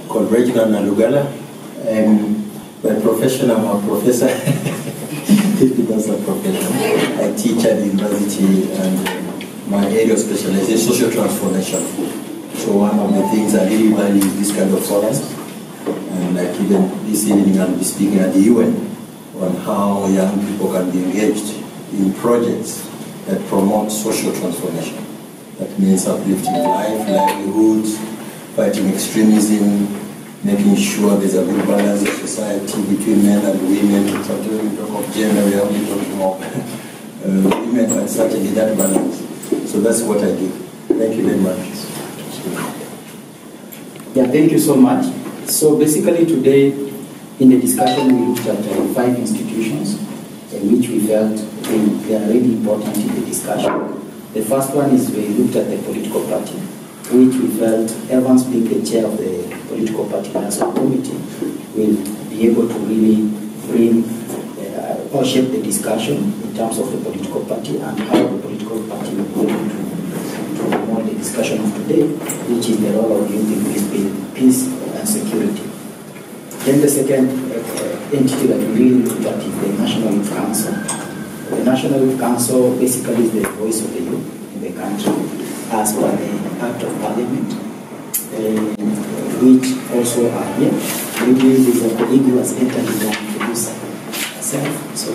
called Reginald Nalugala. By profession, I'm a professor. That's a profession. I teach at the university, and my area of specialization is social transformation. So one of the things I really value is this kind of forums. And like even this evening, I'll be speaking at the UN on how young people can be engaged in projects that promote social transformation. That means uplifting life, livelihoods, fighting extremism, making sure there's a good balance in society between men and women. Sometimes we talk of gender, we are only talking about women, but certainly that balance. So that's what I do. Thank you very much. Yeah, thank you so much. So basically today, in the discussion, we looked at 5 institutions which we felt they are really important in the discussion. The first one is we looked at the political party, which we felt Evans being the chair of the political party national committee will be able to really bring or shape the discussion in terms of the political party and how the political party will be able to promote the discussion of today, which is the role of youth in peace and security. Then the second entity that we really looked at is the National Youth Council. The National Youth Council basically is the voice of the youth in the country as per the Act of Parliament, which also are here. Maybe there's a colleague who has entered the introduce herself. So,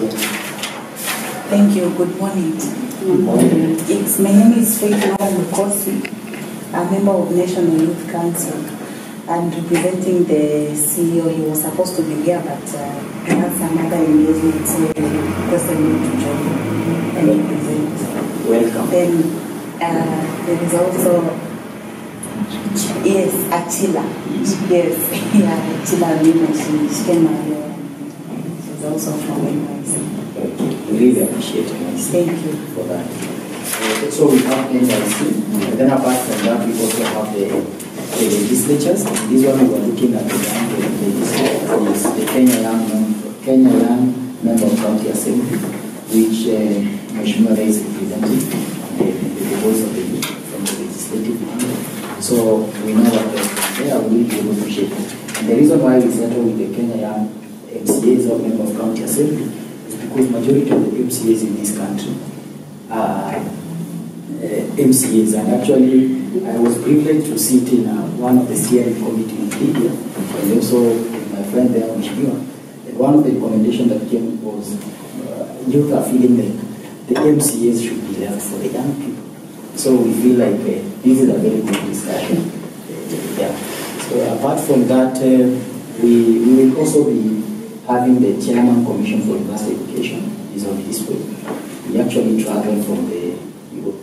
thank you. Good morning. Good morning. Yes, my name is Faith Mukosi, a member of National Youth Council, and representing the CEO. He was supposed to be here, but he had some other engagement, so he requested me to join and represent. Welcome. Then there is also, yes, Achila. Yes, yeah, Achila Lima. She came here. She's also from NYC. We really appreciate it. Thank you for that. So we have NYC, and then apart from that, we also have the legislatures. This one we were looking at the young legislatures, is the Kenya Young Member of County Assembly, which Mheshimiwa is representing, the voice of the youth from the legislative body. So we know that they are really able to shape it. And the reason why we settle with the Kenya Young MCAs or Member of County Assembly is because majority of the MCAs in this country are MCAs, and actually I was privileged to sit in one of the steering committee in Libya, and also with my friend there, Mheshimiwa. One of the recommendations that came was youth are feeling like the MCAs should be left for the young people. So we feel like this is a very good discussion. Yeah. So apart from that, we will also be having the Chairman Commission for University Education is on his way. We actually traveled from the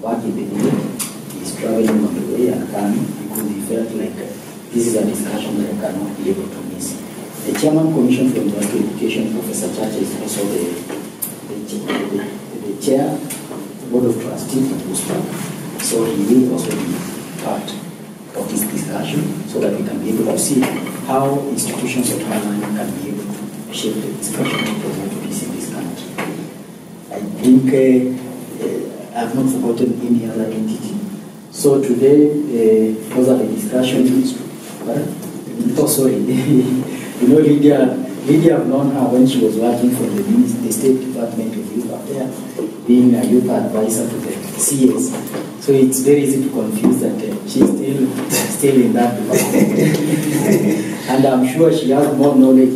back in the day. He's traveling on the way and coming because he felt like this is a discussion that I cannot be able to miss. The Chairman Commission for University Education, Professor Chacha, is also the chair Board of Trustees at UCSPAK. So he will also be part of this discussion so that we can be able to see how institutions of higher learning can be able to shape the discussion to promote peace in this country. I think I have not forgotten any other entity. So today, those are the discussions. Oh, sorry. You know, Lydia, I've known her when she was working for the State Department of Youth Affairs, being a youth advisor to the CS. So it's very easy to confuse that she's still in that department. And I'm sure she has more knowledge on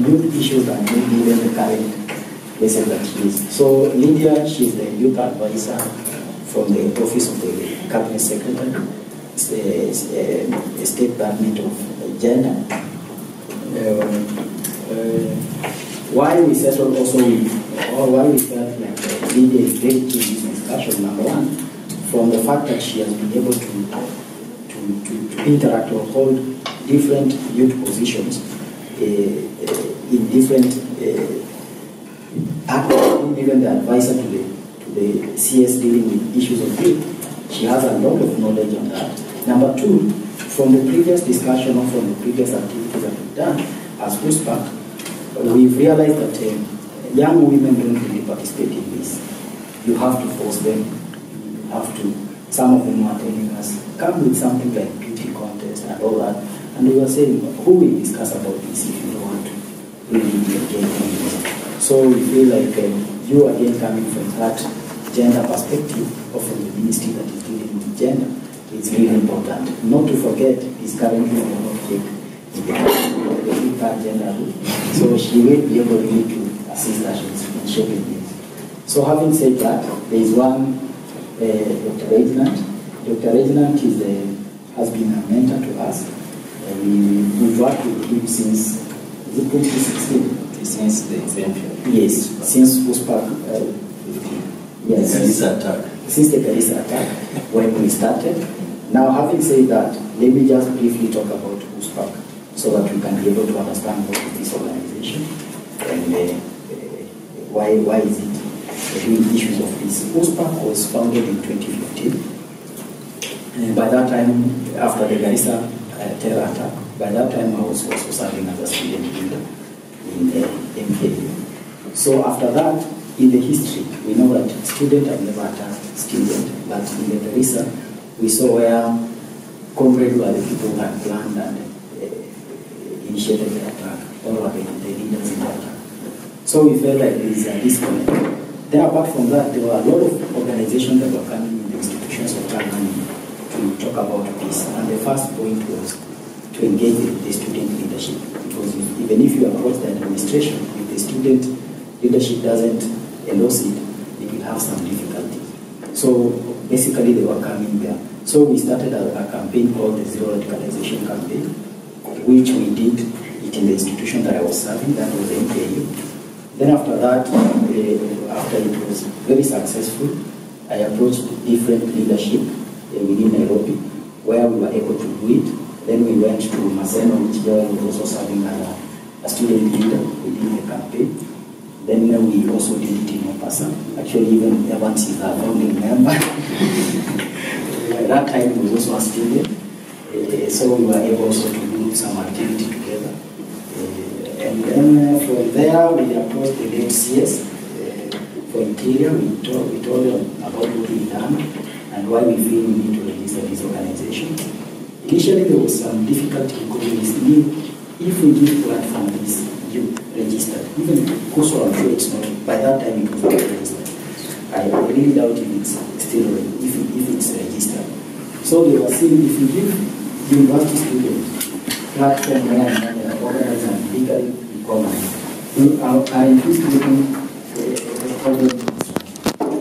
youth issues than maybe even the current places that she is. So Lydia, she's the youth advisor from the Office of the Cabinet Secretary, State Department of Gender. Why we settled also or why we felt like Lydia is very key in this discussion, number one, from the fact that she has been able to interact or hold different youth positions in different even the advisor to the CS dealing with issues of youth. She has a lot of knowledge on that. Number two, from the previous discussion or from the previous activities that we've done as UCSPAK, we've realized that young women don't really participate in this. You have to force them. You have to some of them were telling us, come with something like beauty contest and all that. And we were saying, who will discuss about this if you don't want to really engage in this? So we feel like you again coming from that gender perspective, or from the ministry that is dealing with gender, it's really important. Not to forget, is currently on the object in the gender role. So she will be able to assist us in shaping this. So having said that, there is one Dr. Reginald. Dr. Reginald has been a mentor to us. We've worked with him since 2016. Since the inception. Yes, since UCSPAK. Yes. Garissa attack. Since the Garissa attack, when we started. Now, having said that, let me just briefly talk about UCSPAK so that we can be able to understand what is this organization and why is it the real issues of this. UCSPAK was founded in 2015. And by that time, after the Garissa terror attack, by that time I was also serving as a student leader in the MKU. So after that, in the history, we know that student have never attacked student, but in the Garissa, we saw where comrades were the people who had planned and initiated the attack, or were the leaders in the attack. So we felt like there is a disconnect. Then apart from that, there were a lot of organizations that were coming in the institutions of Tanzania to talk about this. And the first point was to engage with the student leadership. Because even if you approach the administration, if the student leadership doesn't endorse it, they will have some difficulties. So basically they were coming there. So we started a campaign called the Zero Radicalization Campaign, which we did it in the institution that I was serving, that was the MKU. Then after that, after it was very successful, I approached different leadership within Nairobi, where we were able to do it. Then we went to Maseno, which there was also serving as a student leader within the campaign. Then we also did it in Mombasa. Actually, even Evans is a founding member. At that time, he was also a student. So we were able also to do some activity together. And then from there, we approached the MCS for Interior. We told them about what we've done and why we feel we need to register this organization. Initially, there was some difficulty because if we give platform this, you registered. Even Kuso, I'm sure it's not, by that time it was not registered. I really doubt if it's still, if it's registered. So they were saying if you give university students platform where they are organized and legally recognized, we are increased looking the problem.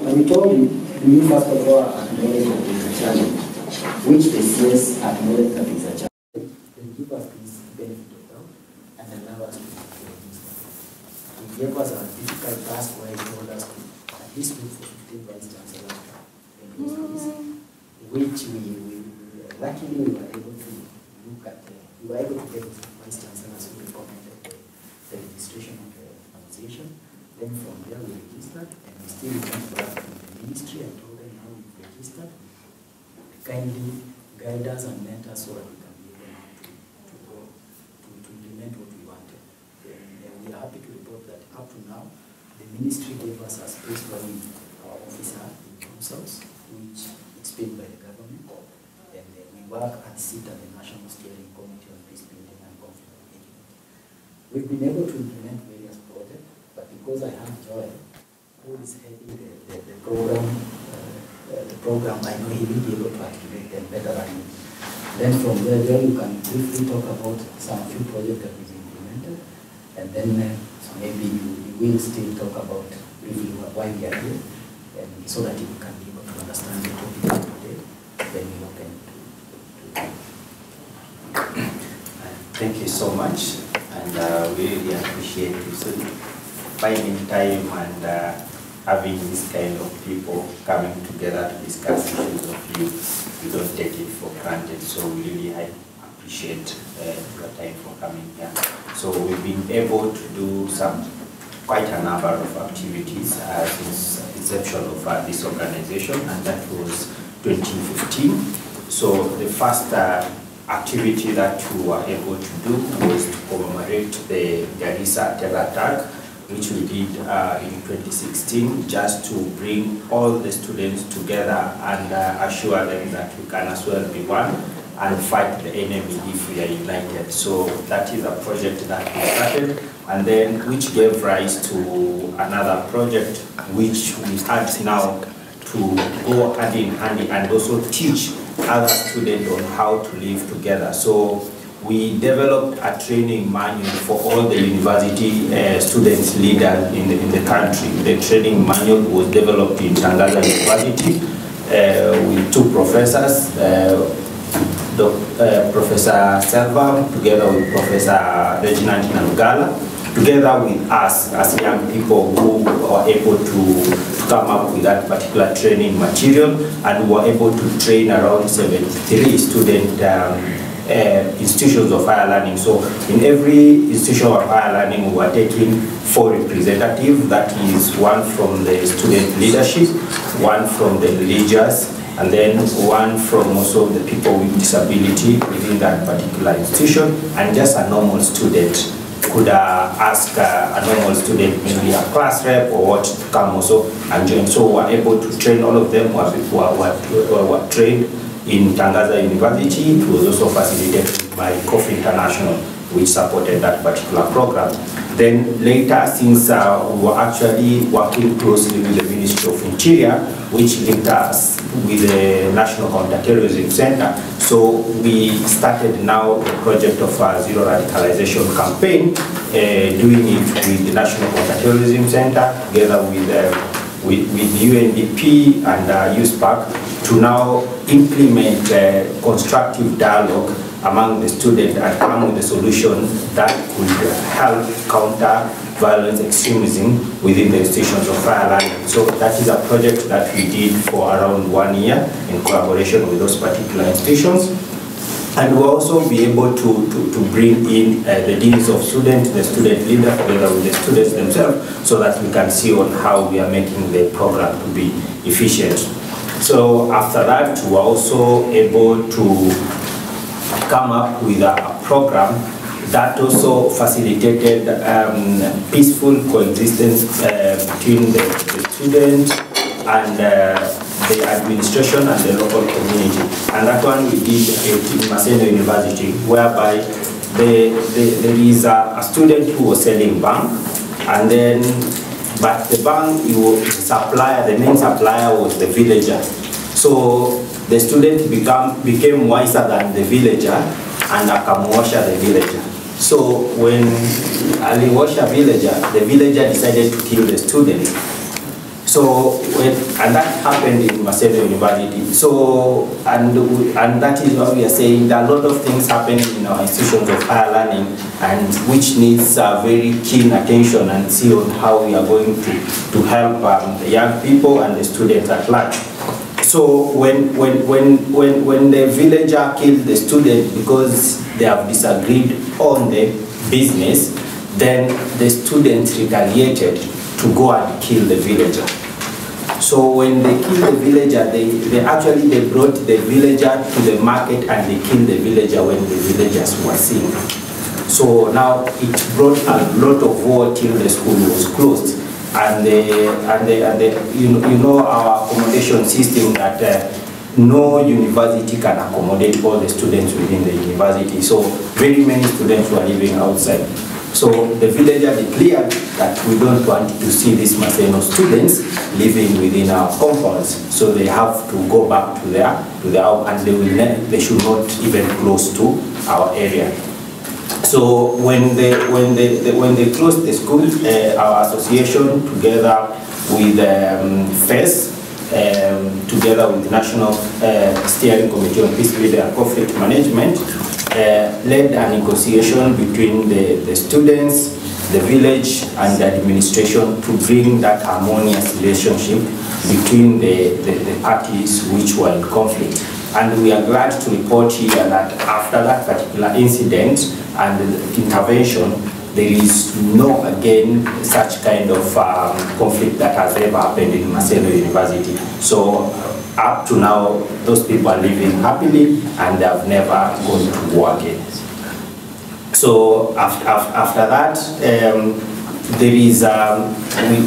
And we told you, do you first of all acknowledge that there is a challenge, which the CS acknowledge that there is a challenge. They give us this benefit of doubt and allow us to register. He gave us a difficult task where he told us to at least look for 15 vice chancellors, which we luckily we were able to look at. We were able to get vice chancellors who recommended the registration of the association. Then from there we registered, and we still went back to the ministry and told them now we've registered. Kindly guide us and mentor us so that we can be able to implement what we wanted. And we are happy to report that up to now, the ministry gave us a space where our office are in councils, which is paid by the government. And we work and sit at the National Steering Committee on Peace Building and Conflict Management. We've been able to implement various projects, but because I have Joy, who is heading the program, I know he will be able to activate them better than me. Then from there, Joy, you can briefly talk about some few projects that we've implemented, and then so maybe you will still talk about briefly why we are here, and so that you can be able to understand the topic today. Then we open to Thank you so much, and we really appreciate you finding time and having this kind of people coming together to discuss issues of youth. We don't take it for granted, so we really appreciate your time for coming here. So we've been able to do quite a number of activities since inception of this organization, and that was 2015. So the first activity that we were able to do was to commemorate the Garissa terror attack, which we did in 2016, just to bring all the students together and assure them that we can as well be one and fight the enemy if we are united. So that is a project that we started, and then which gave rise to another project which we start now to go hand in hand and also teach other students on how to live together. So we developed a training manual for all the university students leaders in the country. The training manual was developed in Tangaza University with two professors, Professor Selva, together with Professor Reginald Nalugala, together with us as young people who were able to come up with that particular training material, and were able to train around 73 student institutions of higher learning. So in every institution of higher learning, we were taking 4 representatives, that is one from the student leadership, one from the religious, and then one from also the people with disability within that particular institution, and just a normal student could ask a normal student, maybe a class rep or what, to come also and join. So we were able to train all of them, were trained in Tangaza University. It was also facilitated by Coffee International, which supported that particular program. Then later, since we were actually working closely with the Ministry of Interior, which linked us with the National Counterterrorism Center, so we started now the project of Zero Radicalization campaign, doing it with the National Counterterrorism Center, together with UNDP and UCSPAK, to now implement constructive dialogue among the students and come with a solution that could help counter violence extremism within the institutions of higher learning. So that is a project that we did for around 1 year in collaboration with those particular institutions. And we'll also be able to bring in the deans of students, the student leader, together with the students themselves, so that we can see on how we are making the program to be efficient. So after that, we were also able to come up with a program that also facilitated peaceful coexistence between the students and the administration and the local community. And that one we did in Maseno University, whereby there is a student who was selling bank, and then, but the bank, the main supplier was the villager. So the student became wiser than the villager and akamwasha the villager. So when aliwasha villager, the villager decided to kill the student. So and that happened in Maseno University. So and that is why we are saying that a lot of things happening in our institutions of higher learning, and which needs very keen attention and see on how we are going to help the young people and the students at large. So when the villager killed the student because they have disagreed on the business, then the students retaliated to go and kill the villager. So when they killed the villager, they actually brought the villager to the market, and they killed the villager when the villagers were sick. So now it brought a lot of war till the school was closed. And you know our accommodation system, that no university can accommodate all the students within the university. So very many students were living outside. So the villager declared that we don't want to see these Maseno students living within our compounds. So they have to go back to their home, and they should not even close to our area. So when they closed the school, our association, together with FES, together with the National Steering Committee on Peace Building and Conflict Management, led a negotiation between the students, the village, and the administration to bring that harmonious relationship between the parties which were in conflict. And we are glad to report here that after that particular incident and intervention, there is no, again, such kind of conflict that has ever happened in Maseno University. So up to now, those people are living happily, and they have never gone to war again. So after that, there is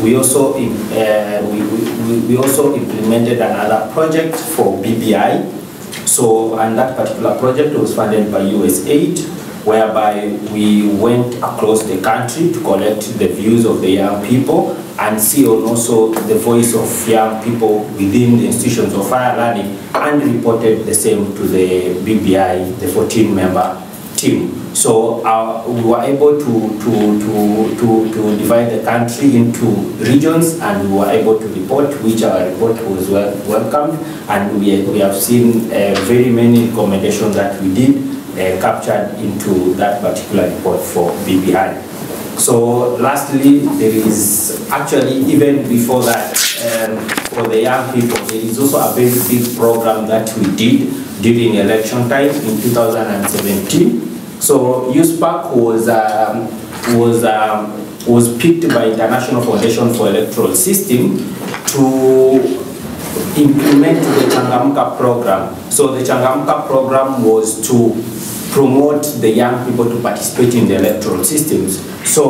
we also we also implemented another project for BBI. So, and that particular project was funded by USAID, whereby we went across the country to collect the views of the young people and see also the voice of young people within the institutions of higher learning, and reported the same to the BBI, the 14-member team. So we were able to divide the country into regions, and we were able to report, which our report was welcomed, and we have seen very many recommendations that we did captured into that particular report for BBI. So lastly, there is actually, even before that, for the young people, there is also a very big program that we did during election time in 2017. So UCSPAK was picked by International Foundation for Electoral System to implement the Changamka program. So the Changamka program was to promote the young people to participate in the electoral systems. So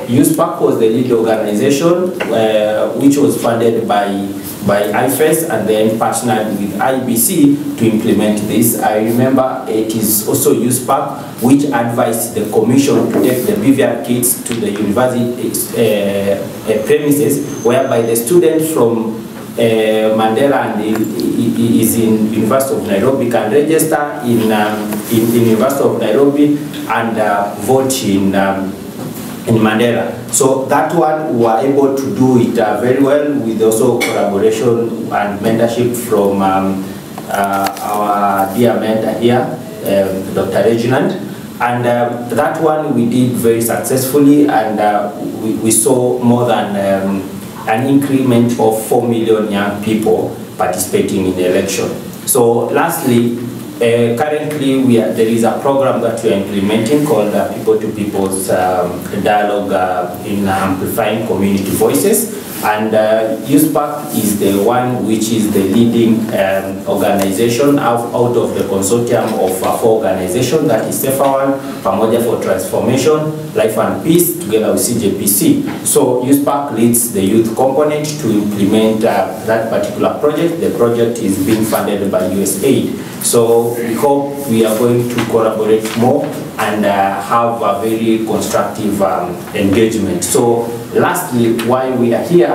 UCSPAK was the lead organization, which was funded by IFES and then partnered with IBC to implement this. I remember it is also UCSPAK which advised the commission to take the BVR kits to the university premises, whereby the students from Mandela and is in University of Nairobi can register in University of Nairobi and vote in Mandela. So that one we were able to do it very well, with also collaboration and mentorship from our dear mentor here, Dr. Reginald. And that one we did very successfully, and we saw more than an increment of 4 million young people participating in the election. So lastly, currently there is a program that we are implementing called People to People's Dialogue in Amplifying Community Voices. And UCSPAK is the one which is the leading organization out of the consortium of 4 organizations, that is SEFA1, Pamoja for Transformation, Life and Peace, together with CJPC. So UCSPAK leads the youth component to implement that particular project. The project is being funded by USAID. So we hope we are going to collaborate more and have a very constructive engagement. So lastly, while we are here,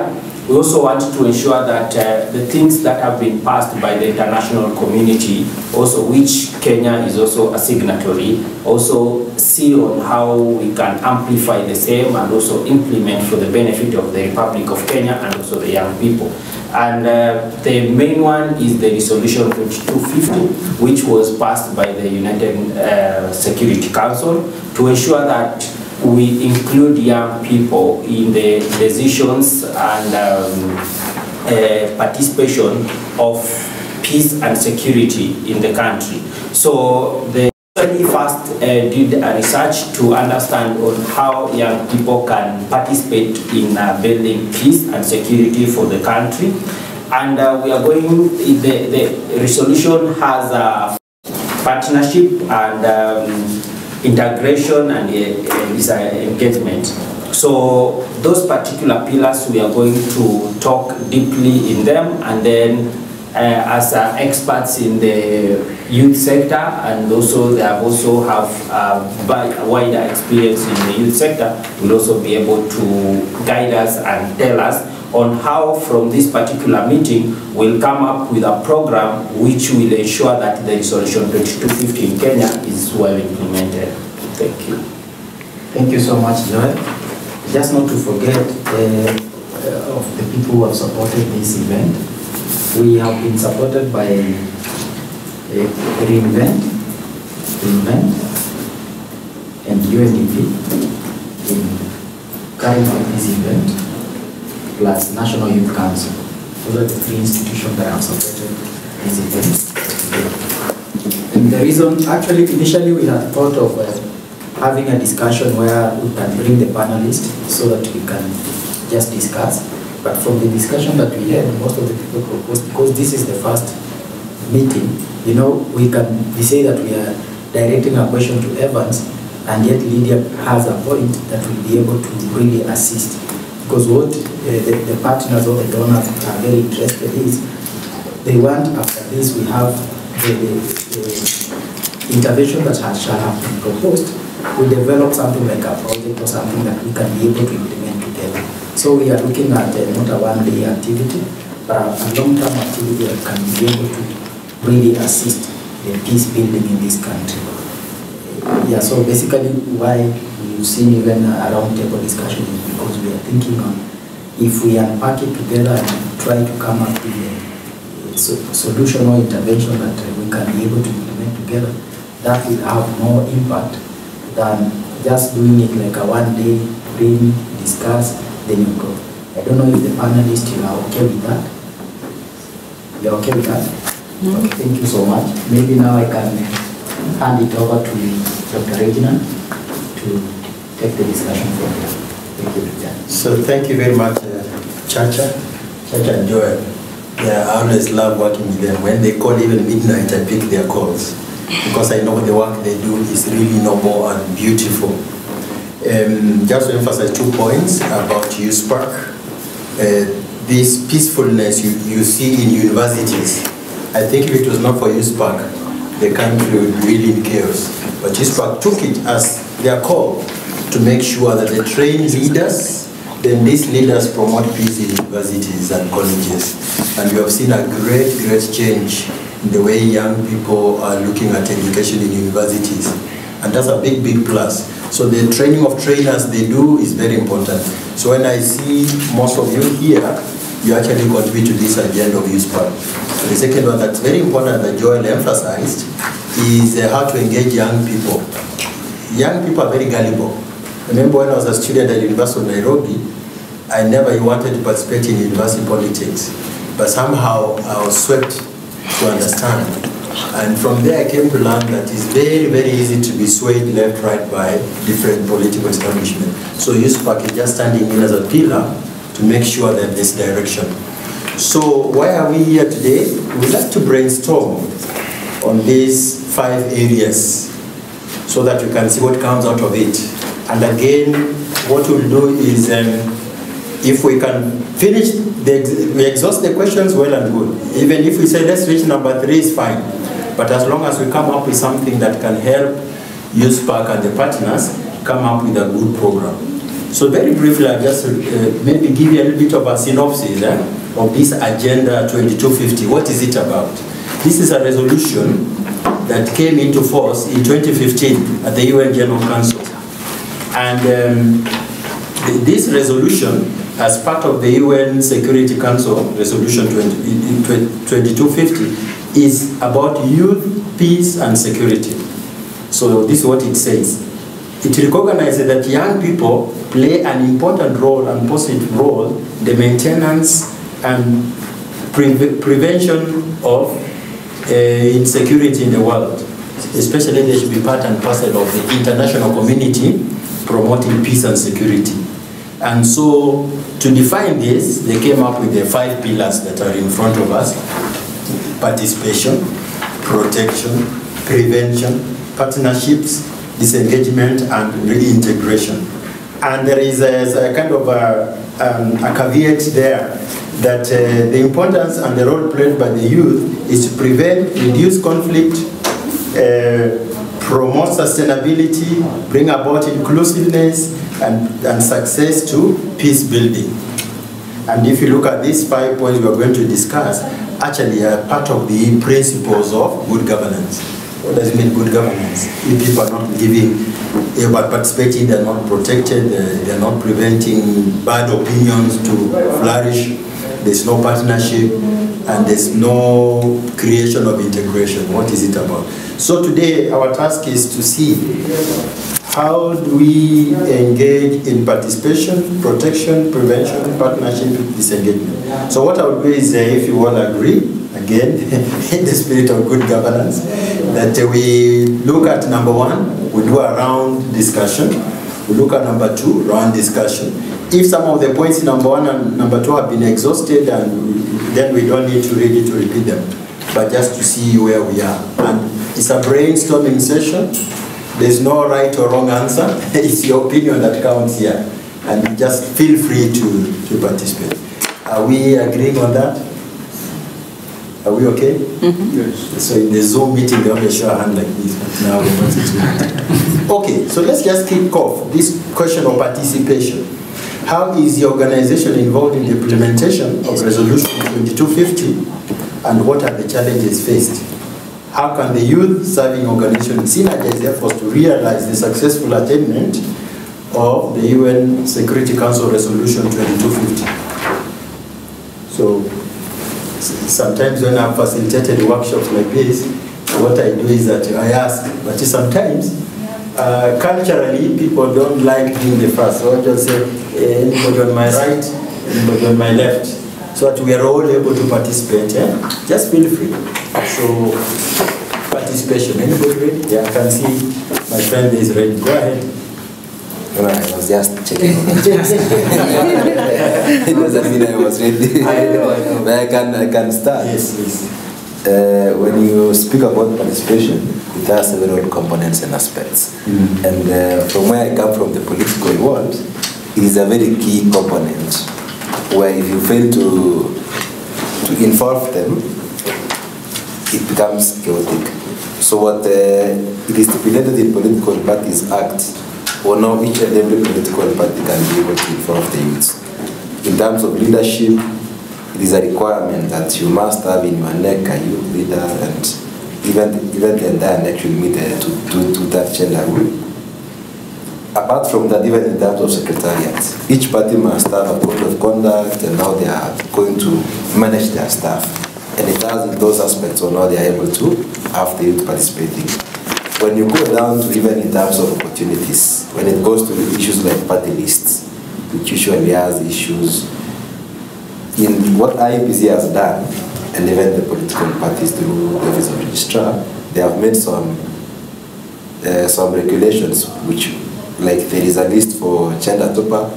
we also want to ensure that the things that have been passed by the international community, also which Kenya is also a signatory, also see on how we can amplify the same and also implement for the benefit of the Republic of Kenya and also the young people. And the main one is the resolution 2250, which was passed by the United Security Council to ensure that we include young people in the decisions and participation of peace and security in the country. So the first did a research to understand on how young people can participate in building peace and security for the country. And we are going, the resolution has a partnership and integration and engagement. So those particular pillars, we are going to talk deeply in them, and then as experts in the youth sector, and also they also have a wider experience in the youth sector, will also be able to guide us and tell us on how from this particular meeting we'll come up with a program which will ensure that the resolution 2250 in Kenya is well implemented. Thank you. Thank you so much, Joel. Just not to forget of the people who have supported this event. We have been supported by Reinvent, and UNDP in carrying out this event, plus National Youth Council. Those are the 3 institutions that have supported this event. And the reason, actually, initially we had thought of having a discussion where we can bring the panelists so that we can just discuss. But from the discussion that we had, most of the people proposed, because this is the first meeting, you know, we say that we are directing a question to Evans, and yet Lydia has a point that will be able to really assist. Because what the partners or the donors are very interested is, they want after this we have the intervention that shall have been proposed, we develop something like a project or something that we can be able to implement together. So we are looking at not a one-day activity, but a long-term activity that can be able to really assist the peace building in this country. Yeah, so basically why you've seen even a round-table discussion is because we are thinking on if we unpack it together and try to come up with a solution or intervention that we can be able to implement together, that will have more impact than just doing it like a one-day, bring, discuss, then you go. I don't know if the panelists are okay with that. You're okay with that? Okay, thank you so much. Maybe now I can hand it over to Dr. Regina to take the discussion from here. Thank you, So thank you very much, Chacha and Joel. Yeah, I always love working with them. When they call even midnight, I pick their calls because I know the work they do is really noble and beautiful. Just to emphasize 2 points about UCSPAK. This peacefulness you see in universities, I think if it was not for UCSPAK, the country would be really in chaos. But UCSPAK took it as their call to make sure that they train leaders, then these leaders promote peace in universities and colleges. And we have seen a great change in the way young people are looking at education in universities. And that's a big plus. So the training of trainers they do is very important. So when I see most of you here, you actually contribute to this agenda of UCSPAK. The second one that's very important that Joel emphasized is how to engage young people. Young people are very gullible. I remember when I was a student at the University of Nairobi, I never wanted to participate in university politics. But somehow I was swept to understand. And from there I came to learn that it's very easy to be swayed left, right by different political establishments. So UCSPAK is just standing in as a pillar to make sure that there's direction. So why are we here today? We'd like to brainstorm on these 5 areas so that you can see what comes out of it. And again, what we'll do is if we can finish, we exhaust the questions, well and good. Even if we say let's reach number 3 is fine. But as long as we come up with something that can help UCSPAK and the partners come up with a good program. So very briefly, I'll just maybe give you a little bit of a synopsis of this Agenda 2250. What is it about? This is a resolution that came into force in 2015 at the UN General Council. And this resolution, as part of the UN Security Council Resolution 2250, is about youth, peace, and security. So this is what it says. It recognizes that young people play an important role and positive role in the maintenance and prevention of insecurity in the world. Especially they should be part and parcel of the international community promoting peace and security. And so to define this, they came up with the 5 pillars that are in front of us: participation, protection, prevention, partnerships, disengagement, and reintegration. And there is a kind of a caveat there that the importance and the role played by the youth is to prevent, reduce conflict, promote sustainability, bring about inclusiveness, and success to peace building. And if you look at these 5 points we are going to discuss, actually are part of the principles of good governance. What does it mean, good governance? If people are not giving, about participating, they're not protected, they're not preventing bad opinions to flourish, there's no partnership, and there's no creation of integration. What is it about? So today, our task is to see how do we engage in participation, protection, prevention, partnership, disengagement. So what I would do is, if you all agree, again, in the spirit of good governance, that we look at number 1, we do a round discussion. We look at number 2, round discussion. If some of the points in number 1 and number 2 have been exhausted, then we don't need to really repeat them, but just to see where we are. And it's a brainstorming session. There's no right or wrong answer. It's your opinion that counts here. And just feel free to participate. Are we agreeing on that? Are we okay? Yes. So in the Zoom meeting, they always show a hand like this, but now we want it to. Okay, so let's just kick off this question of participation. How is the organization involved in the implementation of Resolution 2250, and what are the challenges faced? How can the youth serving organization synergize efforts to realize the successful attainment of the UN Security Council Resolution 2250? So sometimes when I've facilitated workshops like this, what I do is that I ask, but sometimes culturally people don't like being the first. So I just say, anybody on my right, anybody on my left, so that we are all able to participate. Just feel free. So participation. Anybody ready? Yeah, I can see my friend is ready. Go ahead. No, I was just checking. It doesn't mean I was ready. I know. But I can start. Yes, yes. When you speak about participation, it has several components and aspects. And from where I come from, the political world, it is a very key component where if you fail to involve them, it becomes chaotic. So what it is stipulated in Political Parties Act, or now each and every political party can be able to involve the youth. In terms of leadership, it is a requirement that you must have in your neck a youth leader, and even the entire neck should meet to that gender rule. Apart from that, even in terms of secretariat, each party must have a code of conduct and how they are going to manage their staff. And it has in those aspects on how they are able to have the youth participating. When you go down to even in terms of opportunities, when it goes to issues like party lists, which usually has issues, in what IEPC has done, and even the political parties through the office of registrar, they have made some regulations which, like there is a list for gender top-up,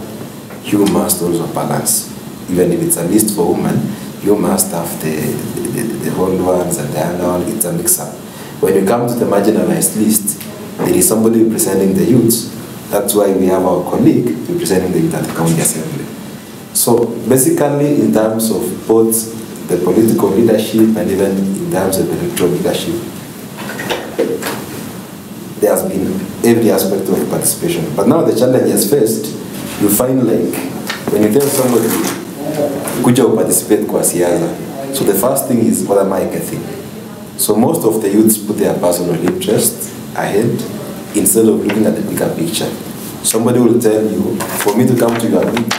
you must also balance. Even if it's a list for women, you must have the whole ones and the other one, it's a mix-up. When you come to the marginalized list, there is somebody representing the youths. That's why we have our colleague representing the youth at the county assembly. So basically, in terms of both the political leadership and even in terms of the electoral leadership, there has been every aspect of participation. But now the challenges faced, you find like, when you tell somebody, kuja participate kwa siasa. So the first thing is, what am I getting? So most of the youths put their personal interest ahead instead of looking at the bigger picture. Somebody will tell you, for me to come to your meeting,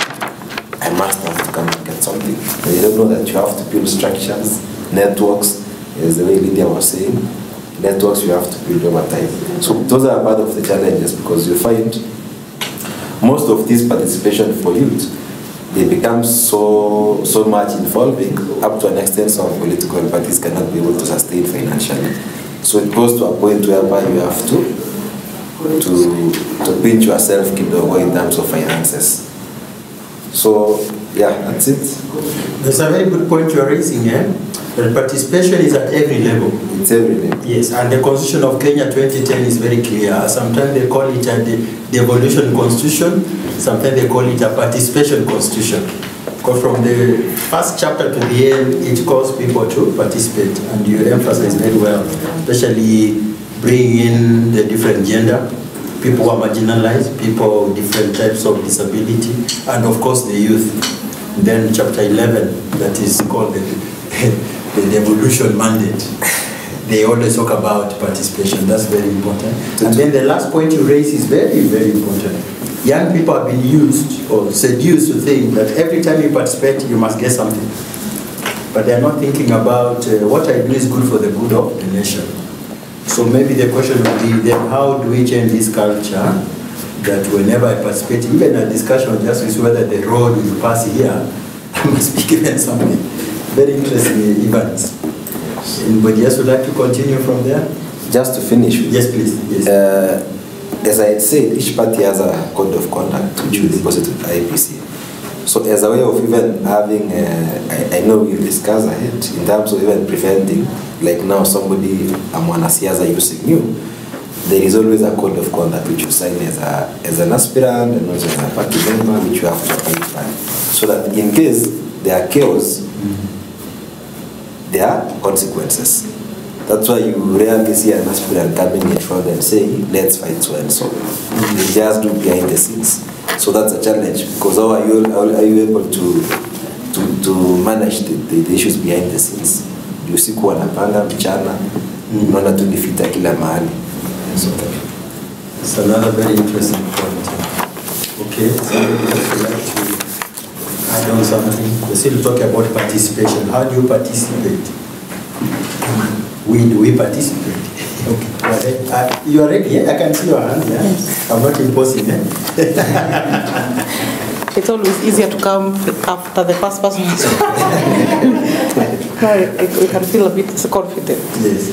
I must have to come and get something. But you don't know that you have to build structures, networks, as the way Lydia was saying, networks you have to build over time. So those are part of the challenges, because you find most of this participation for youth, they become so much involving up to an extent some political parties cannot be able to sustain financially. So it goes to a point whereby you have to pinch yourself kidogo in terms of finances. So yeah, that's it. That's a very good point you're raising here. That participation is at every level. It's every level. Yes, and the Constitution of Kenya 2010 is very clear. Sometimes they call it a devolution constitution, sometimes they call it a participation constitution. Because from the first chapter to the end, it calls people to participate, and you emphasize very well, especially bringing in the different gender, people who are marginalized, people with different types of disability, and of course the youth. Then chapter 11, that is called the devolution mandate. They always talk about participation. That's very important. And then the last point you raise is very, very important. Young people have been used or seduced to think that every time you participate, you must get something. But they're not thinking about what I do is good for the good of the nation. So maybe the question would be then, how do we change this culture that whenever I participate, even a discussion just with whether the road will pass here, I must be given something. Very interesting events. Anybody else would like to continue from there? Just to finish. Yes, please. Yes. As I said, each party has a code of conduct which will deposit with IPC. So as a way of even having, I know we'll discuss ahead, in terms of even preventing, like now somebody, I'm on a CIASA using you, there is always a code of conduct which you sign as an aspirant and also as a party member, which you have to abide by. So that in case there are chaos, there are consequences. That's why you rarely see an aspirant coming in front and saying, let's fight so and so. They just do behind the scenes. So that's a challenge, because how are you able to manage the issues behind the scenes? Usiku wanapanga mchana, unaona tu nifita kila mahali. So it's another very interesting point. Okay, somebody else would like to add on something? We're still talking about participation. How do you participate? Do we participate? Okay. You are ready? Yeah? I can see your hand. Yeah? Yes. I'm not imposing. It's always easier to come after the first person. We can feel a bit confident. Yes.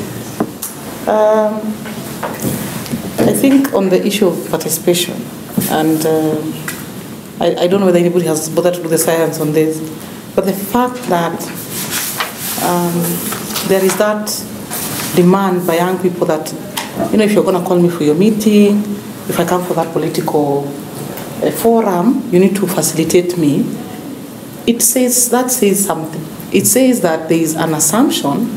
I think on the issue of participation, and I don't know whether anybody has bothered to do the science on this, but the fact that there is that demand by young people that, if you're going to call me for your meeting, if I come for that political forum, you need to facilitate me. That says something. It says that there is an assumption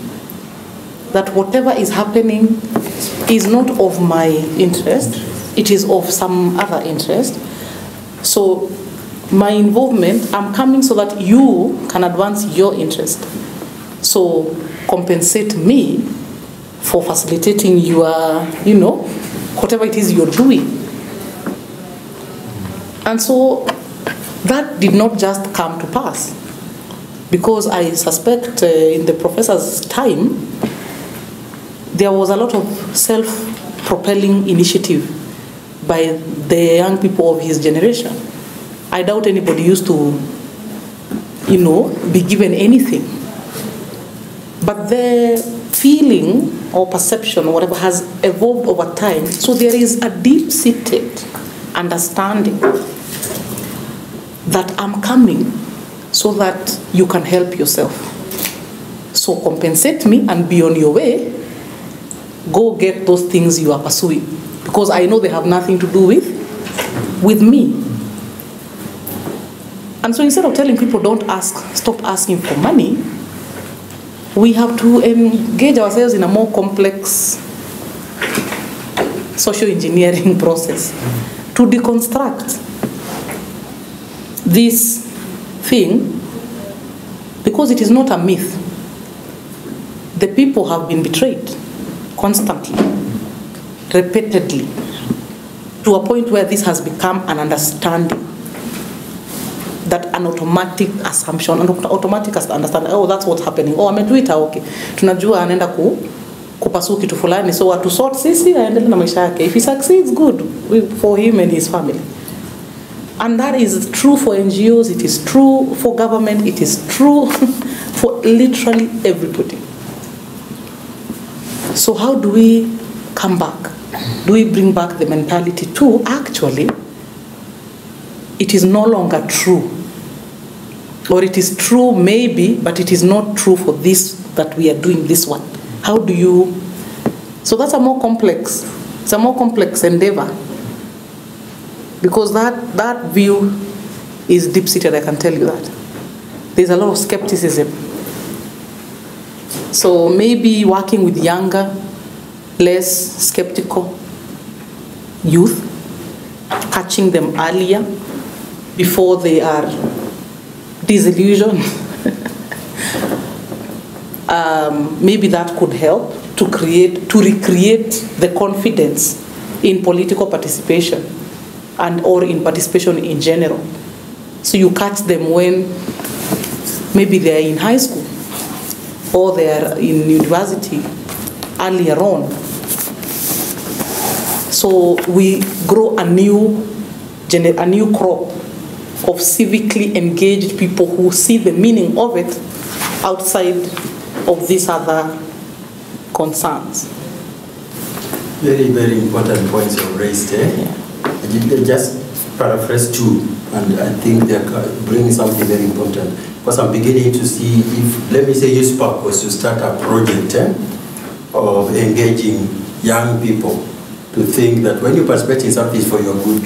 that whatever is happening is not of my interest, it is of some other interest. So my involvement, I'm coming so that you can advance your interest. So compensate me for facilitating your, whatever it is you're doing. And so that did not just come to pass, because I suspect in the professor's time, there was a lot of self-propelling initiative by the young people of his generation. I doubt anybody used to, be given anything. But the feeling or perception or whatever has evolved over time. So there is a deep-seated understanding that I'm coming so that you can help yourself. So compensate me and be on your way. Go get those things you are pursuing, because I know they have nothing to do with me. And so instead of telling people stop asking for money, we have to engage ourselves in a more complex social engineering process to deconstruct this thing, because it is not a myth. The people have been betrayed constantly, repeatedly, to a point where this has become an understanding, that an automatic assumption, an automatic understanding, oh, that's what's happening. Oh, ametuita, okay. Tunajua anaenda kupasu kitu fulani, so watu sort sisi aendelee na maisha yake. If he succeeds, good for him and his family. And that is true for NGOs, it is true for government, it is true for literally everybody. So how do we come back? Do we bring back the mentality to, actually, it is no longer true. Or it is true maybe, but it is not true for this, that we are doing this one. How do you? So that's a more complex, it's a more complex endeavor. Because that view is deep-seated, I can tell you that. There's a lot of skepticism. So maybe working with younger, less skeptical youth, catching them earlier before they are disillusioned. Maybe that could help to recreate the confidence in political participation or in participation in general. So you catch them when maybe they are in high school or they are in university earlier on. So we grow a new crop of civically engaged people who see the meaning of it outside of these other concerns. Very, very important points you raised. Yeah. Just paraphrase two, and I think they're bringing something very important. Because I'm beginning to see if, let me say, UCSPAK was to start a project of engaging young people to think that when you participate in something, it's for your good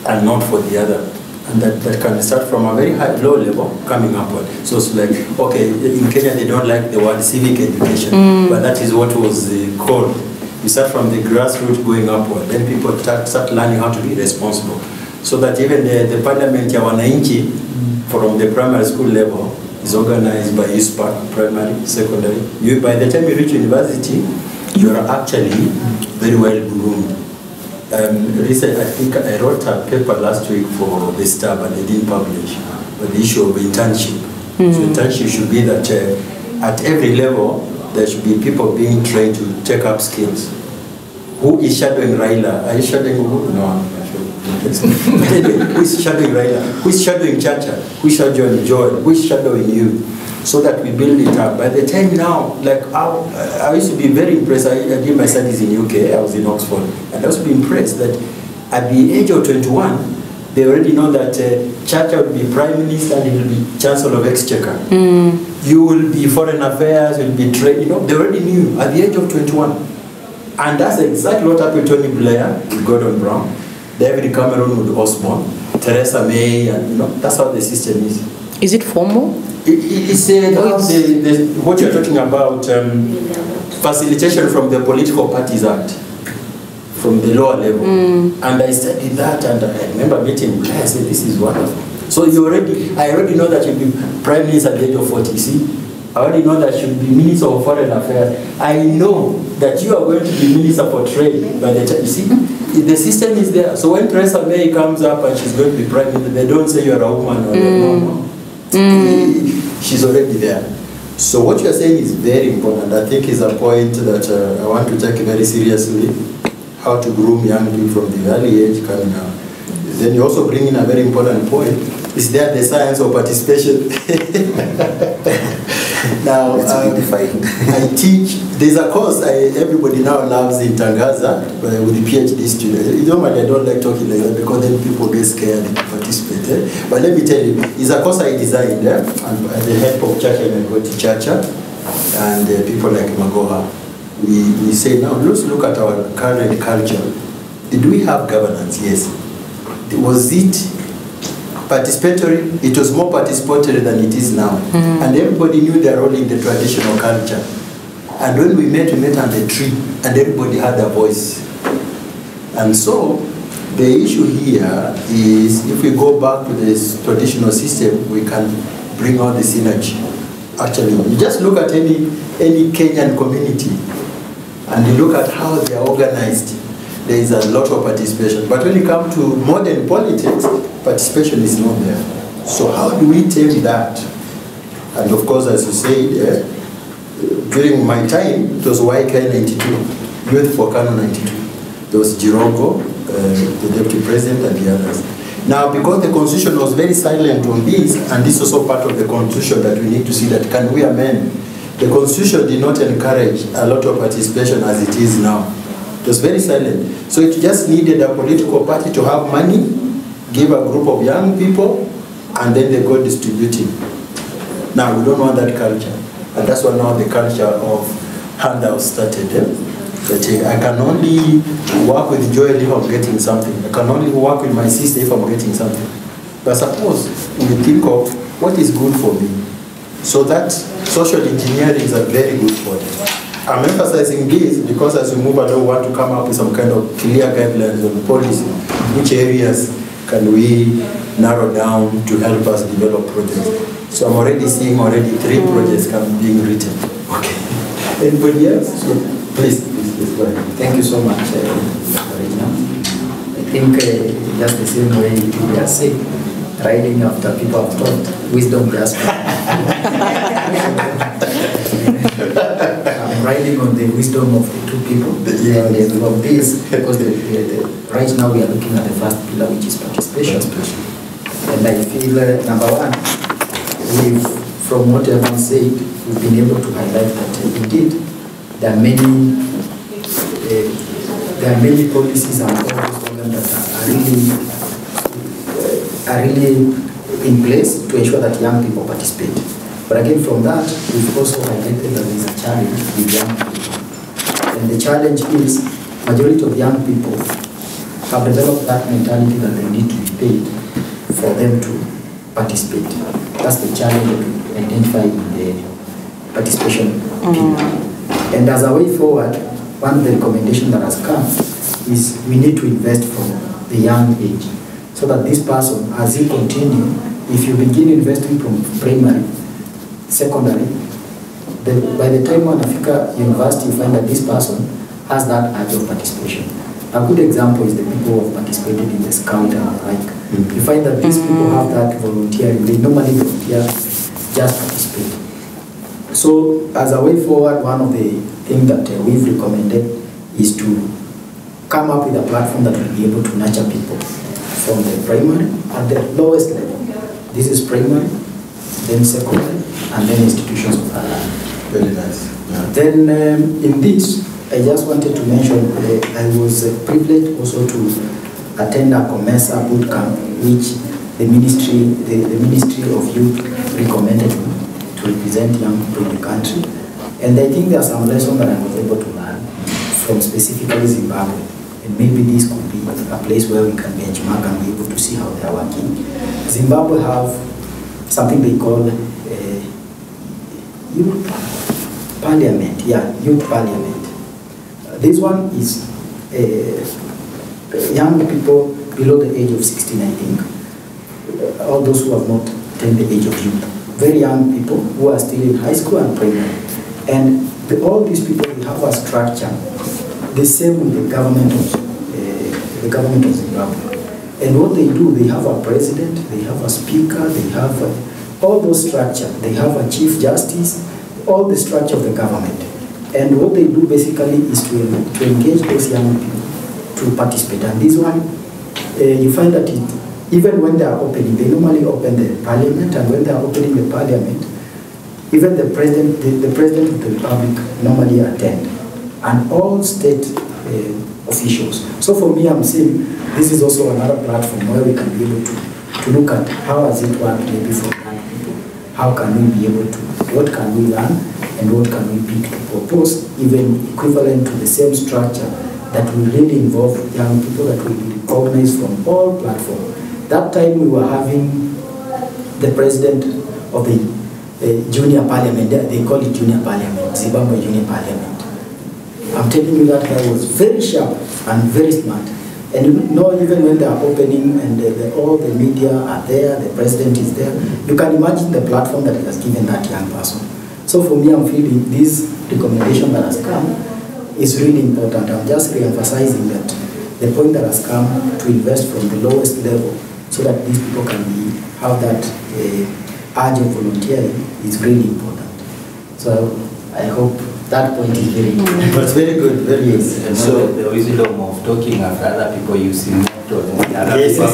and not for the other. And that can start from a very low level coming upward. So it's like, okay, in Kenya they don't like the word civic education, but that is what was called. You start from the grassroots going upward, then people start learning how to be responsible. So that even the parliament ya wananchi from the primary school level is organized by UCSPAK, primary, secondary. By the time you reach university, you are actually very well groomed. Recently, I think I wrote a paper last week for the Star, but they didn't publish, on the issue of internship. So internship should be that at every level, there should be people being trained to take up skills. Who is shadowing Raila? Are you shadowing who? No, I'm not sure. Who is shadowing Raila? Who is shadowing Chacha? Who is shadowing Joel? Who is shadowing you? So that we build it up. By the time now, like I used to be very impressed. I did my studies in UK, I was in Oxford, and I used to be impressed that at the age of 21, they already know that Chacha will be Prime Minister and he will be Chancellor of Exchequer. You will be Foreign Affairs, you will be Trade, you know, they already knew at the age of 21. And that's exactly what happened to Tony Blair with Gordon Brown, David Cameron with Osborne, Theresa May, and you know, that's how the system is. Is it formal? It's what you're talking about, facilitation from the Political Parties Act, from the lower level. And I studied that, and I remember meeting Blair. I said, this is wonderful. So I already know that you'll be Prime Minister at the age of 40, you see? I already know that you'll be Minister of Foreign Affairs. I know that you are going to be Minister for Trade by the time, you see? The system is there. So when Theresa May comes up and she's going to be Prime Minister, they don't say you're a woman or no. She's already there. So what you're saying is very important. I think is a point that I want to take very seriously. How to groom young people from the early age coming up. Then you also bring in a very important point. Is there the science of participation? Now, I teach, there's a course everybody now loves in Tangaza with the PhD students. Normally I don't like talking like that because then people get scared to participate. But let me tell you, it's a course I designed and the help of Chacha and Chacha and people like Magoha. We say, now let's look at our current culture. Did we have governance? Yes. Was it participatory? It was more participatory than it is now. And everybody knew their role in the traditional culture. And when we met under the tree, and everybody had a voice. And so, the issue here is, if we go back to this traditional system, we can bring out the synergy. Actually, you just look at any Kenyan community, and you look at how they are organized, there is a lot of participation. But when you come to modern politics, participation is not there. So how do we tame that? And of course, as you said, during my time, it was YK 92, Youth for Kano 92. There was Jirongo, the deputy president, and the others. Now, because the constitution was very silent on this, and this is also part of the constitution that we need to see that can we amend. The constitution did not encourage a lot of participation as it is now. It was very silent. So it just needed a political party to have money, give a group of young people, and then they go distributing. Now, we don't want that culture. And that's why now the culture of handouts started. That I can only work with Joel if I'm getting something. I can only work with my sister if I'm getting something. But suppose we think of what is good for me. So that social engineering is a very good point. I'm emphasizing this because as we move along, we want to come up with some kind of clear guidelines on policy. Which areas can we narrow down to help us develop projects? So I'm already seeing 3 projects being written. Okay. Anybody else? So please go ahead. Thank you so much, Regina. I think just the same way we are saying, riding after people have taught, wisdom just I'm riding on the wisdom of the 2 people and of this, because right now we are looking at the first pillar, which is participation. And I feel, number 1, from what everyone said, we've been able to highlight that indeed there are many policies and programs that are really in place to ensure that young people participate. But again, from that, we've also highlighted that there is a challenge with young people. And the challenge is majority of young people have developed that mentality that they need to be paid for them to participate. That's the challenge that we identify in the participation people. And as a way forward, one of the recommendations that has come is we need to invest from the young age, so that this person, as he continue, if you begin investing from primary, secondary, then by the time one Africa University, you find that this person has that urge of participation. A good example is the people who have participated in the Scout and the like. You find that these people have that volunteering. They normally volunteer, just participate. So as a way forward, one of the things that we've recommended is to come up with a platform that will be able to nurture people from the primary at the lowest level. This is primary, then secondary, and then institutions of higher learning. Very nice. Yeah. Then in this, I just wanted to mention I was privileged also to attend a COMESA boot camp, which the Ministry of Youth recommended me to represent young people in the country. And I think there are some lessons that I was able to learn from specifically Zimbabwe. And maybe this could be a place where we can benchmark and be able to see how they are working. Zimbabwe have something they call youth parliament. Yeah, youth parliament. This one is young people below the age of 16, I think. All those who have not attained the age of youth. Very young people who are still in high school and primary. And all these people have a structure the same with the government of Zimbabwe. And what they do, they have a president, they have a speaker, they have all those structure. They have a chief justice, all the structure of the government. And what they do basically is to engage those young people to participate. And this one, you find that even when they are opening, they normally open the parliament, and when they are opening the parliament, even the president of the republic normally attend, and all state officials. So for me, I'm saying this is also another platform where we can be able to look at how has it worked maybe for young people, how can we be able to, what can we learn, and what can we pick to propose, even equivalent to the same structure that will really involve young people, that will be recognized from all platforms. That time we were having the president of the junior parliament, they call it junior parliament, Zimbabwe junior parliament. I'm telling you that guy was very sharp and very smart. And you know, even when they are opening and all the media are there, the president is there, you can imagine the platform that he has given that young person. So for me, I'm feeling this recommendation that has come is really important. I'm just re-emphasizing that the point that has come to invest from the lowest level so that these people can have that urge of volunteering is really important. So I hope that point is very good. That's very good, very good. And so the wisdom of talking after other people using motto. Yes, no,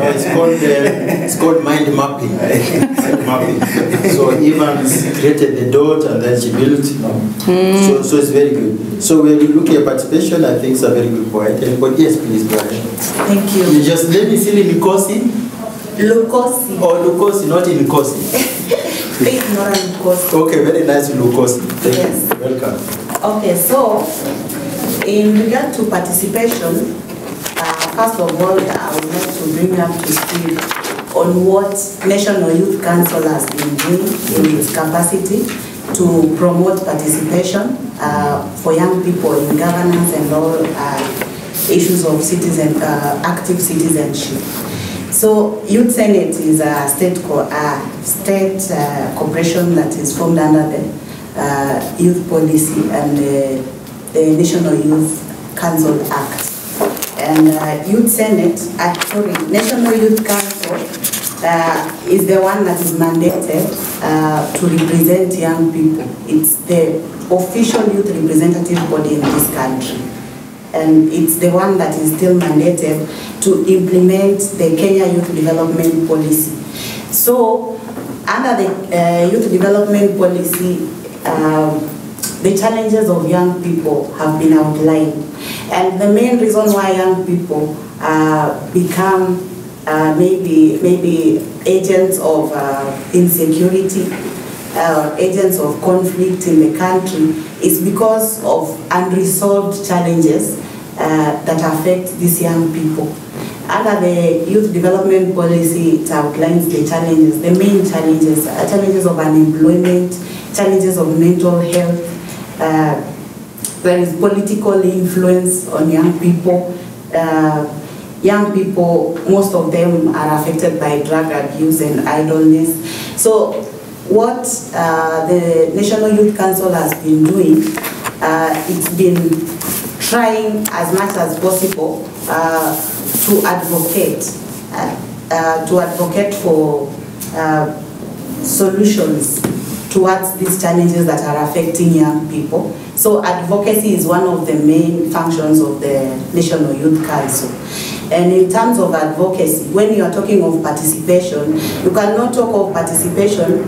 it's called mind mapping. Mind mapping. So Evans created the dot and then she built. So it's very good. So when you look at participation, I think it's a very good point. But yes, please go ahead. Thank you. You just let me see in Nkosi. Lukosi. Oh, Lukosi, not in Nkosi. Faith, not in Lukosi. Okay, very nice Lukosi. Thank Yes. you. Welcome. Okay, so in regard to participation, first of all, I would like to bring up to speed on what National Youth Council has been doing in its capacity to promote participation for young people in governance and all issues of active citizenship. So Youth Senate is a state corporation that is formed under the Youth Policy and the National Youth Council Act. And National Youth Council is the one that is mandated to represent young people. It's the official youth representative body in this country. And it's the one that is still mandated to implement the Kenya Youth Development Policy. So, under the Youth Development Policy, the challenges of young people have been outlined. And the main reason why young people become maybe agents of insecurity agents of conflict in the country is because of unresolved challenges that affect these young people. Under the youth development policy, it outlines the challenges, the main challenges, challenges of unemployment, challenges of mental health. There is political influence on young people. Young people, most of them are affected by drug abuse and idleness. So what the National Youth Council has been doing, it's been trying as much as possible to advocate for solutions towards these challenges that are affecting young people. So advocacy is one of the main functions of the National Youth Council. And in terms of advocacy, when you are talking of participation, you cannot talk of participation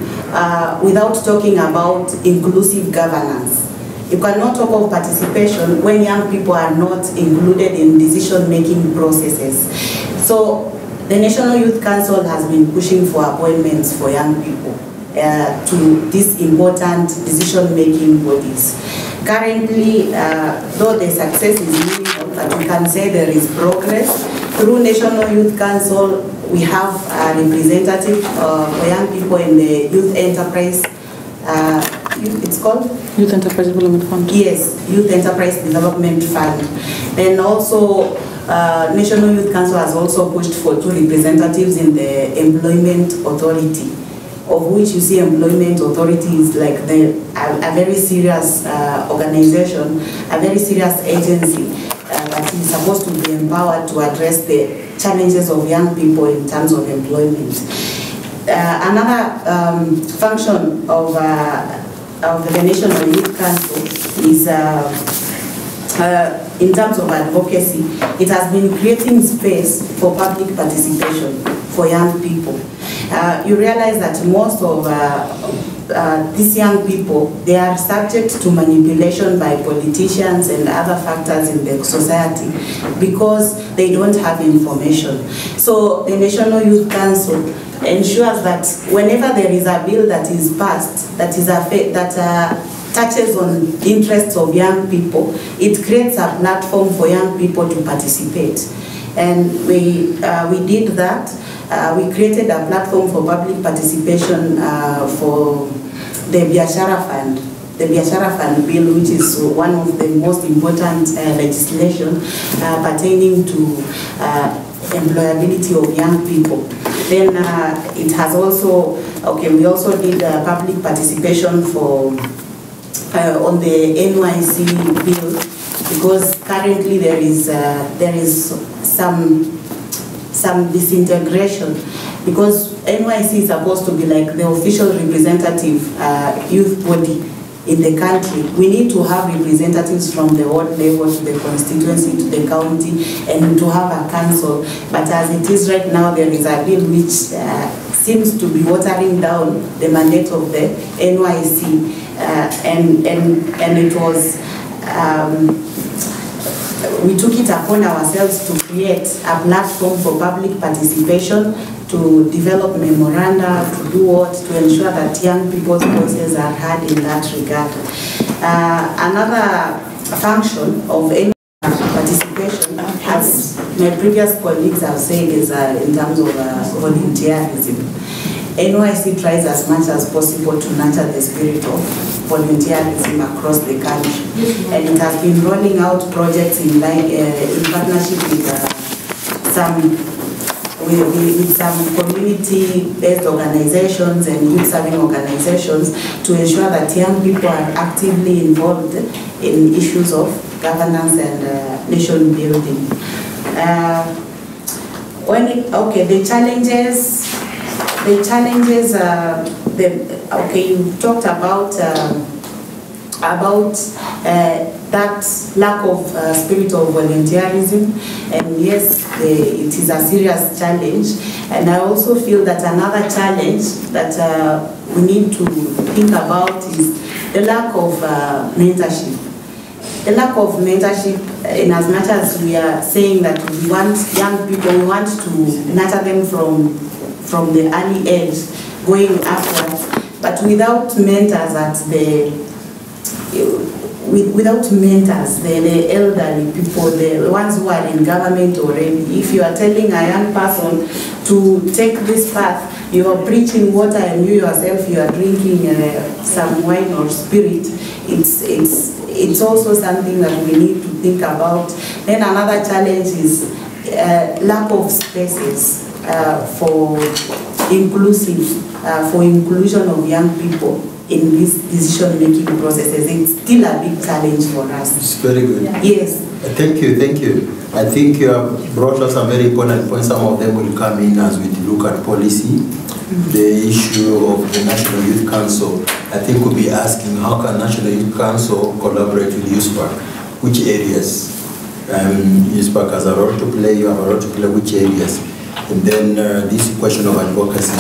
without talking about inclusive governance. You cannot talk of participation when young people are not included in decision-making processes. So the National Youth Council has been pushing for appointments for young people to these important decision-making bodies. Currently, though the success is minimal, but we can say there is progress. Through National Youth Council, we have a representative for young people in the Youth Enterprise, it's called? Youth Enterprise Development Fund. Yes, Youth Enterprise Development Fund. And also, National Youth Council has also pushed for 2 representatives in the Employment Authority, of which you see Employment Authority is like a very serious organization, a very serious agency that is supposed to be empowered to address the challenges of young people in terms of employment. Another function of the National Youth Council is in terms of advocacy, it has been creating space for public participation for young people. You realize that most of these young people, they are subject to manipulation by politicians and other factors in the society because they don't have information. So the National Youth Council ensures that whenever there is a bill that is passed that touches on interests of young people, it creates a platform for young people to participate. And we did that. We created a platform for public participation for the Biashara Fund. The Biashara Fund bill, which is one of the most important legislation pertaining to employability of young people. Then it has also, we also did public participation for on the NYC bill, because currently there is some disintegration, because NYC is supposed to be like the official representative youth body in the country. We need to have representatives from the ward level to the constituency to the county and to have a council. But as it is right now, there is a bill which seems to be watering down the mandate of the NYC, and it was we took it upon ourselves to create a platform for public participation, to develop memoranda, to do what, to ensure that young people's voices are heard in that regard. Another function of any participation, as my previous colleagues have said, is in terms of volunteerism. NYC tries as much as possible to nurture the spirit of volunteerism across the country, and it has been rolling out projects in partnership with some community-based organizations and youth-serving organizations to ensure that young people are actively involved in issues of governance and nation building. The challenges, you talked about that lack of spirit of volunteerism, and yes, it is a serious challenge. And I also feel that another challenge that we need to think about is the lack of mentorship. The lack of mentorship, in as much as we are saying that we want young people, we want to nurture them from the early age going upwards, But without mentors at without mentors, the elderly people, the ones who are in government already, if you are telling a young person to take this path, you are preaching water and you yourself, you are drinking some wine or spirit, it's also something that we need to think about. Then another challenge is lack of spaces for inclusion of young people in these decision-making processes. It's still a big challenge for us. It's very good. Yes. Thank you, thank you. I think you have brought us some very important points. Some of them will come in as we look at policy. The issue of the National Youth Council, I think we'll be asking how can National Youth Council collaborate with UCSPAK? Which areas? UCSPAK has a role to play, you have a role to play, which areas? And then this question of advocacy.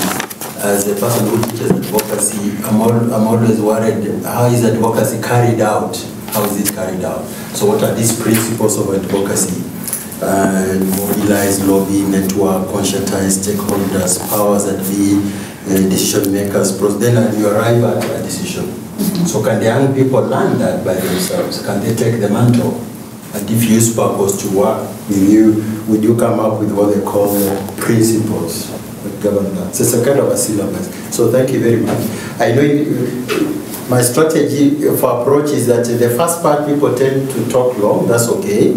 As a person who teaches advocacy, I'm always worried, how is advocacy carried out? How is it carried out? So what are these principles of advocacy? Mobilize, lobby, network, conscientize stakeholders, powers that be decision makers, then you arrive at a decision. So can the young people learn that by themselves? Can they take the mantle? And if UCSPAK was to work with you, would you come up with what they call principles that govern that? So it's a kind of a syllabus. So thank you very much. I know my strategy for approach is that the first part people tend to talk long, that's okay,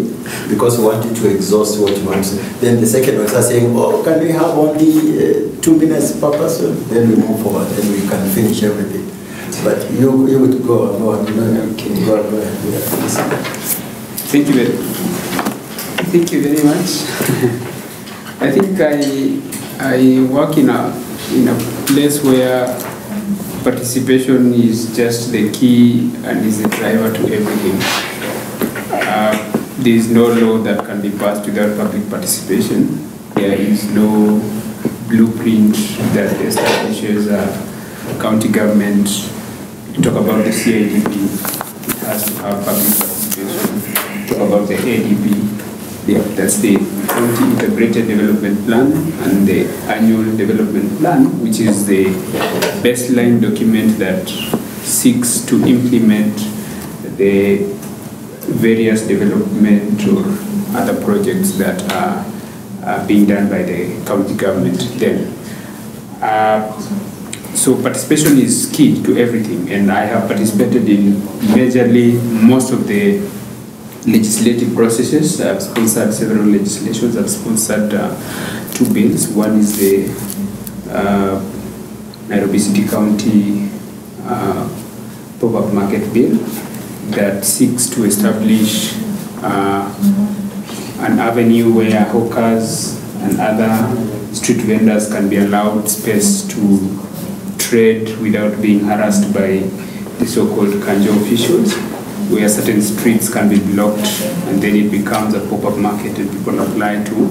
because we want you to exhaust what you want to say. Then the second one is saying, oh, can we have only 2 minutes per person? Then we move forward, then we can finish everything. But you would go on. Okay. Go ahead. Yeah, thank you very much. I think I work in a place where participation is just the key and is the driver to everything. There is no law that can be passed without public participation. There is no blueprint that establishes a county government. You talk about the CIDP, it has to have public participation. Talk about the ADP, that's the County Integrated Development Plan, and the Annual Development Plan, which is the baseline document that seeks to implement the various development or other projects that are being done by the county government then. So participation is key to everything, and I have participated in majorly most of the legislative processes. I've sponsored several legislations. I've sponsored 2 bills. One is the Nairobi City County pop-up market bill that seeks to establish an avenue where hawkers and other street vendors can be allowed space to trade without being harassed by the so-called kanjo officials, where certain streets can be blocked and then it becomes a pop-up market and people apply to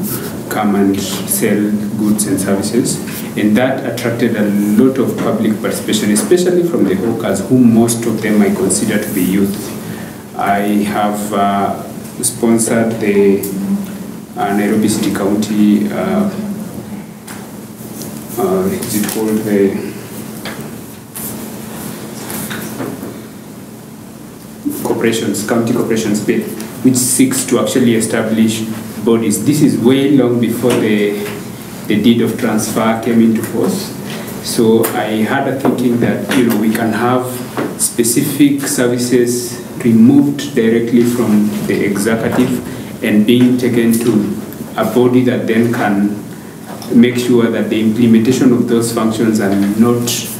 come and sell goods and services. And that attracted a lot of public participation, especially from the hawkers, whom most of them I consider to be youth. I have sponsored the Nairobi City County, is it called the county corporations bill, which seeks to actually establish bodies. This is way long before the deed of transfer came into force. So I had a thinking that we can have specific services removed directly from the executive and being taken to a body that then can make sure that the implementation of those functions are not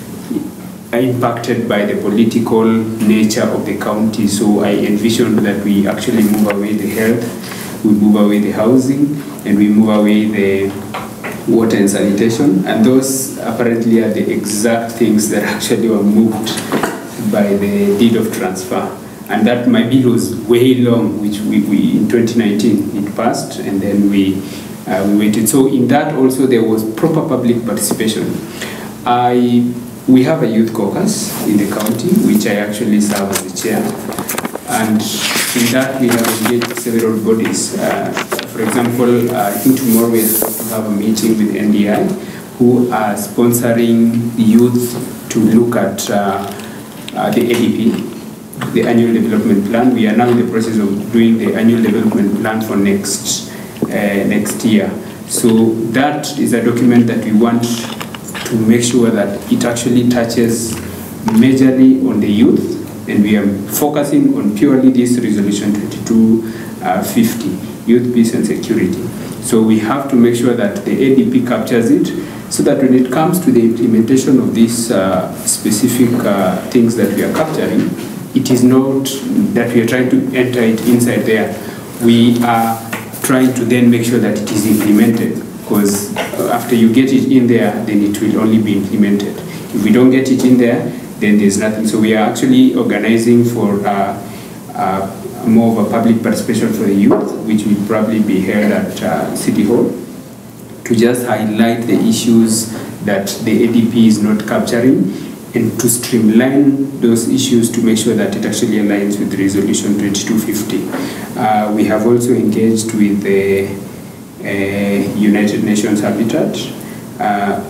impacted by the political nature of the county. So I envisioned that we actually move away the health, we move away the housing, and we move away the water and sanitation. And those apparently are the exact things that actually were moved by the deed of transfer. And that my bill was way long, which we in 2019 it passed, and then we waited. So in that also there was proper public participation. We have a youth caucus in the county, which I actually serve as the chair. And in that we have engaged several bodies. For example, I think tomorrow we are supposed to have a meeting with NDI, who are sponsoring youth to look at the ADP, the Annual Development Plan. We are now in the process of doing the Annual Development Plan for next year. So that is a document that we want to make sure that it actually touches majorly on the youth, and we are focusing on purely this Resolution 2250, Youth, Peace and Security. So we have to make sure that the ADP captures it, so that when it comes to the implementation of these specific things that we are capturing, it is not that we are trying to enter it inside there. We are trying to then make sure that it is implemented, because after you get it in there, then it will only be implemented. If we don't get it in there, then there's nothing. So we are actually organizing for more of a public participation for the youth, which will probably be held at City Hall, to just highlight the issues that the ADP is not capturing, and to streamline those issues to make sure that it actually aligns with Resolution 2250. We have also engaged with the United Nations Habitat,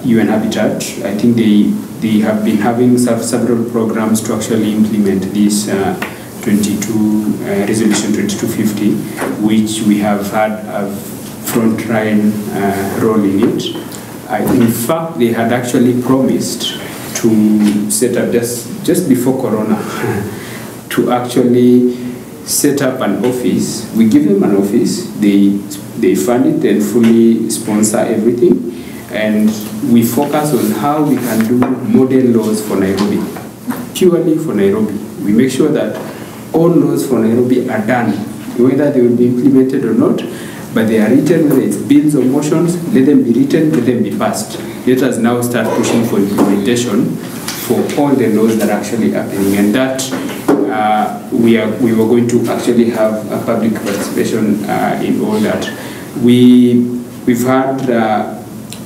UN Habitat. I think they have been having several programs to actually implement this Resolution 2250, which we have had a front-line role in it. In fact, they had actually promised to set up, just before Corona, to actually set up an office. We give them an office, they fund it and fully sponsor everything, and we focus on how we can do model laws for Nairobi, purely for Nairobi. We make sure that all laws for Nairobi are done, whether they will be implemented or not, but they are written, whether it's bills or motions, let them be written, let them be passed. Let us now start pushing for implementation for all the laws that are actually happening, and that we were going to actually have a public participation in all that. We've had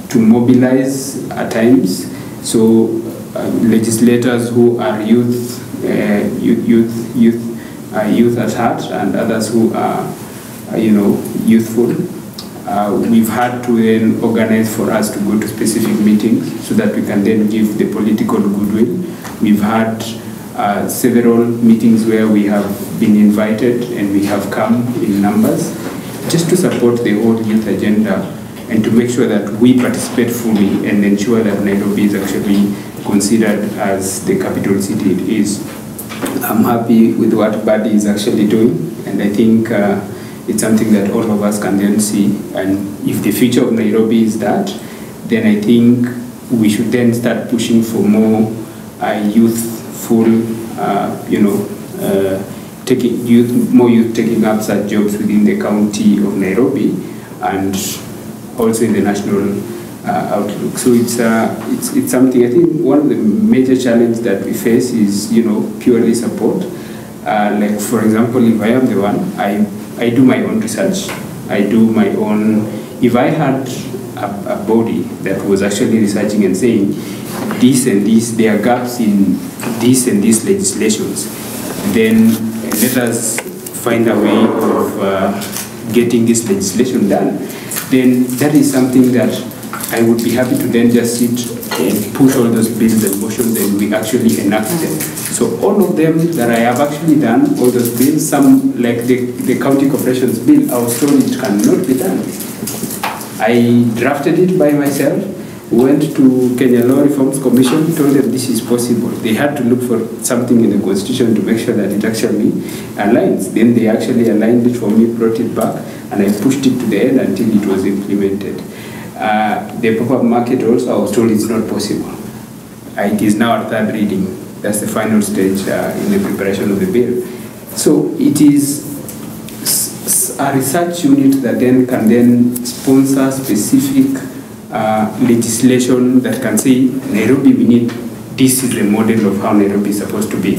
to mobilize at times, so legislators who are youth at heart, and others who are youthful. We've had to then organize for us to go to specific meetings so that we can then give the political goodwill. We've had several meetings where we have been invited and we have come in numbers just to support the whole youth agenda and to make sure that we participate fully and ensure that Nairobi is actually considered as the capital city it is. I'm happy with what Buddy is actually doing, and I think it's something that all of us can then see. And if the future of Nairobi is that, then I think we should then start pushing for more youthful, more youth taking up such jobs within the county of Nairobi and also in the national outlook. So it's something. I think one of the major challenges that we face is purely support. Like for example, if I am the one, I do my own research. I do my own. If I had a body that was actually researching and saying this and this, there are gaps in this and these legislations, then let us find a way of getting this legislation done. Then that is something that I would be happy to then just sit and push all those bills and motions and we actually enact them. So all of them that I have actually done, all those bills, some like the county corporations bill, I was told it cannot be done. I drafted it by myself, went to Kenya Law Reforms Commission, told them this is possible. They had to look for something in the constitution to make sure that it actually aligns. Then they actually aligned it for me, brought it back, and I pushed it to the end until it was implemented. The pop-up market also, I was told it's not possible. It is now our third reading. That's the final stage in the preparation of the bill. So it is a research unit that then can then sponsor specific legislation that can say, Nairobi, we need, this is the model of how Nairobi is supposed to be.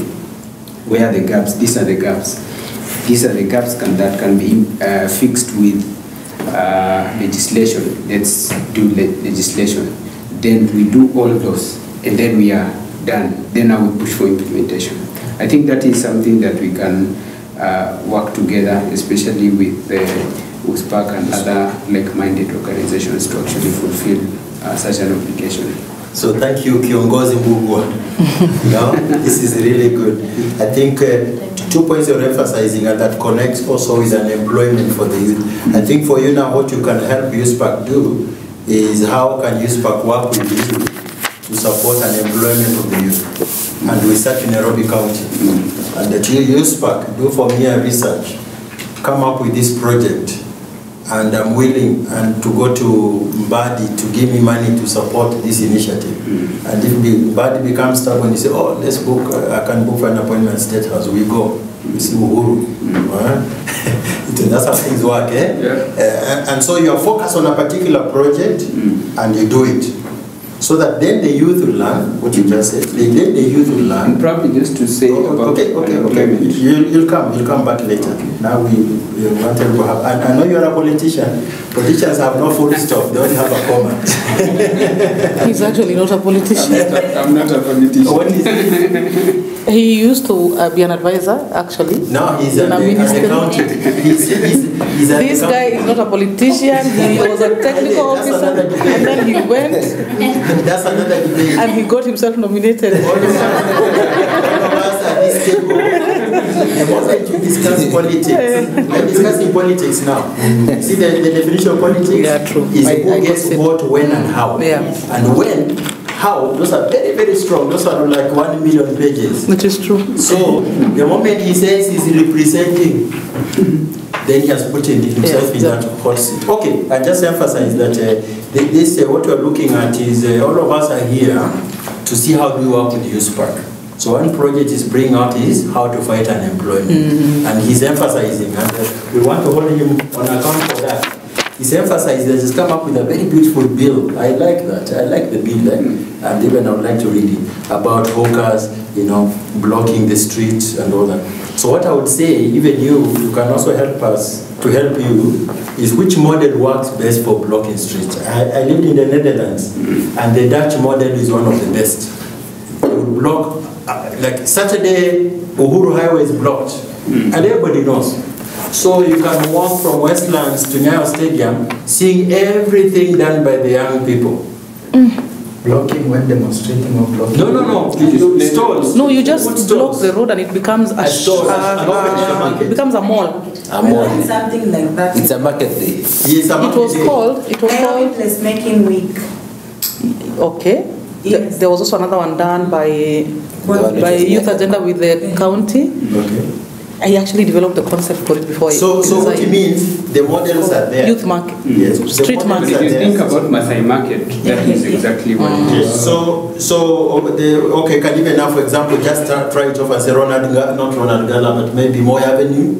Where are the gaps? These are the gaps. These are the gaps that can be fixed with legislation. Let's do legislation. Then we do all those, and then we are done. Then I will push for implementation. I think that is something that we can work together, especially with UCSPAK and other like-minded organizations to actually fulfill such an obligation. So thank you, Kiongozi Mbugua. This is really good. I think 2 points you're emphasizing and that connects also with unemployment for the youth. I think for you now, what you can help UCSPAK do is how can UCSPAK work with you to support unemployment of the youth. And we start in Nairobi County. And that UCSPAK do for me a research, come up with this project, and I'm willing to go to Mbadi to give me money to support this initiative. And if Mbadi becomes stubborn, you say, oh, let's book, I can book for an appointment at State House. We go, we see Uhuru. That's how things work, eh? Yeah. And so you are focused on a particular project and you do it. So that then the youth will learn what you just said. Then the youth will learn. And probably just to say about okay. You'll come back later. Now we want to have. And I know you are a politician. Politicians have no full stop. They only have a comma. He's actually not a politician. I'm not a politician. What is he? He used to be an advisor, actually. No, he's an accountant. This guy is not a politician. He was a technical officer, and then he went. That's another debate. And he got himself nominated. All of us at this table. I wanted to discuss politics. We're discussing politics now. See the definition of politics? Yeah, true. Is who gets what, when, and how. Yeah. And when, how, those are very, very strong. Those are like 1 million pages. Which is true. So, the moment he says he's representing, then he has put himself in that hot seat. Okay, I just emphasize that what we're looking at is all of us are here to see how do we work with UCSPAK. So one project is bringing out is how to fight unemployment. And he's emphasizing, and we want to hold him on account for that. He's emphasizing that he's come up with a very beautiful bill. I like that. I like the bill. And even I would like to read it about hawkers, blocking the streets and all that. So what I would say, even you can also help us to help you, is which model works best for blocking streets. I lived in the Netherlands, and the Dutch model is one of the best. You would block, like Saturday, Uhuru Highway is blocked, and everybody knows. So you can walk from Westlands to Nyayo Stadium, seeing everything done by the young people. Blocking when demonstrating or blocking? No. Stores. No, you just block the road and it becomes a store. It becomes a mall. A mall. Something like that. It's a market day. Yes, It was called Placemaking Week. Okay. Yes. There was also another one done by Youth Agenda with the county. Okay. I actually developed the concept for it before. So what it means, the models are there. Youth market. Yes. Street market. If you think about Masai Market, that is exactly what it is. Okay, can even now, for example, just try it off as a not Ronald Gala, but maybe Moy Avenue.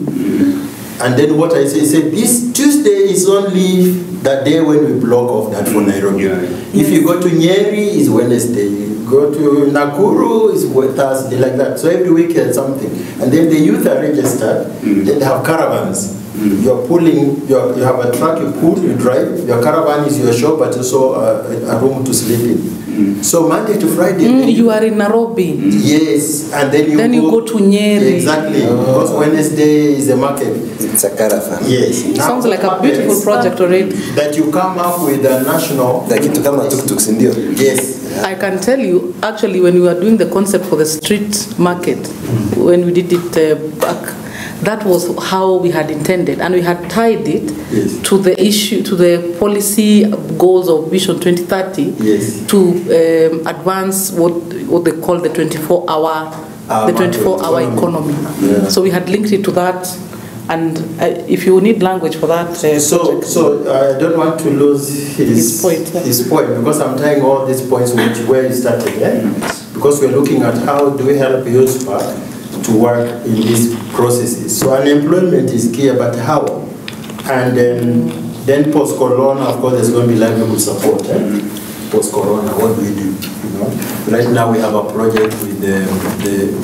And then what I say, this Tuesday is only the day when we block off that for Nairobi. If you go to Nyeri, it's Wednesday. You go to Nakuru, it's Thursday, like that. So every week there's something. And then the youth are registered, then they have caravans. You're pulling, you have a truck, you pull, you drive. Your caravan is your shop, but also a room to sleep in. So Monday to Friday. You are in Nairobi. Yes, and then you go to Nyeri. Exactly, because Wednesday is the market. It's a caravan. Yes. Now, sounds like a beautiful project already. That you come up with a national. Like it to come tuk-tuks in there. Yes. I can tell you, actually, when we were doing the concept for the street market, when we did it back, that was how we had intended, and we had tied it to the issue, to the policy goals of Vision 2030, to advance what they call the 24-hour economy. Yeah. So we had linked it to that. And if you need language for that, so I don't want to lose his point. His point, because I'm tying all these points where you started, because we're looking at how do we help UCSPAK to work in these processes. So unemployment is key, but how? And then post-corona, of course, there's going to be livelihood support. Post-corona, what do we do? Right now we have a project with the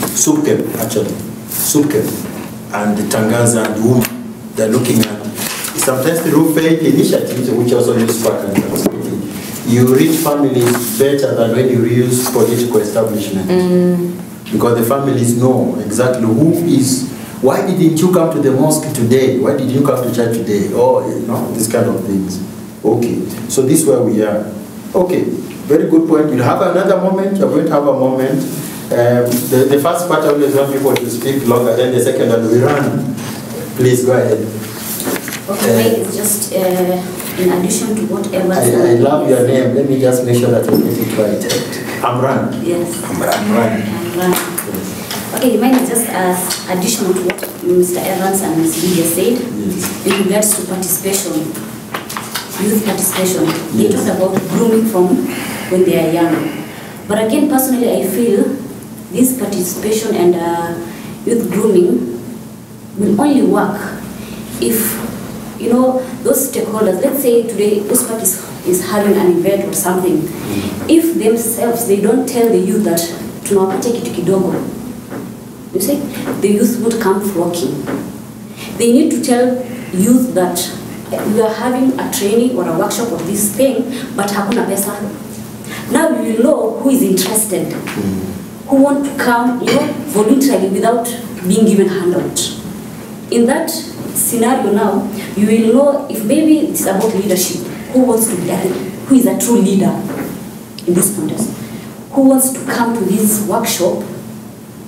UCSPAK, actually, UCSPAK. And the Tangaza and Wuma, they're looking at sometimes through faith initiatives, which also use UCSPAK. You reach families better than when you use political establishment. Because the families know exactly who is, why didn't you come to the mosque today? Why did you come to church today? Or, these kind of things. Okay, so this is where we are. Okay, very good point. You'll have another moment, you're going to have a moment. The first part I always want people to speak longer, then the second one we run. Please go ahead. Okay, it's just in addition to what Evans I love your name. Let me just make sure that I get it right. Amran. Yes. Amran. Yes. Okay, mine is just as additional to what Mr. Evans and Ms. Lydia said in regards to participation, youth participation. They talked about grooming from when they are young. But again, personally, I feel this participation and youth grooming will only work if, you know, those stakeholders, let's say today UCSPAK is having an event or something, if themselves, they don't tell the youth that tunawapata kitu kidogo, you see, the youth would come flocking. They need to tell youth that we are having a training or a workshop of this thing, but hakuna pesa. Now you will know who is interested, who want to come, you know, voluntarily without being given handout. In that scenario now, you will know if maybe it's about leadership, who wants to be, who is a true leader in this contest, who wants to come to this workshop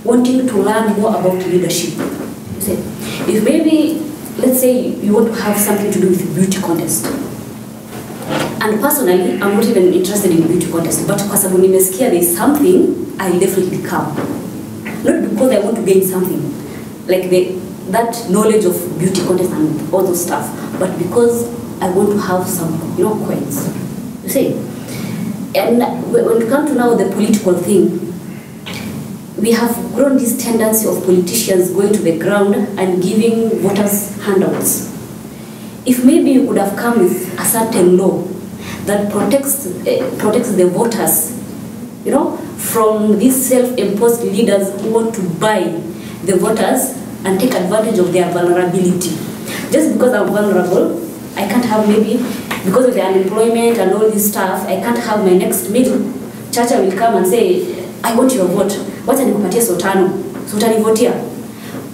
wanting to learn more about leadership. See, if maybe, let's say you want to have something to do with beauty contest, and personally, I'm not even interested in beauty contest, but because there is something, I'll definitely come. Not because I want to gain something, like that knowledge of beauty contest and all those stuff, but because I want to have some, you know, coins. You see? And when we come to now the political thing, we have grown this tendency of politicians going to the ground and giving voters handouts. If maybe you could have come with a certain law that protects the voters, you know, from these self-imposed leaders who want to buy the voters and take advantage of their vulnerability. Just because I'm vulnerable, I can't have maybe, because of the unemployment and all this stuff, I can't have my next meal. Chacha will come and say, I want your vote. Wacha nikupatie sotano. Sotani votia.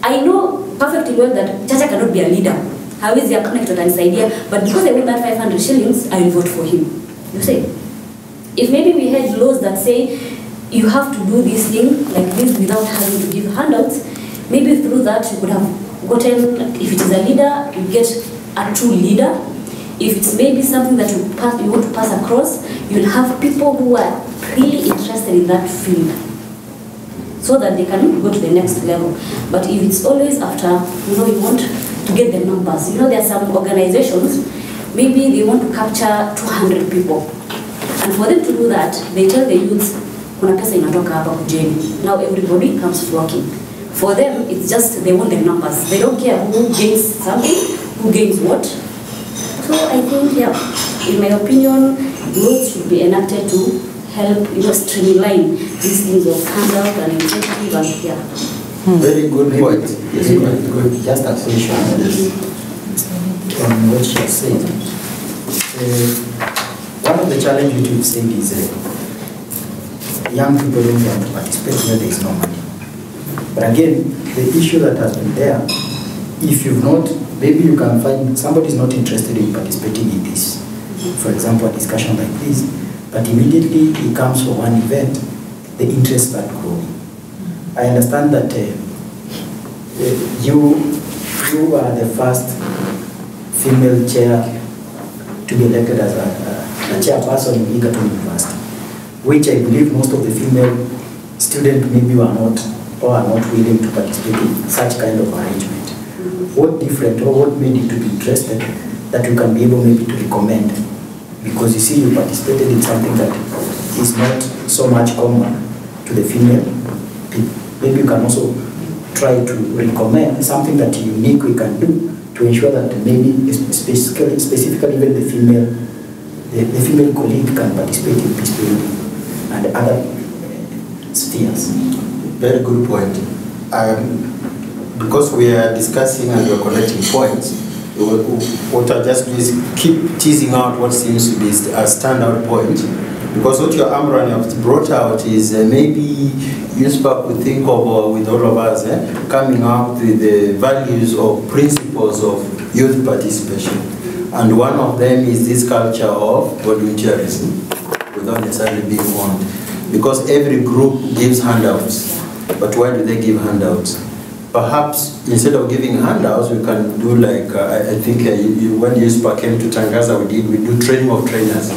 I know perfectly well that Chacha cannot be a leader. Hawezi hakuna kitu atanisaidia, but because I want that 500 shillings, I will vote for him. You say? If maybe we had laws that say, you have to do this thing like this without having to give handouts, maybe through that you could have gotten, if it is a leader, you get a true leader. If it's maybe something that you want to pass across, you'll have people who are really interested in that field so that they can go to the next level. But if it's always after, you know, you want to get the numbers. You know, there are some organizations, maybe they want to capture 200 people. And for them to do that, they tell the youths, kuna pesa inatoka hapa kujeni. Now everybody comes flocking. For them, it's just they want the numbers. They don't care who gains something, who gains what. So I think, yeah, in my opinion, laws should be enacted to help, you know, streamline these things of handout and incentive and yeah. Very good point. Yes, good. Just a question on what she has said. One of the challenges which we've said is young people don't want to participate where there is no money. But again, the issue that has been there, if you've not, maybe you can find somebody is not interested in participating in this. For example, a discussion like this, but immediately he comes for one event, the interest start growing. I understand that you are the first female chair to be elected as a chairperson in Egerton University, which I believe most of the female students maybe were not or are not willing to participate in such kind of arrangement. What different or what made you to be interested that you can be able maybe to recommend? Because you see you participated in something that is not so much common to the female people. Maybe you can also try to recommend something that unique we can do to ensure that maybe specifically even the female colleague can participate in peace building and other spheres. Very good point. Because we are discussing and we are collecting points, what I just do is keep teasing out what seems to be a standout point. Because what your Amran have brought out is maybe UCSPAK would think of, with all of us, coming up with the values or principles of youth participation. And one of them is this culture of volunteerism. without necessarily being owned. Because every group gives handouts. But why do they give handouts? Perhaps instead of giving handouts, we can do like, I think when UCSPAK came to Tangaza, we do training of trainers.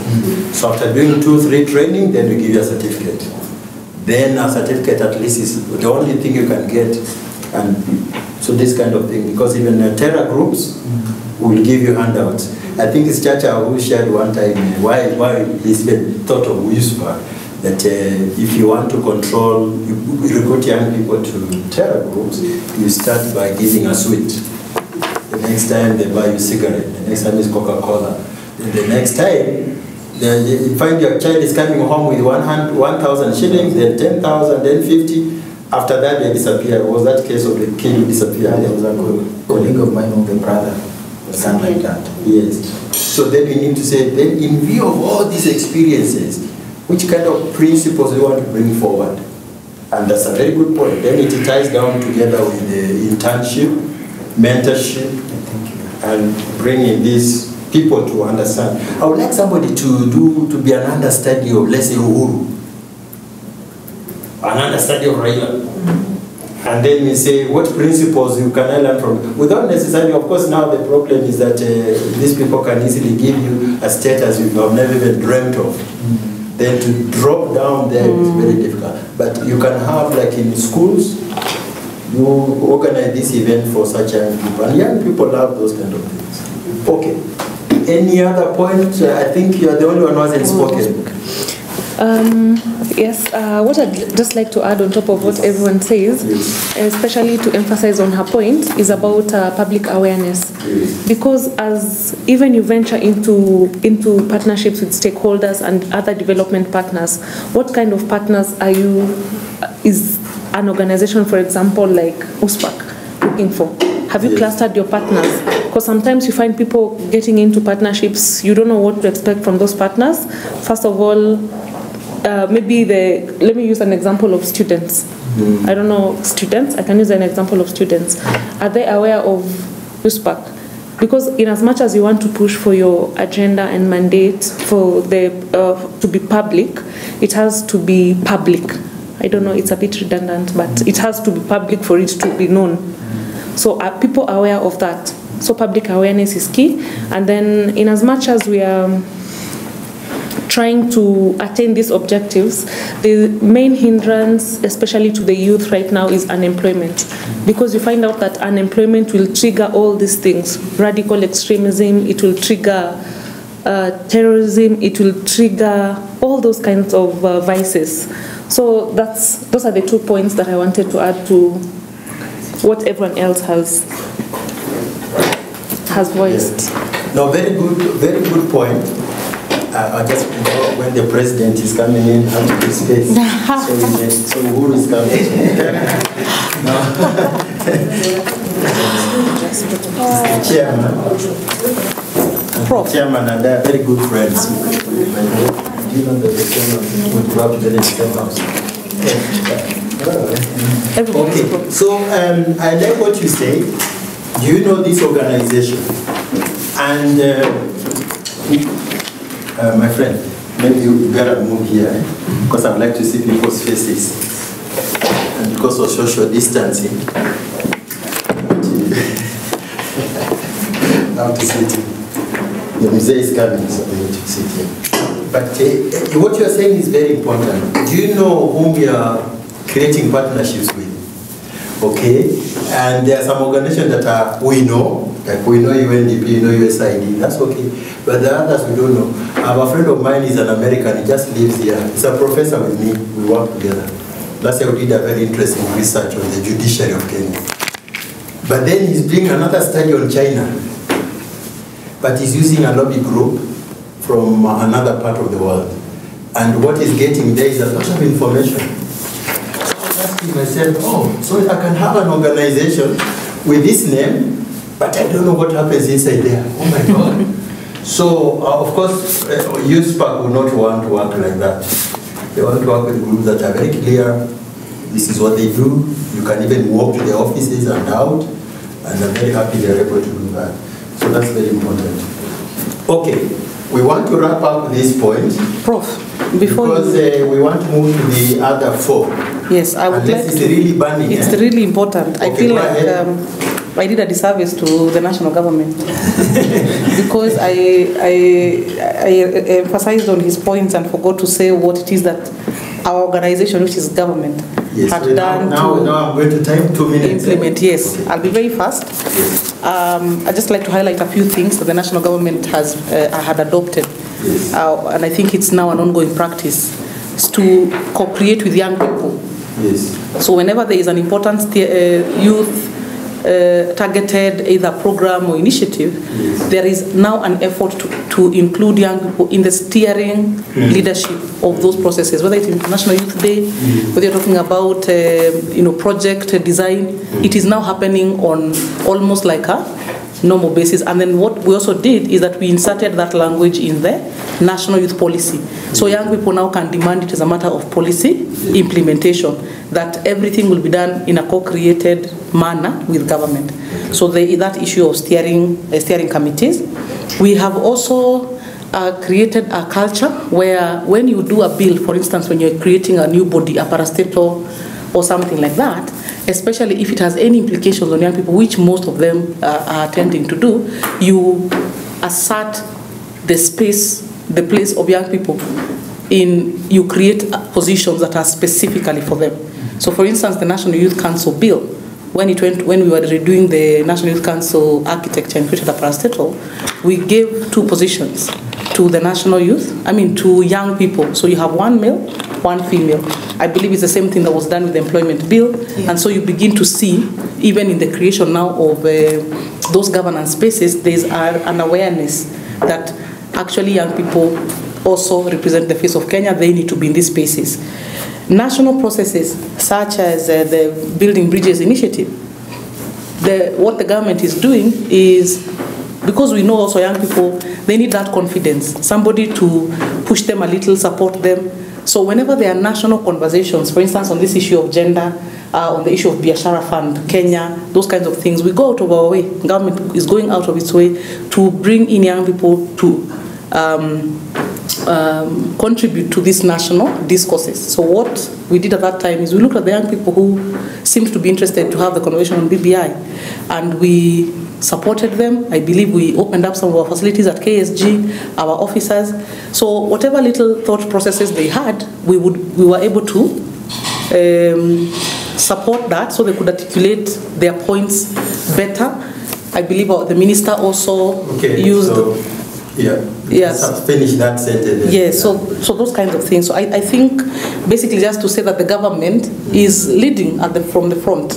So after doing 2-3 training, then we give you a certificate. Then a certificate at least is the only thing you can get. And so this kind of thing, because even terror groups will give you handouts. I think it's Chacha who shared one time why he's been thought of UCSPAK, that if you want to control, you recruit young people to terror groups, you start by giving a sweet. The next time they buy you cigarette, the next time is Coca-Cola. The next time, you find your child is coming home with 1,000 shillings, then 10,000, then 50. After that, they disappear. Was that case of the kid who disappeared? There was a colleague of mine, of the brother, was done like that. Yes. So then we need to say, then in view of all these experiences, which kind of principles do you want to bring forward? And that's a very good point. Then it ties down together with the internship, mentorship, and bringing these people to understand. I would like somebody to be an understudy of, let's say, Uhuru, an understudy of Raila. And then we say, what principles you can learn from? Without necessarily, of course, now the problem is that these people can easily give you a status you have never even dreamt of. Then to drop down there is very difficult. But you can have, like in schools, you organize this event for such young people. And young people love those kind of things. Okay. Any other point? I think you are the only one who hasn't spoken. Yes, what I'd just like to add on top of what everyone says, especially to emphasize on her point, is about public awareness. Because as even you venture into partnerships with stakeholders and other development partners, what kind of partners are you, is an organization, for example, like UCSPAK, looking for? Have you clustered your partners? Because sometimes you find people getting into partnerships, you don't know what to expect from those partners. First of all, let me use an example of students. I don't know, students, I can use an example of students. Are they aware of UCSPAK? Because in as much as you want to push for your agenda and mandate for the to be public, it has to be public. I don't know, it's a bit redundant, but it has to be public for it to be known. So are people aware of that? So public awareness is key. And then in as much as we are trying to attain these objectives, the main hindrance, especially to the youth right now, is unemployment. Because you find out that unemployment will trigger all these things. Radical extremism, it will trigger terrorism, it will trigger all those kinds of vices. So those are the 2 points that I wanted to add to what everyone else has voiced. Yeah. No, very good point. I just when the president is coming in, have to give space. So who is coming? The chairman. Chairman and I are very good friends. Do you know that the chairman would go up to the next house? Okay, so I like what you say. Do you know this organization? And my friend, maybe you better move here, because I'd like to see people's faces. And because of social distancing, I have to sit here. The museum is coming, so I need to sit here. But what you are saying is very important. Do you know whom you are creating partnerships with? Okay, and there are some organizations that we know, like we know UNDP, you know USID, that's okay. But the others we don't know. I have a friend of mine, he's an American, he just lives here. He's a professor with me, we work together. Last year we did a very interesting research on the judiciary of Kenya. But then he's doing another study on China. But he's using a lobby group from another part of the world. And what he's getting there is a lot of information. Myself, oh, so I can have an organization with this name, but I don't know what happens inside there. Oh my God. So, of course, UCSPAK will not want to work like that. They want to work with groups that are very clear. This is what they do. You can even walk to the offices and out, and I'm very happy they're able to do that. So that's very important. Okay, we want to wrap up this point. Prof. because we want to move to the other 4. Yes, I would like it's to. Really burning, it's really important. Okay, I feel like I did a disservice to the national government because I emphasized on his points and forgot to say what it is that our organization, which is government, had done now I'm going to time 2 minutes. Implement. Yes, okay. I'll be very fast. Yes. I'd just like to highlight a few things that the national government has had adopted, yes. And I think it's now an ongoing practice, is to co-create with young people. Yes. So whenever there is an important youth targeted either program or initiative, yes. There is now an effort to include young people in the steering leadership of those processes, whether it's International Youth Day, whether you're talking about project design, it is now happening on almost like a normal basis. And then what we also did is that we inserted that language in the national youth policy. So young people now can demand it as a matter of policy implementation, that everything will be done in a co-created manner with government. So that issue of steering committees. We have also created a culture where when you do a bill, for instance, when you're creating a new body, a parastatal or something like that, especially if it has any implications on young people, which most of them are attempting to do, you assert the space, the place of young people you create positions that are specifically for them. So for instance, the National Youth Council bill, when we were redoing the National Youth Council architecture and created a parastatal, we gave 2 positions to the national youth, to young people. So you have 1 male, 1 female. I believe it's the same thing that was done with the employment bill. Yeah. And so you begin to see, even in the creation now of those governance spaces, there's an awareness that actually young people also represent the face of Kenya. They need to be in these spaces. National processes such as the Building Bridges initiative, what the government is doing is, because we know also young people, they need that confidence, somebody to push them a little, support them. So whenever there are national conversations, for instance, on this issue of gender, on the issue of Biashara Fund, Kenya, those kinds of things, we go out of our way. Government is going out of its way to bring in young people to contribute to these national discourses. So what we did at that time is we looked at the young people who seemed to be interested to have the conversation on BBI, and we supported them. I believe we opened up some of our facilities at KSG, our officers. So whatever little thought processes they had, we were able to support that so they could articulate their points better. I believe the minister also used... Yes. Finish that sentence. Yes, so those kinds of things. So I think basically just to say that the government is leading from the front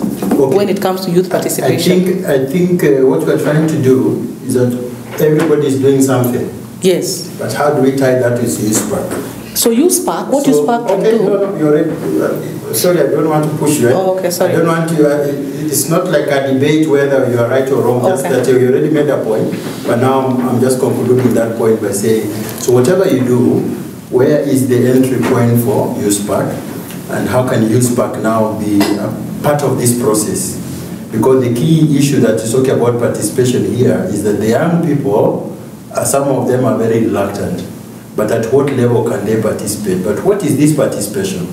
when it comes to youth participation. I think what we're trying to do is that everybody is doing something. Yes. But how do we tie that with UCSPAK? So UCSPAK, what UCSPAK can do? No, you're right. Sorry, I don't want to push you. Oh, okay, sorry. I don't want to. It's not like a debate whether you are right or wrong. Just that you already made a point. But now I'm just concluding that point by saying, so whatever you do, where is the entry point for UCSPAK, and how can UCSPAK now be a part of this process? Because the key issue that is talking about participation here is that the young people, some of them are very reluctant. But at what level can they participate? But what is this participation?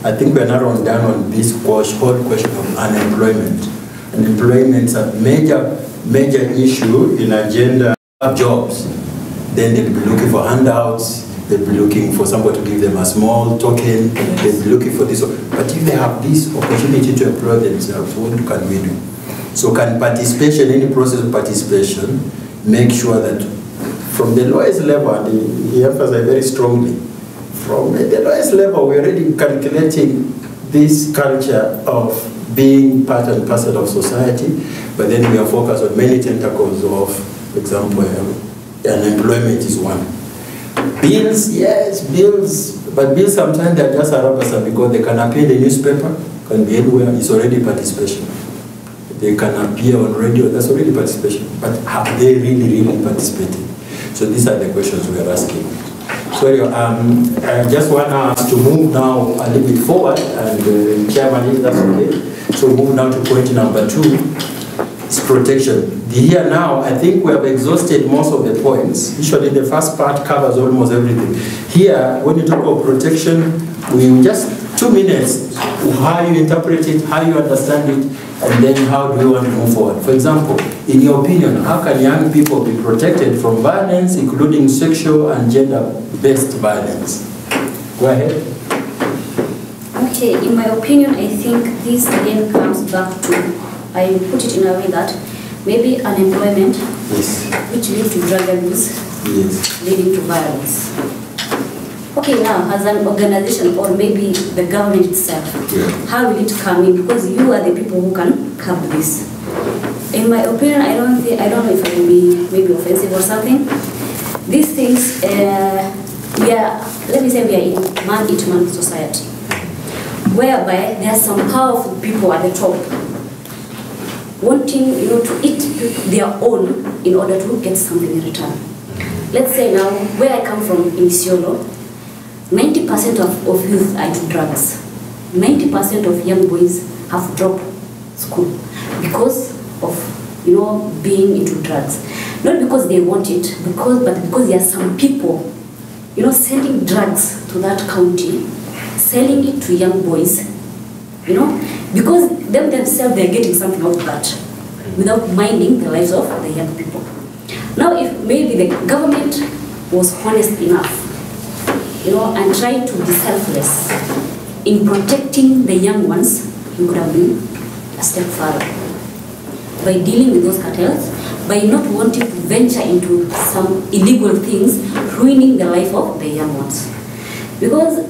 I think we're narrowing down on this whole question of unemployment. Unemployment is a major issue in agenda of jobs. Then they'll be looking for handouts, they'll be looking for somebody to give them a small token, they'll be looking for this. But if they have this opportunity to employ themselves, what can we do? So can participation, any process of participation, make sure that from the lowest level, and he emphasized very strongly, from the lowest level, we're already calculating this culture of being part and parcel of society, but then we are focused on many tentacles of, for example, unemployment is one. Bills, yes, bills, but bills sometimes they're just a rubber stamp because they can appear in the newspaper, can be anywhere, it's already participation. They can appear on radio, that's already participation. But have they really participated? So these are the questions we are asking. Sorry, I just want us to move now a little bit forward, and Chairman, if that's okay. So move now to point number 2, is protection. Here now, I think we have exhausted most of the points. Usually the first part covers almost everything. Here, when you talk about protection, we just 2 minutes, how you interpret it, how you understand it, and then how do you want to move forward. For example, in your opinion, how can young people be protected from violence, including sexual and gender-based violence? Go ahead. Okay, in my opinion, I think this again comes back to, I put it in a way that maybe unemployment, yes, which leads to drug abuse, yes, leading to violence. Okay, now as an organization or maybe the government itself, yeah, how will it come in? Because you are the people who can curb this. In my opinion, I don't know if I will be maybe offensive or something. These things, let me say we are in man-eat-man society, whereby there are some powerful people at the top wanting, to eat their own in order to get something in return. Let's say now, where I come from in Isiolo, 90% of youth are into drugs. 90% of young boys have dropped school because of, being into drugs. Not because they want it, but because there are some people, sending drugs to that county, selling it to young boys, because themselves, they're getting something out of that without minding the lives of the young people. Now, if maybe the government was honest enough, and tried to be selfless in protecting the young ones, we could have been a step further. By dealing with those cartels, by not wanting to venture into some illegal things, ruining the life of the young ones. Because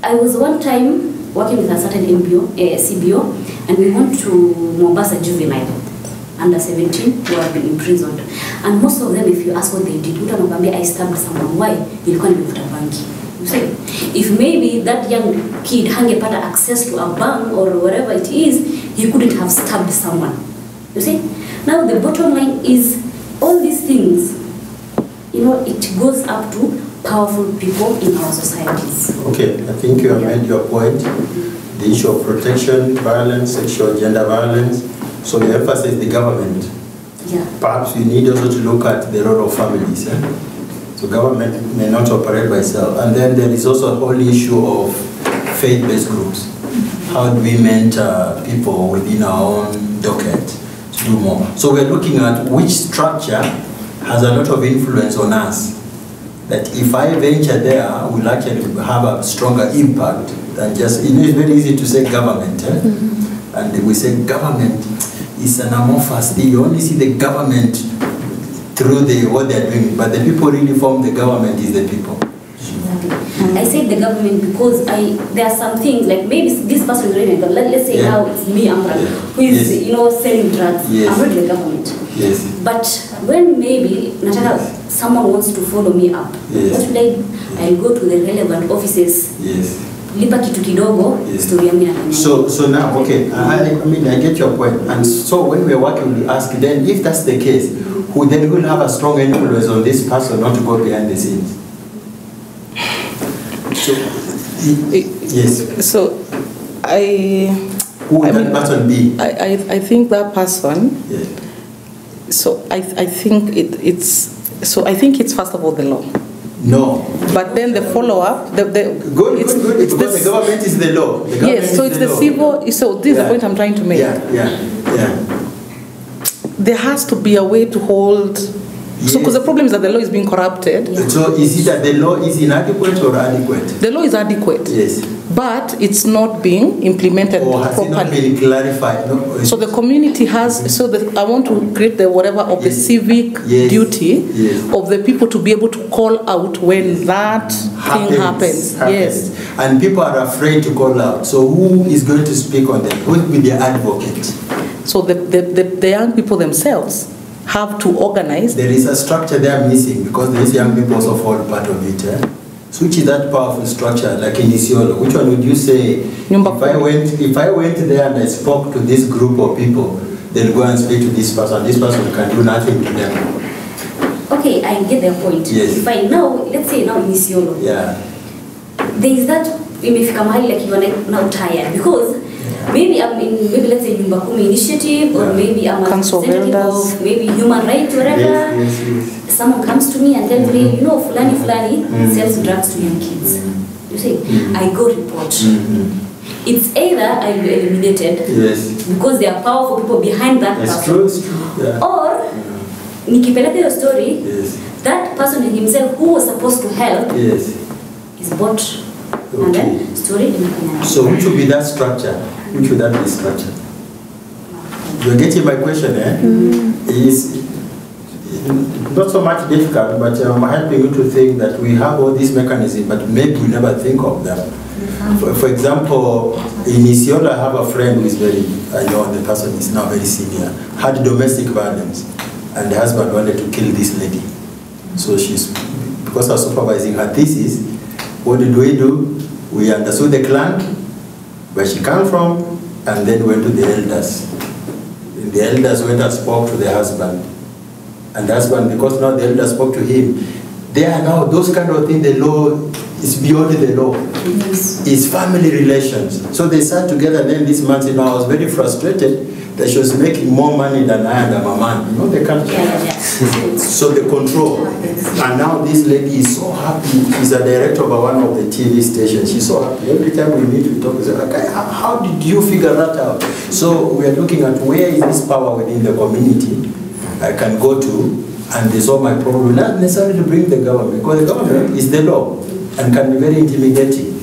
I was one time working with a certain CBO, and we went to Mombasa juvenile, under 17, who have been imprisoned. And most of them, if you ask what they did, I stabbed someone. Why? You can't be a bank. You see? If maybe that young kid had access to a bank or whatever it is, he couldn't have stabbed someone. You see? Now the bottom line is, all these things, it goes up to powerful people in our societies. Okay, I think you have made your point. The issue of protection, violence, sexual, gender violence. So you emphasize the government. Yeah. Perhaps we need also to look at the role of families. So government may not operate by itself. And then there is also a whole issue of faith-based groups. How do we mentor people within our own docket to do more? So we're looking at which structure has a lot of influence on us. That if I venture there, will actually have a stronger impact than just, it's very easy to say government. And we say government is an amorphous thing. You only see the government through what they're doing, but the people really form the government is the people. I say the government because there are some things, like maybe this person is really, let's say now it's me, Amran, who is, selling drugs. I'm not the government. Yes. But when maybe someone wants to follow me up, what should I do? I'll go to the relevant offices. Yes. Lipa kitu kidogo, story yangu inafanya. So now, okay, I get your point. And so when we're working, we ask, then if that's the case, who then will have a strong influence on this person not to go behind the scenes? So, yes. So, who would that person be? I think that person. Yes. So I think I think it's first of all the law. No. But then the follow-up, good, because the government is the law. Yes, so it's the civil. So this is the point I'm trying to make. Yeah. There has to be a way to hold. Yes. So because the problem is that the law is being corrupted. So is it that the law is inadequate or adequate? The law is adequate. Yes. But it's not being implemented or has properly. It not been clarified? No. So the community has, I want to create the whatever of the civic duty of the people to be able to call out when that thing happens. Yes. And people are afraid to call out. So who is going to speak on them? Who will be their advocate? So the young people themselves have to organize. There is a structure they are missing because these young people also fall part of it. So which is that powerful structure, like in Isiolo? Which one would you say, if I went there and I spoke to this group of people, they'll go and speak to this person can do nothing to them? Okay, I get their point. Yes. If I now, let's say now in Isiolo, yeah, there is that, like you are now tired, because maybe I'm in, maybe let's say Nyumba Kumi initiative, or maybe I'm a Council of representative Elders. of maybe human rights, whatever. Yes. Someone comes to me and tells me, you know, Fulani sells drugs to young kids. You see, I go report. It's either I be eliminated because there are powerful people behind that person, It's true. Yeah. or nikipeleka your story, that person himself who was supposed to help is bought. And then story in. So which would be that structure? Which would that be structure? You're getting my question, eh? Is not so much difficult, but I'm helping you to think that we have all these mechanisms, but maybe we never think of them. For example, in Isiolo, I have a friend who is very, I know the person is now very senior, had domestic violence, and the husband wanted to kill this lady. So she's, because I was supervising her thesis, what did we do? We understood the clan, where she came from, and then went to the elders. And the elders went and spoke to the husband. And the husband, because now the elders spoke to him, they are now, those kind of things, the law is beyond the law. It's family relations. So they sat together, and then this man said, I was very frustrated that she was making more money than I and my man. You know, they can't. So the control. And now this lady is so happy. She's a director of one of the TV stations. She's so happy. Every time we meet, we talk. We say, okay, how did you figure that out? So we are looking at where is this power within the community I can go to and resolve my problem. Not necessarily to bring the government, because the government is the law and can be very intimidating.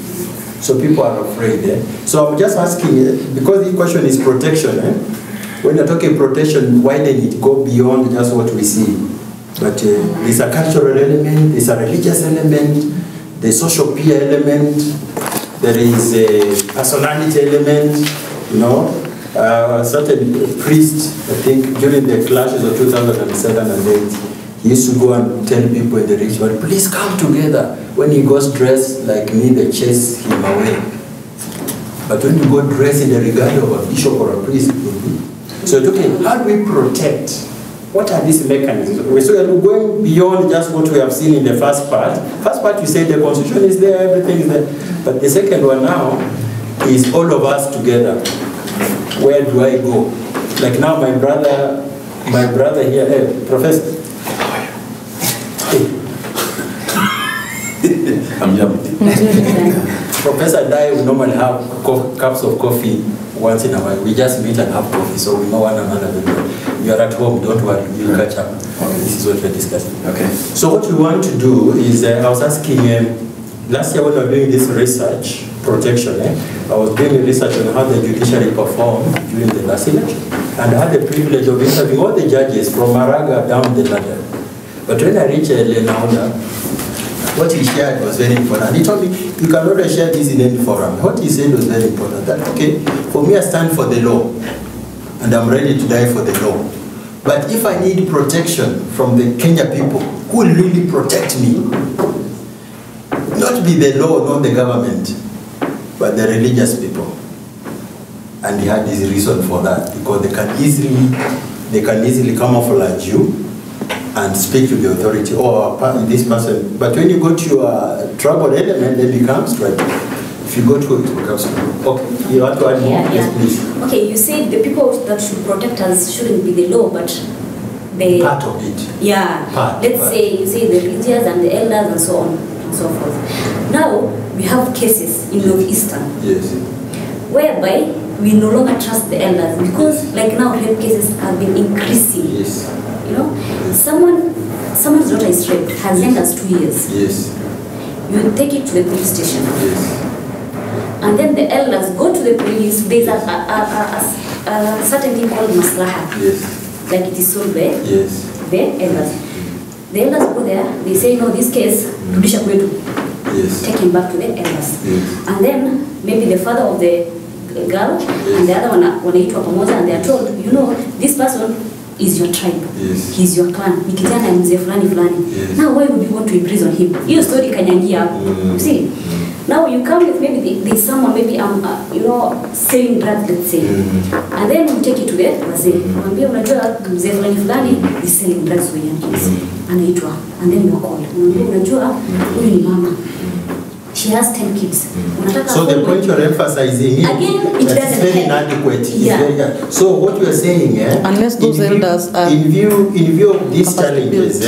So people are afraid. So I'm just asking, because the question is protection. When you're talking protection, why didn't it go beyond just what we see? But there's a cultural element, there's a religious element, there's social peer element, there is a personality element, you know. A certain priest, I think, during the clashes of 2007 and 8, he used to go and tell people in the ritual, please come together. When he goes dressed like me, they chase him away. But when you go dressed in the regalia of a bishop or a priest, so okay, how do we protect? What are these mechanisms? So we're going beyond just what we have seen in the first part. First part, you say the constitution is there, everything is there. But the second one now is all of us together. Where do I go? Like now my brother here, hey, Professor. I'm jumping. Professor Dai will normally have cups of coffee once in a while. We just meet and have coffee, so we know one another very well. You are at home, don't worry, we'll catch up. This is what we're discussing. Okay. So what we want to do is, I was asking, last year when we were doing this research, protection, I was doing research on how the judiciary performed during the last election. And I had the privilege of interviewing all the judges from Maraga down the ladder. But when I reached Lenaula, what he shared was very important. He told me, you cannot share this in any forum. What he said was very important. That, okay, for me I stand for the law, and I'm ready to die for the law. But if I need protection from the Kenya people, who will really protect me? Not be the law, not the government, but the religious people. And he had this reason for that, because they can easily camouflage you and speak to the authority, or this person. But when you go to your tribal element, they become striking. If you go to it, it becomes striking. Okay, you want to add more? Yes, please. Okay, you said the people that should protect us shouldn't be the law, but the part of it. Yeah. Let's say you say the religious and the elders and so on and so forth. Now we have cases in Northeastern. Yes. Whereby we no longer trust the elders, because like now rape cases have been increasing. Yes. You know, someone's daughter is raped, as young as 2 years. Yes. You take it to the police station. Yes. And then the elders go to the police. There's a certain thing called maslaha. Yes. Like it is sold there. Yes. The elders. The elders go there, they say, no, this case, Rudisha kwetu. Yes. Take him back to the elders. Yes. And then maybe the father of the girl and the other one wanaitwa pamoja, and they are told, you know, this person is your tribe. Yes. He's your clan. Ni kijana ya mzee fulani fulani. Yes. Now why would you want to imprison him? Hiyo story kanyangia hapo. You see? Now you come with maybe there's someone, maybe you know, selling drugs, let's say. And then you take it to the wazee. Mwambie unajua mzee fulani fulani is selling drugs for young kids. Anaitwa. And then you call. Mwambie unajua huyu ni mama. she has 10 kids. So the point you're emphasizing is again, it doesn't very help. inadequate. Yeah. So what you are saying, unless those elders are in view of these challenges,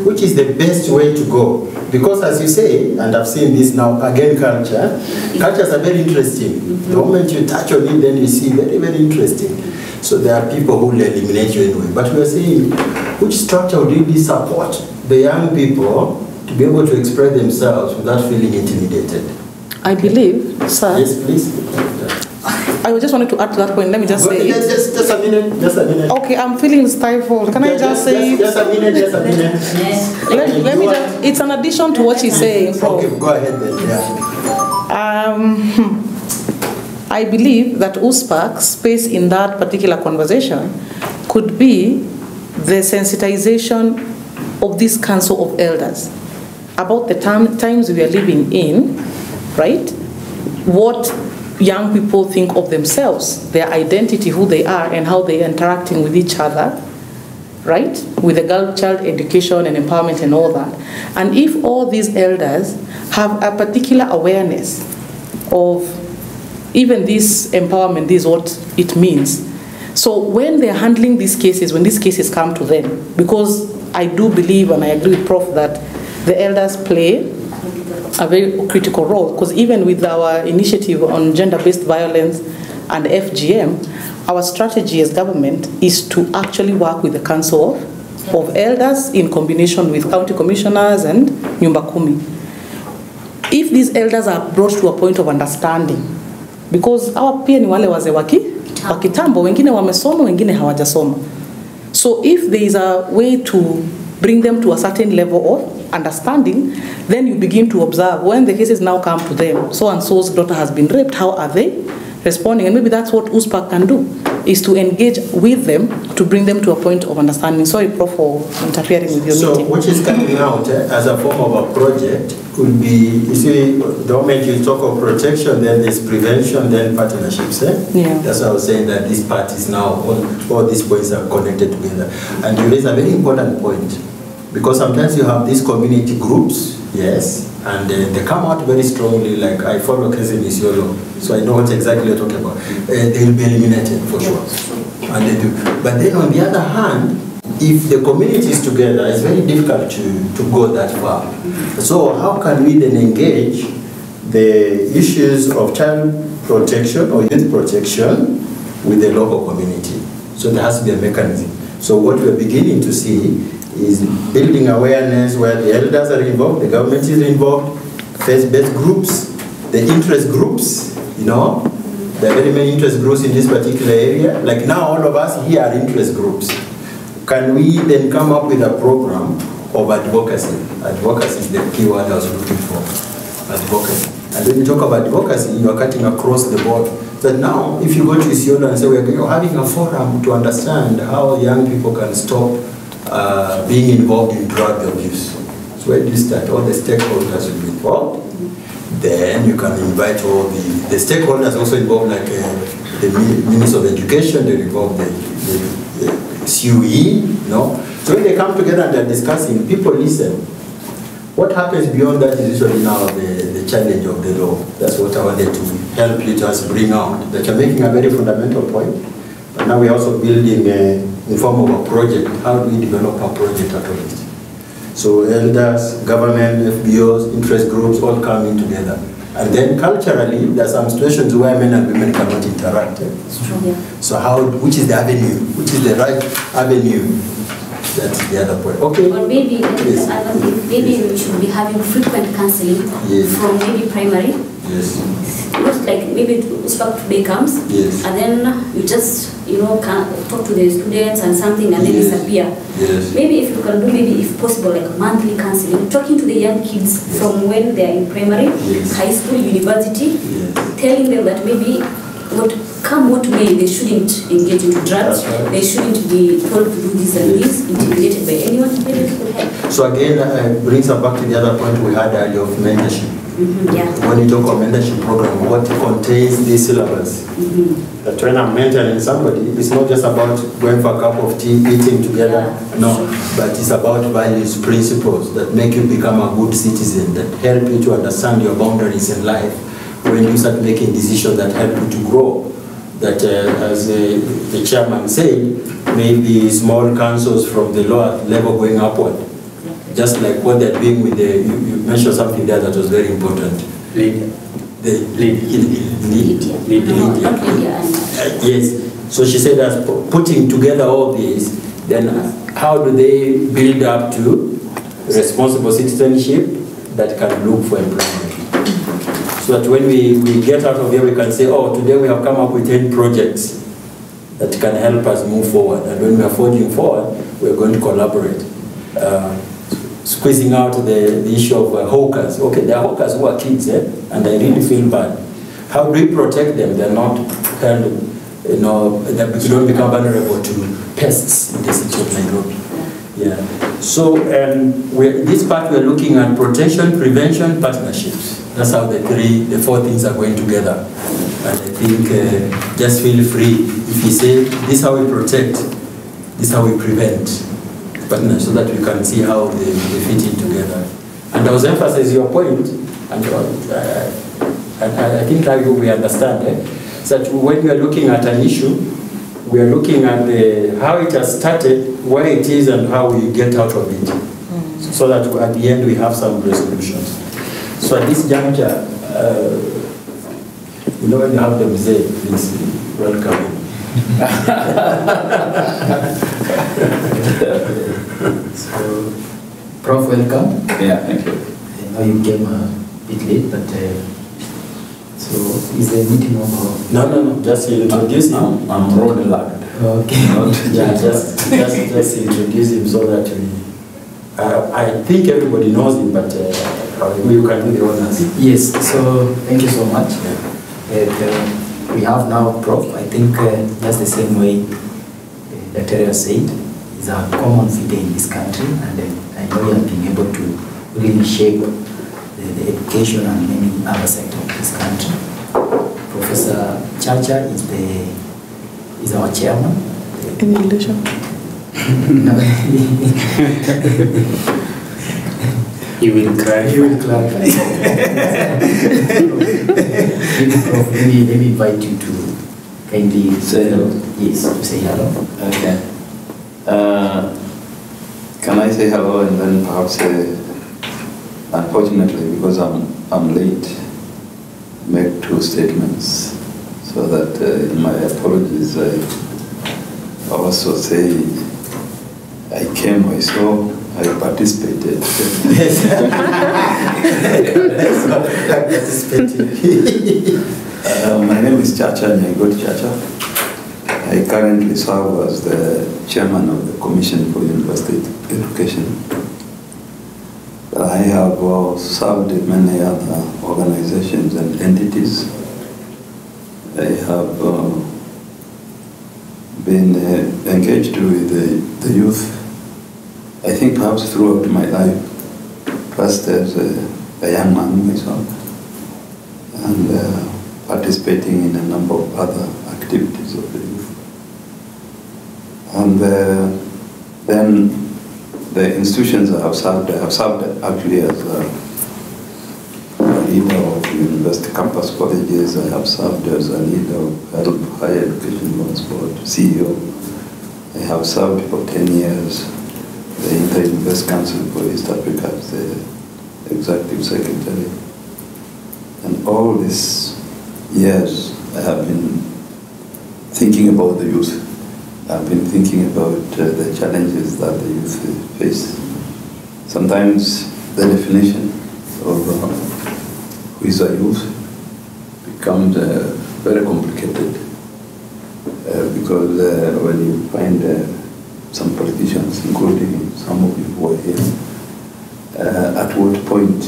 which is the best way to go? Because as you say, and I've seen this now, again, cultures are very interesting. The moment you touch on it, then you see very, very interesting. So there are people who will eliminate you anyway. But we are saying, which structure would really support the young people to be able to express themselves without feeling intimidated? I believe, sir. Yes, please. I just wanted to add to that point. Let me just say. Just a minute. Just a minute. Okay, I'm feeling stifled. Can I just say? Just a minute. Just a minute. Let me just. It's an addition to what she's saying. Okay, go ahead then. Yeah. I believe that UCSPAK's space in that particular conversation could be the sensitization of this Council of Elders about the times we are living in, right? What young people think of themselves, their identity, who they are, and how they are interacting with each other, right? With the child education and empowerment and all that. And if all these elders have a particular awareness of even this empowerment, this is what it means. So when they're handling these cases, when these cases come to them, because I do believe and I agree with Prof that the elders play a very critical role, because even with our initiative on gender-based violence and FGM, our strategy as government is to actually work with the Council of Elders in combination with county commissioners and Nyumba Kumi. If these elders are brought to a point of understanding, because our pia ni wale wazee wa kitambo, wengine wamesoma, wengine hawajasoma. So if there is a way to bring them to a certain level of understanding, then you begin to observe when the cases now come to them, so and so's daughter has been raped, how are they responding? And maybe that's what UCSPAK can do, is to engage with them to bring them to a point of understanding. Sorry, Prof, for interfering with your meeting. So what is coming out as a form of a project could be, you see, the moment you talk of protection, then there's prevention, then partnerships. Yeah. That's why I was saying that these parties now, all these points are connected together. And you raise a very important point, because sometimes you have these community groups, yes, and they come out very strongly, like I follow case in Isiolo, so I know what exactly you're talking about. They will be eliminated for sure, and they do. But then on the other hand, if the community is together, it's very difficult to go that far. So how can we then engage the issues of child protection or youth protection with the local community? So there has to be a mechanism. So what we're beginning to see is building awareness where the elders are involved, the government is involved, faith-based groups, the interest groups, you know, there are very many interest groups in this particular area. Like now all of us here are interest groups. Can we then come up with a program of advocacy? Advocacy is the key word I was looking for, advocacy. And when you talk about advocacy, you are cutting across the board. But now, if you go to Isiolo and say, we're having a forum to understand how young people can stop being involved in drug abuse. So where do you start? All the stakeholders will be involved. Then you can invite all the stakeholders also involved, like the Minister of Education, they involve the CUE, you know. So when they come together and they're discussing, people listen. What happens beyond that is usually now the challenge of the law. That's what I wanted to help you just bring out. That you're making a very fundamental point. But now we're also building in form of a project. How do we develop a project at least? So elders, government, FBOs, interest groups all coming together. And then culturally, there are some situations where men and women cannot interact. So which is the avenue? Which is the right avenue? That's the other point. Okay. Or maybe, yes. Maybe we should be having frequent counseling from maybe primary. Yes. Not like maybe UCSPAK today comes, and then you just talk to the students and something, and then disappear. Yes. Maybe if you can do, maybe if possible, like monthly counseling, talking to the young kids from when they are in primary, high school, university, telling them that maybe what may, they shouldn't engage into drugs, they shouldn't be told to do this and this, intimidated by anyone. Maybe it could help. So again, brings us back to the other point we had earlier of mentorship. When you talk about mentorship program, what contains this syllabus? That when I'm mentoring somebody, it's not just about going for a cup of tea, eating together, no, but it's about values, principles that make you become a good citizen, that help you to understand your boundaries in life. When you start making decisions that help you to grow, that as the chairman said, maybe small councils from the lower level going upward. Just like what they're doing with the, you mentioned something there that was very important. Lydia. Yes. So she said that putting together all these, then how do they build up to responsible citizenship that can look for employment? So that when we get out of here, we can say, oh, today we have come up with 10 projects that can help us move forward. And when we are forging forward, we're going to collaborate. Squeezing out the issue of hawkers. Okay, there are hawkers who are kids, and I really feel bad. How do we protect them? They're not held, they don't become vulnerable to pests in the city of Nairobi. Yeah. So this part we're looking at protection, prevention, partnerships. That's how the four things are going together. And I think just feel free if you say this is how we protect, this is how we prevent. So that we can see how they fit in together. And I was emphasizing your point, and I think that we understand that when we are looking at an issue, we are looking at how it has started, where it is, and how we get out of it, so that at the end we have some resolutions. So at this juncture, when you have them say, please welcome. So, Prof, welcome. Yeah, thank you. I know you came a bit late, but so is the meeting over? No, just introduce him. I'm road locked. Okay. Yeah, just introduce him so that I think everybody knows him, but you can do the honors. Yes, so thank you so much. We have now Prof, I think just the same way Dr. Area said, is a common figure in this country, and I know you have been able to really shape the education and many other sectors of this country. Professor Chacha is our chairman. In relation? He will clarify. He will clarify. Maybe invite you to kindly say hello. Yes, say hello. Okay. Can I say hello and then perhaps unfortunately, because I'm late, make two statements so that in my apologies I also say I came, I saw, I participated. My name is Chacha Nyaigot Chacha. I currently serve as the chairman of the Commission for University Education. I have served in many other organizations and entities. I have been engaged with the youth, I think perhaps throughout my life, first as a young man myself, and participating in a number of other activities of the youth. And then the institutions I have served actually as a leader of university campus colleges. I have served as a leader of higher education loans board, CEO. I have served for 10 years the Inter-University Council for East Africa as the executive secretary. And all these years I have been thinking about the youth. I've been thinking about the challenges that the youth face. Sometimes the definition of who is a youth becomes very complicated because when you find some politicians, including some of you who are here, at what point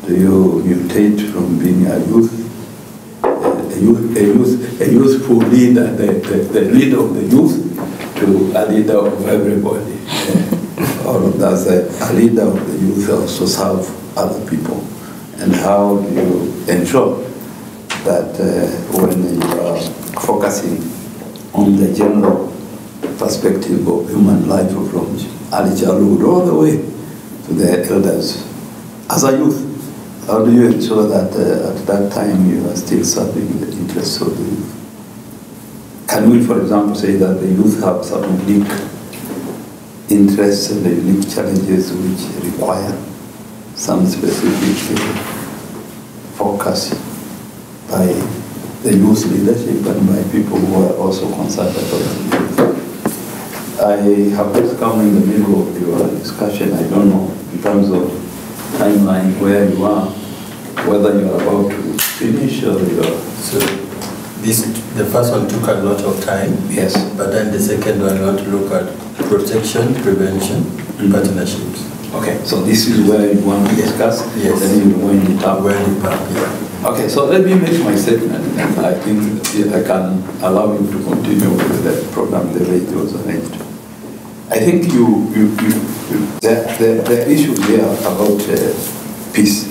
do you mutate from being a youth, a youthful leader, the leader of the youth, to a leader of everybody? Or does a leader of the youth also serve other people? And how do you ensure that when you are focusing on the general perspective of human life from early childhood all the way to the elders, as a youth, how do you ensure that at that time you are still serving the interests of the youth? Can we, for example, say that the youth have some unique interests and unique challenges which require some specific focus by the youth leadership and by people who are also concerned about the youth? I have just come in the middle of your discussion. I don't know, in terms of timeline, where you are, whether you are about to finish or you are... So the first one took a lot of time. Yes. But then the second one, we want to look at protection, prevention, and partnerships. Okay, so this is where you want to discuss? Yes. Then you wind it up? Wind it up, yeah. Okay, so let me make my statement, and I think I can allow you to continue with the program the way it was arranged. I think the issue here about peace,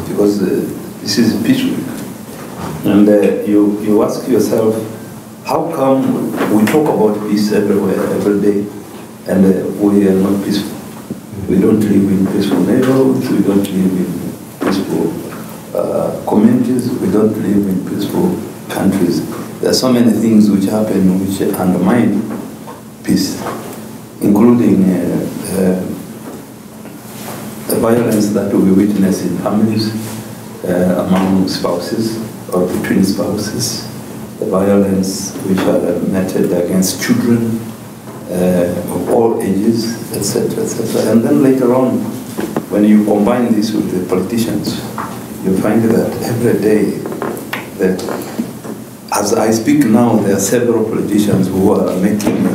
because this is Peace Week, and you ask yourself, how come we talk about peace everywhere, every day, and we are not peaceful? We don't live in peaceful neighborhoods, we don't live in peaceful communities, we don't live in peaceful countries. There are so many things which happen which undermine peace, including the violence that we witness in families, among spouses or between spouses, the violence which are meted against children of all ages, etc., etc. And then later on, when you combine this with the politicians, you find that every day, that as I speak now, there are several politicians who are making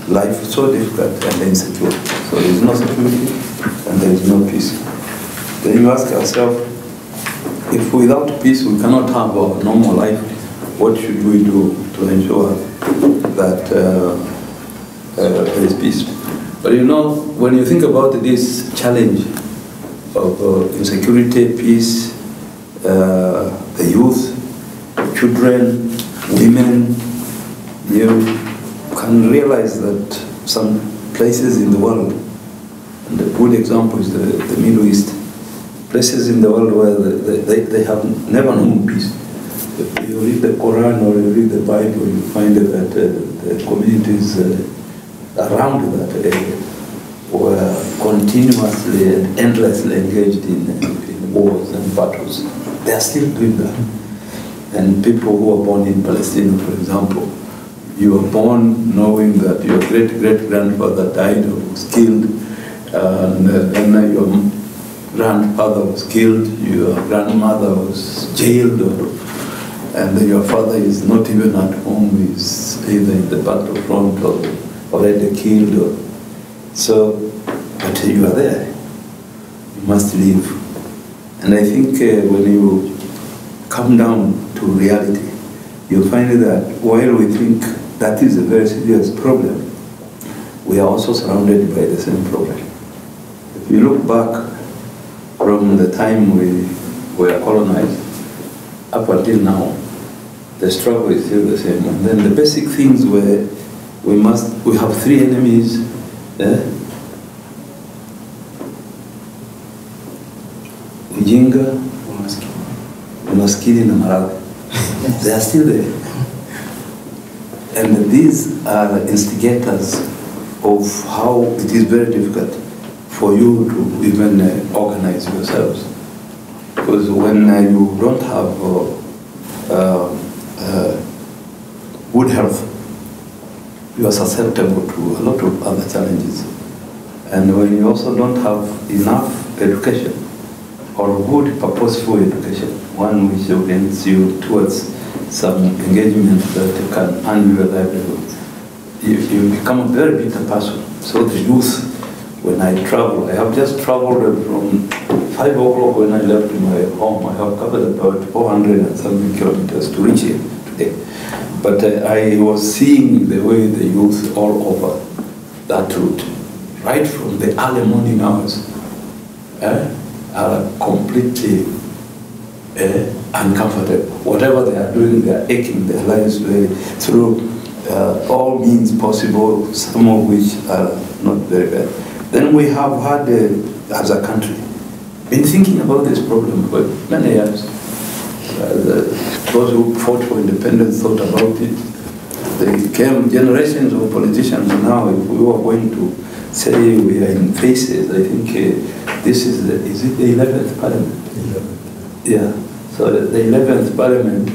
life so difficult and insecure. So there is no security and there is no peace. Then you ask yourself, if without peace we cannot have our normal life, what should we do to ensure that there is peace? But you know, when you think about this challenge of insecurity, peace, the youth, children, women, you can realize that some places in the world, and a good example is the Middle East, places in the world where they have never known peace. If you read the Quran or you read the Bible, you find that the communities around that area were continuously and endlessly engaged in wars and battles. They are still doing that. And people who are born in Palestine, for example, you were born knowing that your great-great-grandfather died or was killed, and then your grandfather was killed, your grandmother was jailed, and your father is not even at home, he's either in the battlefront or already killed. So, but you are there. You must live. And I think when you come down to reality, you'll find that while we think that is a very serious problem, we are also surrounded by the same problem. If you look back from the time we were colonized up until now, the struggle is still the same. And then the basic things were we have three enemies. Ujinga, umaskini na maradhi. They are still there. And these are instigators of how it is very difficult for you to even organize yourselves. Because when you don't have good health, you are susceptible to a lot of other challenges. And when you also don't have enough education, or good purposeful education, one which orients you towards some engagement that can earn you a livelihood, you become a very bitter person. So the youth, when I travel, I have just traveled from 5 o'clock when I left my home. I have covered about 400 and something kilometers to reach here today. But I was seeing the way the youth all over that route, right from the early morning hours. are completely uncomfortable. Whatever they are doing, they are aching their lives through all means possible, some of which are not very bad. Then we have had, as a country, been thinking about this problem for many years. Those who fought for independence thought about it. There came generations of politicians now. If we were going to say we are in phases, I think this is it the 11th Parliament? 11th. Yeah. So the 11th Parliament,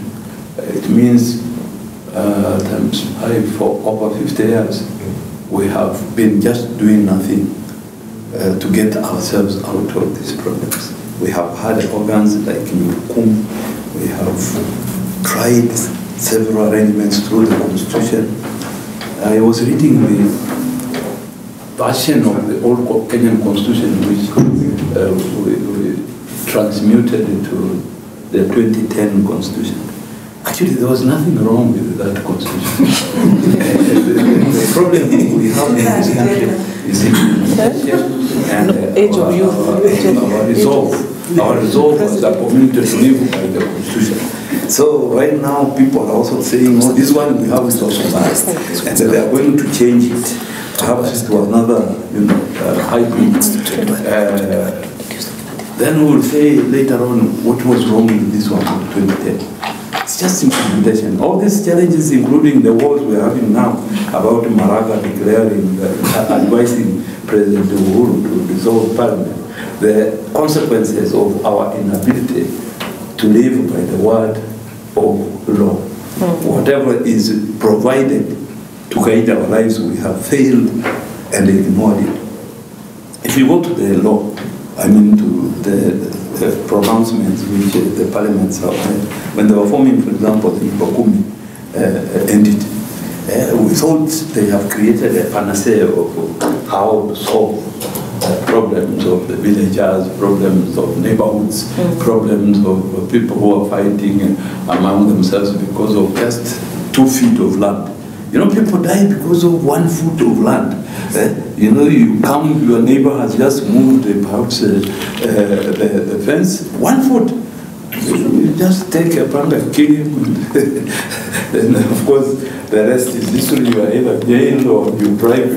it means times 5 for over 50 years, we have been just doing nothing to get ourselves out of these problems. We have had organs like Nukum. We have tried several arrangements through the Constitution. I was reading the version of the old Kenyan Constitution, which we transmuted into the 2010 Constitution. Actually, there was nothing wrong with that Constitution. The problem we have in this country is and our resolve as a community to live by the Constitution. So right now, people are also saying, oh, this one we have is also biased, and so they are going to change it, perhaps to another, hybrid. Then we will say later on what was wrong with this one in 2010. It's just implementation. All these challenges, including the wars we are having now about Maraga declaring, advising President Uhuru to dissolve Parliament, the consequences of our inability to live by the word of law. Whatever is provided to guide our lives, we have failed and ignored it. If you go to the law, I mean to the pronouncements which the parliaments have made, when they were forming, for example, the Ibakumi entity, we thought they have created a panacea of how to solve problems of the villagers, problems of neighborhoods, problems of people who are fighting among themselves because of just 2 feet of land. People die because of 1 foot of land. You come, your neighbor has just moved perhaps the fence 1 foot. You just take a panga, kill him, and of course the rest is history. You are either jailed or you drive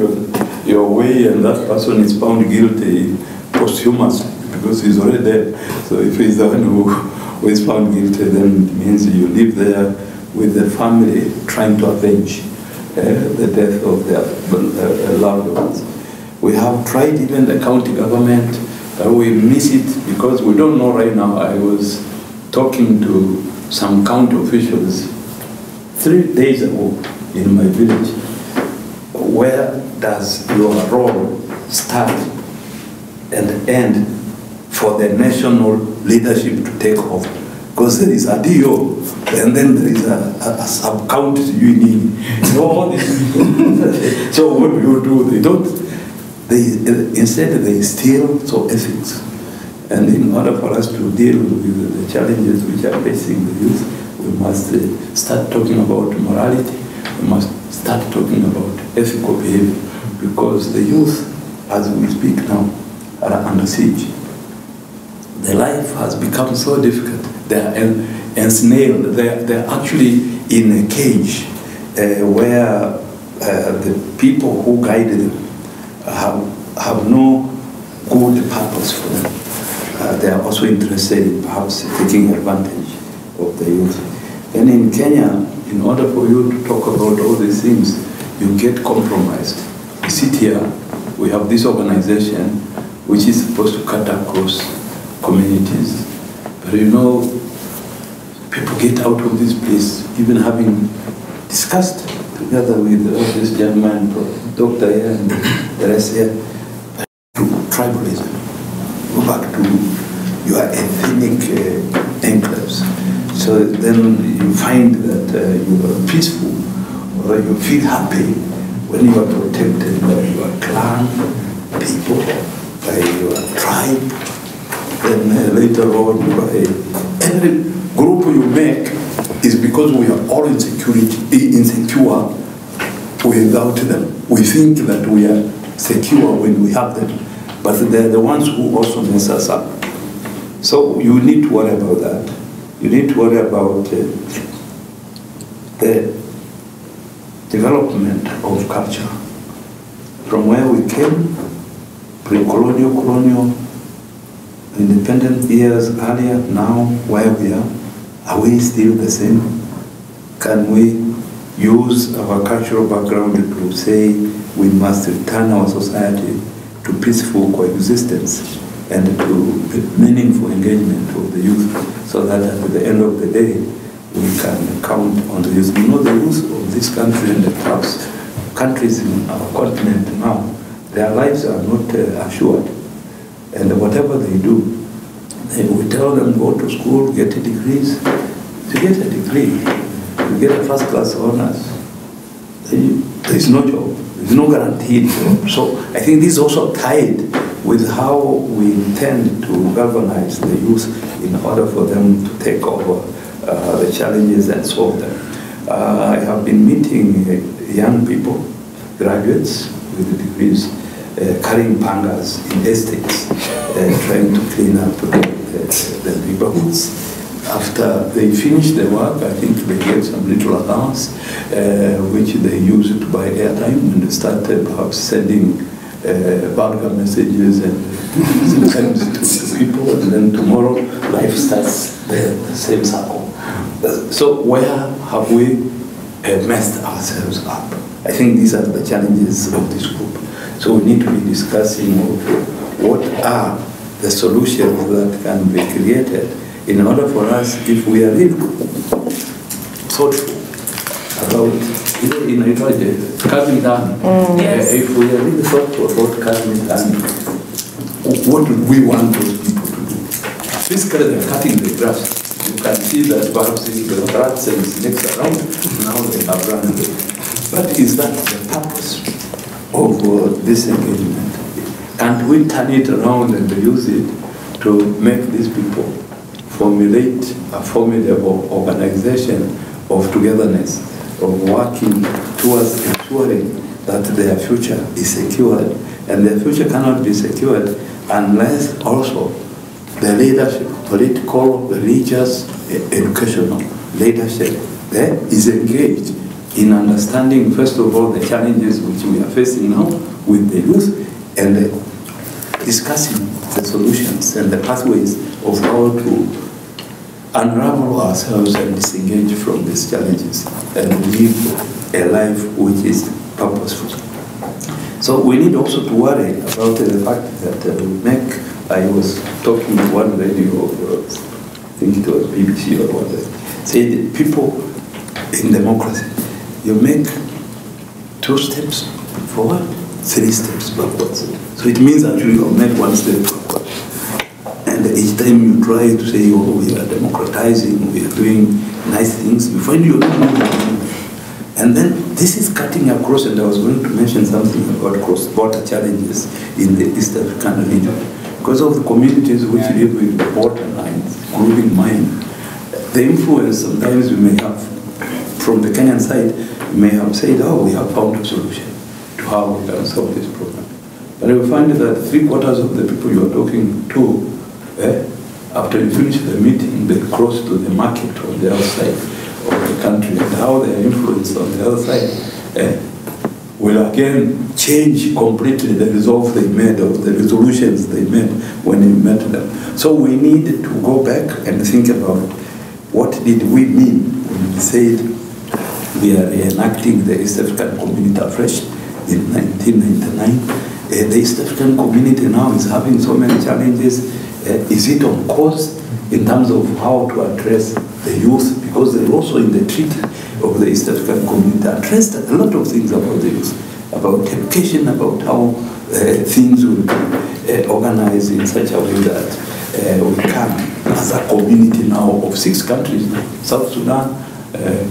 your way, and that person is found guilty posthumously because he's already dead. So if he's the one who is found guilty, then it means you live there with the family trying to avenge the death of their loved ones. We have tried even the county government, but we miss it because we don't know right now. I was talking to some county officials 3 days ago in my village. Where does your role start and end for the national leadership to take over? Because there is a DO, and then there is a sub-county union. All these people. So what do you do? Instead they steal ethics. And in order for us to deal with the challenges which are facing the youth, we must start talking about morality. We must start talking about ethical behavior, because the youth, as we speak now, are under siege. Their life has become so difficult. They are ensnared. They are actually in a cage where the people who guide them have no good purpose for them. They are also interested in perhaps taking advantage of the youth. And in Kenya, in order for you to talk about all these things, you get compromised. We sit here, we have this organization which is supposed to cut across communities. But people get out of this place, even having discussed together with this gentleman, doctor here and the rest here, to tribalism. Go back to your ethnic enclaves. So then you find that you are peaceful, or you feel happy when you are protected by your clan people, by your tribe, then later on by every group you make is because we are all insecure without them. We think that we are secure when we have them, but they're the ones who also mess us up. So you need to worry about that. You need to worry about the development of culture. From where we came, pre-colonial, colonial, independent years earlier, now where we are we still the same? Can we use our cultural background to say we must return our society to peaceful coexistence and to meaningful engagement of the youth, so that at the end of the day we can count on the youth? You know, the youth of this country and the countries in our continent now, their lives are not assured. And whatever they do, we tell them go to school, get degrees. To get a degree, to get a first-class honors, there is no job. There is no guaranteed job. So I think this is also tied with how we intend to galvanize the youth in order for them to take over the challenges and solve them. I have been meeting young people, graduates with degrees, carrying pangas in estates, trying to clean up the neighborhoods. After they finish the work, I think they get some little allowance, which they use to buy airtime, and they start perhaps sending vulgar messages and sometimes to people, and then tomorrow life starts the same circle. So where have we messed ourselves up? I think these are the challenges of this group. So we need to be discussing what are the solutions that can be created in order for us, if we are really thoughtful about, you know, cutting down, if we are really thoughtful about cutting down, what do we want those people to do? Physically, they're cutting the grass. You can see that perhaps the rats and snakes around, now they have run away. But is that the purpose of this engagement? Can't we turn it around and use it to make these people formulate a formidable organization of togetherness, of working towards ensuring that their future is secured? And their future cannot be secured unless also the leadership, political, religious, educational leadership there is engaged in understanding, first of all, the challenges which we are facing now with the youth, and discussing the solutions and the pathways of how to unravel ourselves and disengage from these challenges and live a life which is purposeful. So we need also to worry about the fact that I was talking to one radio, I think it was BBC or whatever, said people in democracy, you make 2 steps forward, 3 steps backwards. So it means actually you make 1 step forward. And each time you try to say, oh, we are democratizing, we are doing nice things, you find you're not moving. And then this is cutting across, and I was going to mention something about cross-border challenges in the East African region. Because of the communities which live with the borderlines, including mine, the influence sometimes we may have from the Kenyan side, we may have said, oh, we have found a solution to how we can solve this problem. But you find that 3/4 of the people you are talking to, after you finish the meeting, they cross to the market on the other side of the country, and how they are influenced on the other side will again change completely the resolve they made, or the resolutions they made when you met them. So we need to go back and think about what did we mean when we said we are reenacting the East African community afresh in 1999. The East African community now is having so many challenges. Is it on course in terms of how to address the youth? Because they also in the treaty of the East African community addressed a lot of things about the youth, about education, about how things will be organized in such a way that we can, as a community now of 6 countries, South Sudan,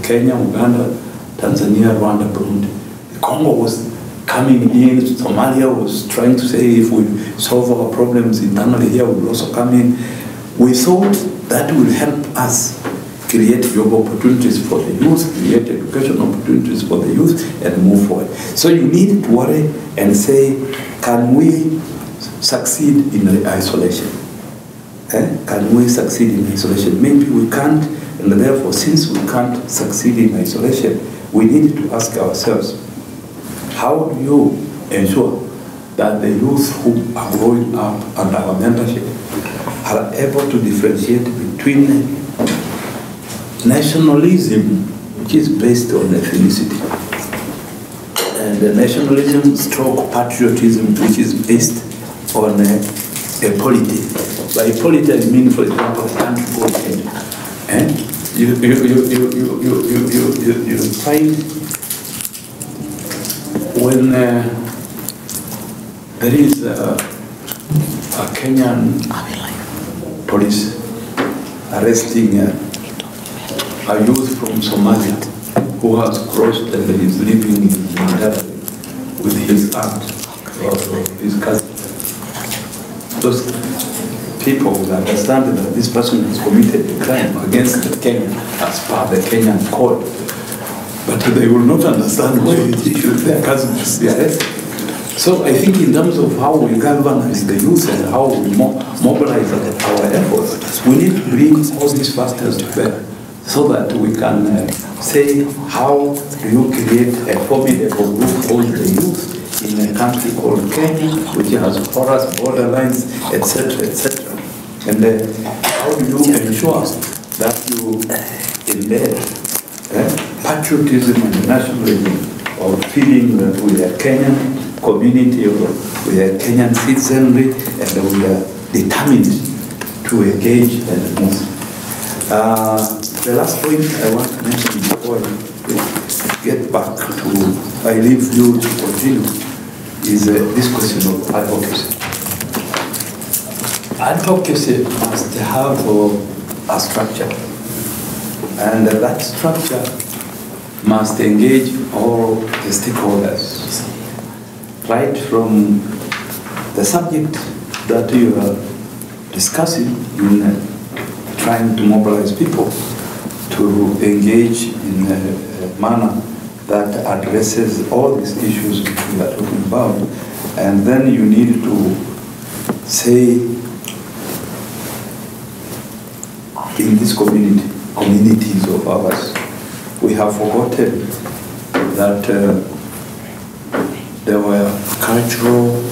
Kenya, Uganda, Tanzania, Rwanda, Burundi. The Congo was coming in, Somalia was trying to say if we solve our problems internally here, we will also come in. We thought that will help us create job opportunities for the youth, create education opportunities for the youth, and move forward. So you need to worry and say, can we succeed in isolation? Can we succeed in isolation? Maybe we can't, and therefore, since we can't succeed in isolation, we need to ask ourselves, how do you ensure that the youth who are growing up under our mentorship are able to differentiate between nationalism, which is based on ethnicity, and the nationalism stroke patriotism, which is based on a polity. By polity, I mean, for example, country called Kenya. You find when there is a Kenyan police arresting a youth from Somalia who has crossed and is living in Mandara with his aunt or his cousin. Those people will understand that this person has committed a crime against Kenya as per the Kenyan code, but they will not understand why their cousin should be arrested. So I think in terms of how we galvanize the youth and how we mobilize our efforts, we need to bring all these factors to bear so that we can say, how do you create a formidable group called the youth in a country called Kenya, which has porous borderlines, etc., etc. And how do you ensure that you embed patriotism and nationalism, or feeling that we are Kenyan community, or we are Kenyan citizenry, and we are determined to engage and move. The last point I want to mention before I get back to, I leave you to continue, is this question of advocacy. Advocacy must have a structure, and that structure must engage all the stakeholders, right from the subject that you are discussing in trying to mobilize people to engage in a manner that addresses all these issues which we are talking about. And then you need to say, in these communities of ours, we have forgotten that there were cultural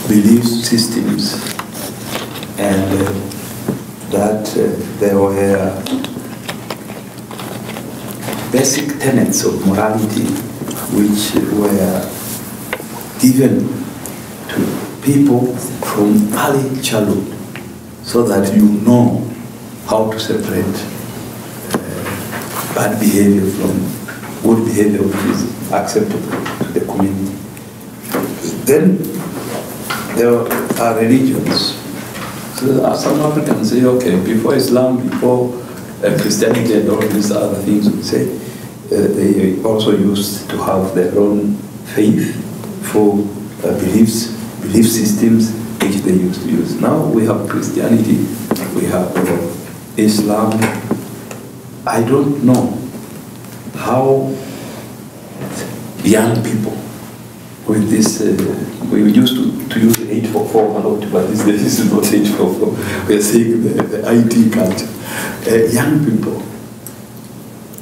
belief systems, and that there were basic tenets of morality which were given to people from early childhood, so that you know how to separate bad behavior from good behavior, which is acceptable to the community. Then there are religions. So some Africans say, okay, before Islam, before Christianity and all these other things, we say, they also used to have their own faith for belief systems which they used to use. Now we have Christianity, we have Islam. I don't know how young people with this, we used to use 844 a lot, but this is not 844. We are saying the IT culture. Young people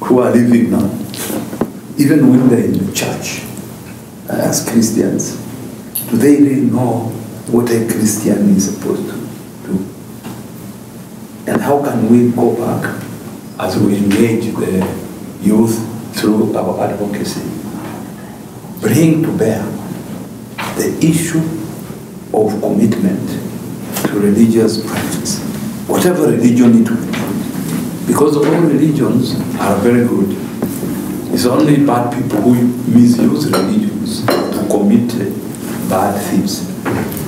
who are living now, even when they're in the church, as Christians, do they really know what a Christian is supposed to do? And how can we go back as we engage the youth through our advocacy, bring to bear the issue of commitment to religious practice, whatever religion it will be, because all religions are very good. It's only bad people who misuse religions to commit bad things.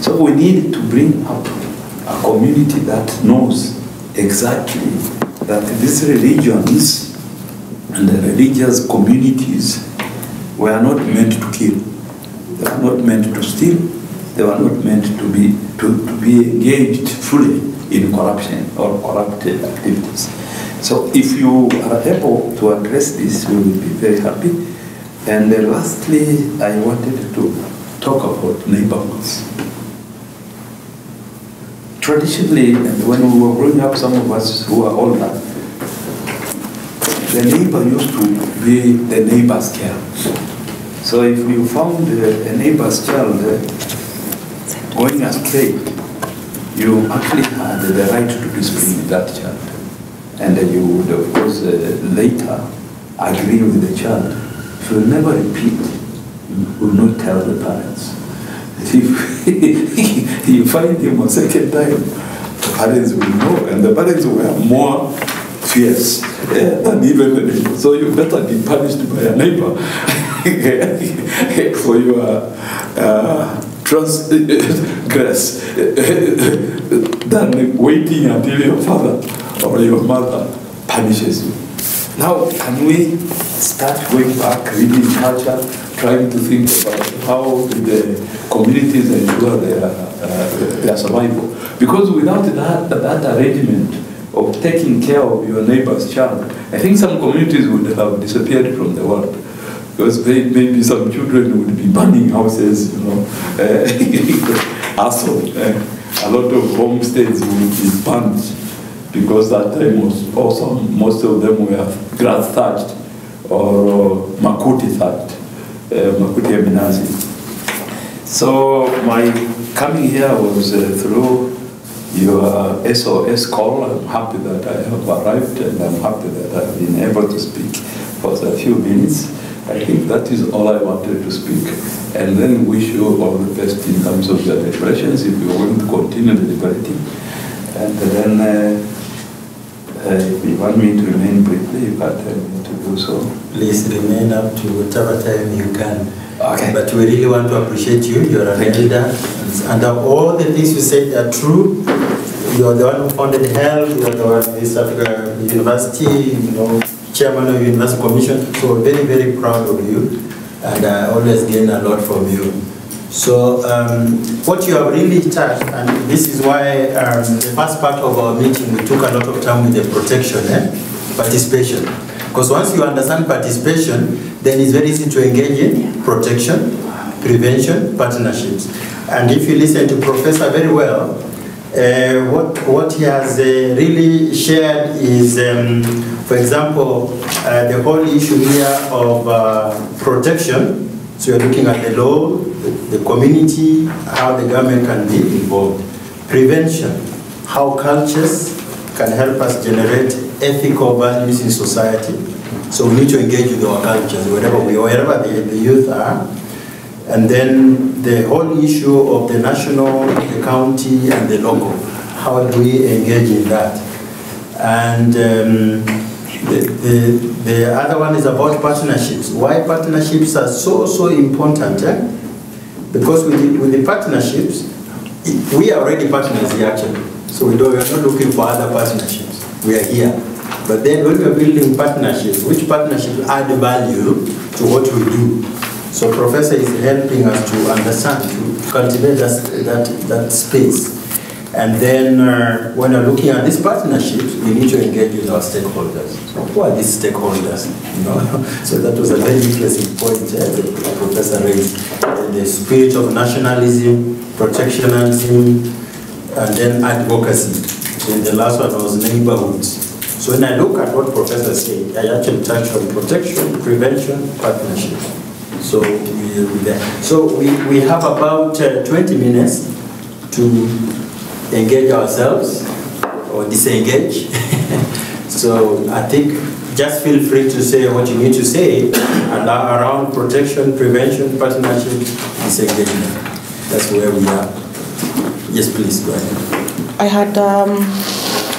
So we need to bring up a community that knows exactly that these religions and the religious communities were not meant to kill. They were not meant to steal. They were not meant to be engaged fully in corruption or corrupted activities. So if you are able to address this, we will be very happy. And lastly, I wanted to talk about neighborhoods. traditionally, when we were growing up, some of us who are older, the neighbor used to be the neighbor's child. So if you found a neighbor's child going astray, you actually had the right to discipline that child. And then you would, of course, later agree with the child. If you never repeat, you will not tell the parents. If you find him a second time, the parents will know, and the parents were more fierce than even the neighbor. So you better be punished by a neighbor for your transgress than waiting until your father or your mother punishes you. Now, can we start going back, reading culture, trying to think about how the communities ensure their survival? Because without that arrangement of taking care of your neighbor's child, I think some communities would have disappeared from the world. Because maybe some children would be burning houses, also, a lot of homesteads would be burnt, because that time was also, most of them were grass thatched or makuti thatched, makuti ya minazi. So my coming here was through your SOS call. I'm happy that I have arrived, and I'm happy that I've been able to speak for a few minutes. I think that is all I wanted to speak. And then wish you all the best in terms of the deliberations, if you want to continue deliberating. And then if you want me to remain briefly, you can tell me to do so. Please remain up to whatever time you can. Okay. But we really want to appreciate you. You're an elder. And all the things you said are true. You're the one who founded HELP. You're the one who is at university, chairman of University Commission. So we're very, very proud of you. And I always gain a lot from you. So what you have really touched, and this is why the first part of our meeting, we took a lot of time with the protection, participation. Because once you understand participation, then it's very easy to engage in protection, prevention, partnerships. And if you listen to Professor very well, what he has really shared is, for example, the whole issue here of protection. So you're looking at the law, the community, how the government can be involved. Prevention, how cultures can help us generate ethical values in society. So we need to engage with our cultures, wherever the youth are. And then the whole issue of the national, the county, and the local. How do we engage in that? And the other one is about partnerships. Why partnerships are so important? Because with the partnerships, we are already partners here actually. So we are not looking for other partnerships. We are here. But then when we are building partnerships, which partnerships add value to what we do? So Professor is helping us to understand, to cultivate that space. And then when we're looking at these partnerships, we need to engage with our stakeholders. So who are these stakeholders? So that was a very interesting point that the Professor raised. The spirit of nationalism, protectionism, and then advocacy. Then the last one was neighborhoods. So when I look at what Professor said, I actually touched on protection, prevention, partnership. So we have about 20 minutes to engage ourselves or disengage. So I think just feel free to say what you need to say around protection, prevention, partnership, disengagement. That's where we are. Yes, please, go ahead. I had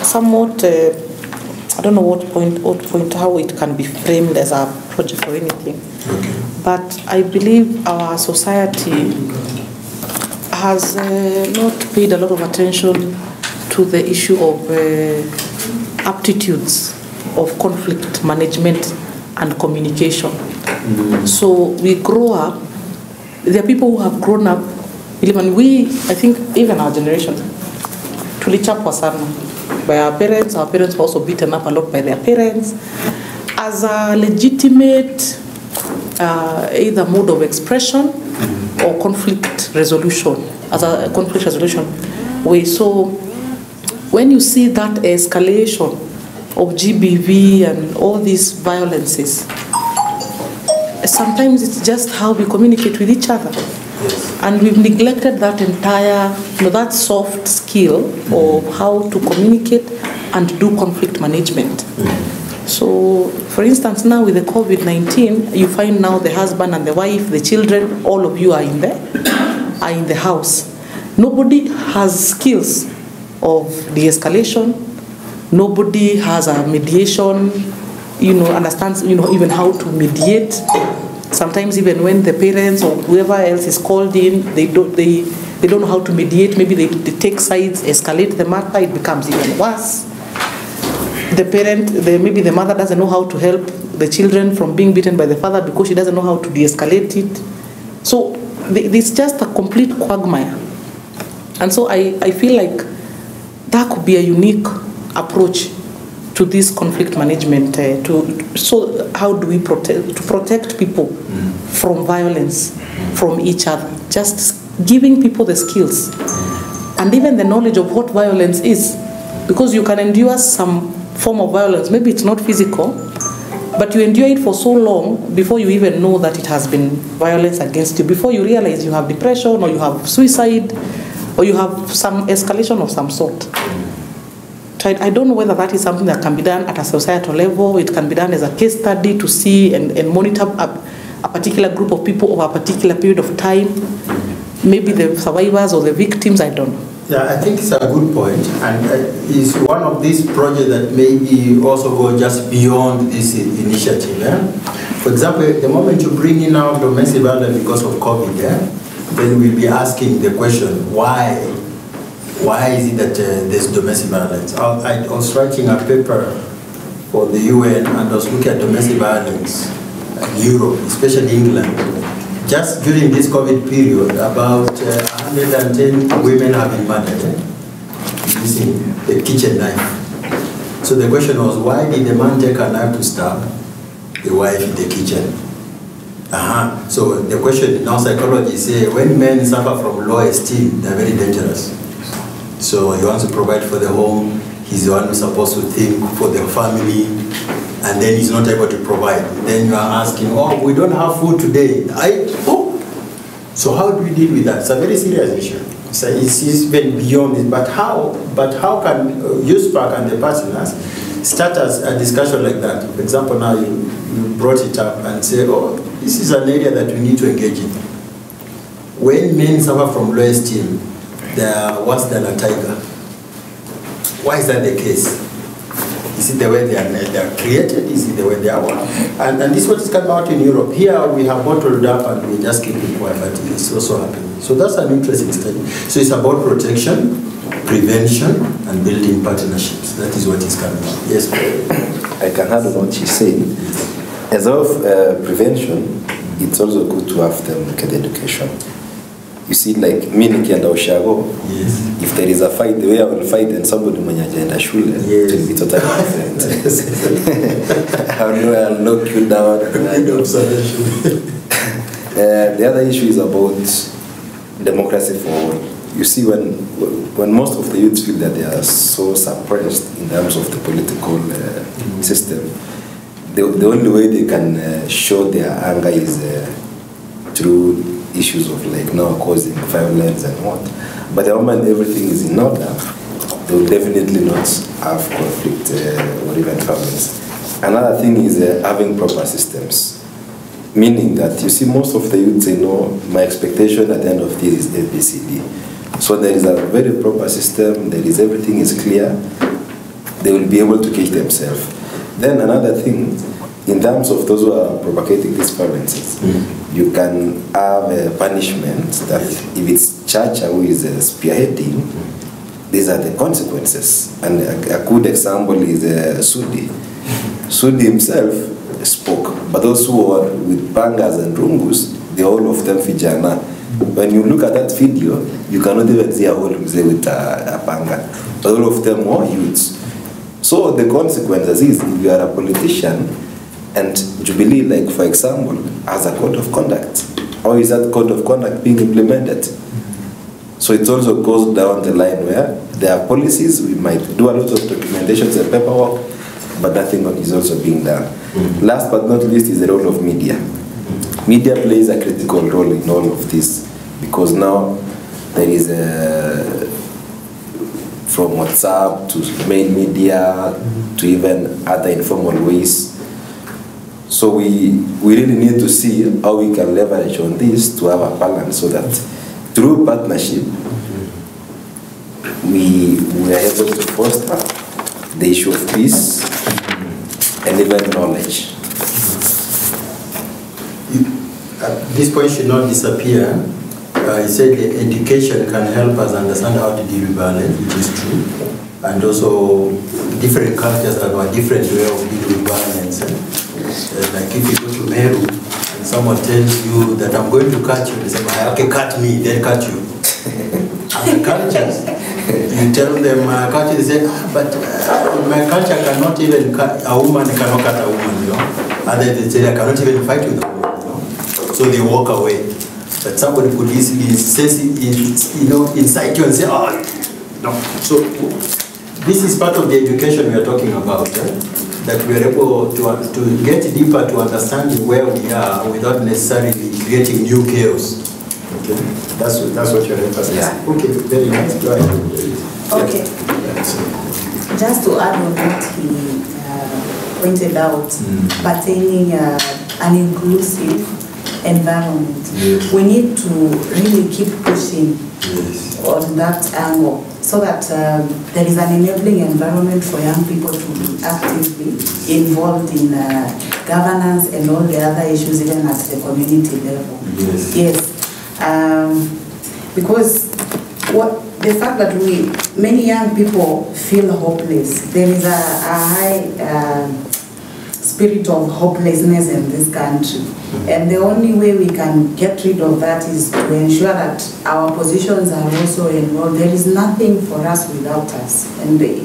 somewhat, I don't know what point, how it can be framed as a project or anything. Okay. But I believe our society has not paid a lot of attention to the issue of aptitudes of conflict management and communication. Mm-hmm. So we grow up, there are people who have grown up, even we, I think even our generation, tulichapwa sana by our parents were also beaten up a lot by their parents, as a legitimate either mode of expression or conflict resolution, as a conflict resolution way. So when you see that escalation of GBV and all these violences, sometimes it's just how we communicate with each other. Yes. And we've neglected that entire, that soft skill of how to communicate and do conflict management. So, for instance, now with the COVID-19, you find now the husband and the wife, the children, all of you are in the house. Nobody has skills of de-escalation. Nobody has a mediation, understands, even how to mediate. Sometimes even when the parents or whoever else is called in, they don't know how to mediate. Maybe they take sides, escalate the matter, it becomes even worse. The parent, maybe the mother doesn't know how to help the children from being beaten by the father because she doesn't know how to de-escalate it. So it's just a complete quagmire. And so I feel like that could be a unique approach to this conflict management. So how do we protect people from violence, from each other? Just giving people the skills and even the knowledge of what violence is. Because you can endure some form of violence, maybe it's not physical, but you endure it for so long before you even know that it has been violence against you, before you realize you have depression or you have suicide or you have some escalation of some sort. So I don't know whether that is something that can be done at a societal level. It can be done as a case study to see and monitor a particular group of people over a particular period of time. Maybe the survivors or the victims, I don't know. Yeah, I think it's a good point, and it's one of these projects that maybe also go just beyond this initiative. For example, the moment you bring in now domestic violence because of COVID, then we'll be asking the question, why is it that there's domestic violence? I was writing a paper for the UN, and I was looking at domestic violence in Europe, especially England. Just during this COVID period, about 110 women have been murdered using the kitchen knife. So the question was, why did the man take a knife to stab the wife in the kitchen? So the question in our psychology is, when men suffer from low esteem, they're very dangerous. So he wants to provide for the home, he's the one who's supposed to think for the family, and then he's not able to provide. Then you are asking, oh, we don't have food today. So how do we deal with that? It's a very serious issue. So it's even beyond it. But how can UCSPAK and the partners start a discussion like that? For example, now you brought it up and say, oh, this is an area that we need to engage in. When men suffer from low esteem, they are worse than a tiger. Why is that the case? Is it the way they are created? Is it the way they are? And this is what is coming out in Europe. Here we have bottled up and we just keep it quiet, but it's also happening. So that's an interesting study. So it's about protection, prevention, and building partnerships. That is what is coming out. Yes, I can add on what she's saying. As of prevention, it's also good to have them get education. You see, like me nikienda ushago, if there is a fight, the way I will fight and somebody mwenye hajaenda shule, it will be totally different. I'll knock you down. The other issue is about democracy for all. You see, when most of the youths feel that they are so suppressed in terms of the political system, the only way they can show their anger is through issues of like now causing violence and what. But the moment everything is in order, they will definitely not have conflict or even violence. Another thing is having proper systems. Meaning that you see most of the youth say, no, my expectation at the end of this is ABCD. So there is a very proper system, there is everything is clear, they will be able to catch themselves. Then another thing, in terms of those who are propagating these violences, you can have a punishment that if it's church who is spearheading, these are the consequences. And a good example is Sudi. Sudi himself spoke, but those who are with bangas and rungus, they all of them vijana. When you look at that video, you cannot even see a whole mzee with a banga. But all of them are youths. So the consequences is, if you are a politician, and Jubilee, like for example, has a code of conduct. How is that code of conduct being implemented? So it also goes down the line where there are policies, we might do a lot of documentations and paperwork, but nothing is also being done. Last but not least is the role of media. Media plays a critical role in all of this, because now there is from WhatsApp to main media to even other informal ways. So we really need to see how we can leverage on this to have a balance, so that through partnership we are able to foster the issue of peace and even knowledge. This point should not disappear. He said the education can help us understand how to deal with violence, which is true. And also, different cultures have a different way of dealing with violence. Like if you go to Meru and someone tells you that I'm going to cut you, they say, okay, cut me, then cut you. Other cultures, you tell them, cut you, they say, but my culture cannot even cut, a woman cannot cut a woman, you know. Others they say, I cannot even fight with a woman, you know. So they walk away. But somebody could easily incite you and say, oh, no. So this is part of the education we are talking about, that we are able to get deeper to understanding where we are without necessarily creating new chaos. Okay, that's what you're emphasizing. Yeah. Okay, very nice. Go ahead. Okay. Just to add on what he pointed out, pertaining an inclusive environment. Yes. We need to really keep pushing on that angle, so that there is an enabling environment for young people to be actively involved in governance and all the other issues, even at the community level. Yes. Because the fact that many young people feel hopeless, there is a high spirit of hopelessness in this country. And the only way we can get rid of that is to ensure that our positions are also involved. There is nothing for us without us. And the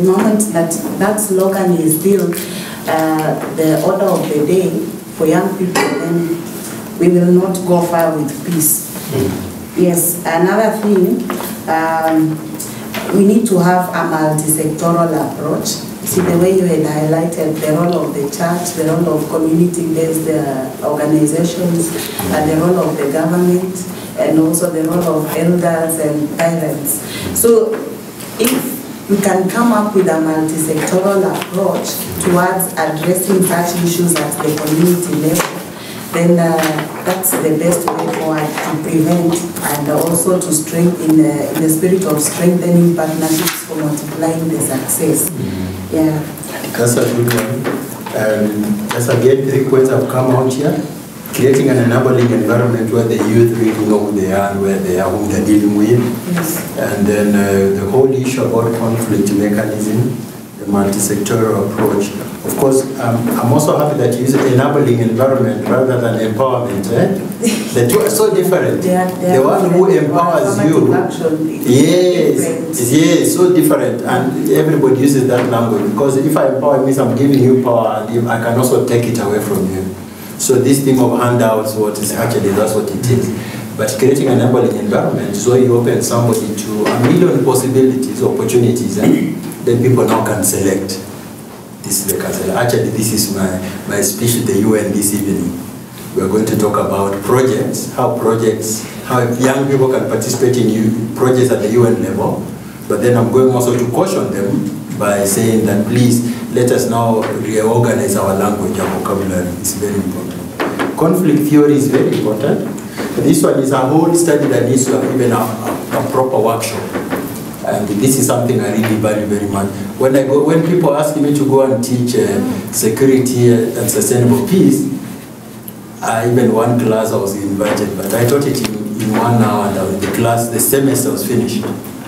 moment that slogan is still the order of the day for young people, then we will not go far with peace. Yes, another thing, we need to have a multi-sectoral approach. See, the way you had highlighted the role of the church, the role of community-based organizations, and the role of the government, and also the role of elders and parents. So if we can come up with a multi-sectoral approach towards addressing such issues at the community level, then that's the best way forward to prevent and also to strengthen, in the spirit of strengthening partnerships for multiplying the success. Yeah. That's a good one. Just again, 3 points have come out here. Creating an enabling environment where the youth really know who they are, where they are, who they're dealing with. Yes. And then the whole issue about conflict mechanism, the multi-sectoral approach. Of course, I'm also happy that you use enabling environment rather than empowerment. The two are so different. They are the one who empowers you, yes, so different. And everybody uses that language, because if I empower means I'm giving you power, and I can also take it away from you. So this thing of handouts, what is actually, that's what it is. But creating an enabling environment is where you open somebody to a million possibilities, opportunities, and then people now can select. Actually, this is my speech to the UN this evening. We are going to talk about projects, how young people can participate in projects at the UN level. But then I'm going also to caution them by saying that please let us now reorganize our language and vocabulary. It's very important. Conflict theory is very important. This one is a whole study that needs to have even a proper workshop. And this is something I really value very much. When people ask me to go and teach security and sustainable peace, even one class I was invited, but I taught it in 1 hour, and the semester was finished.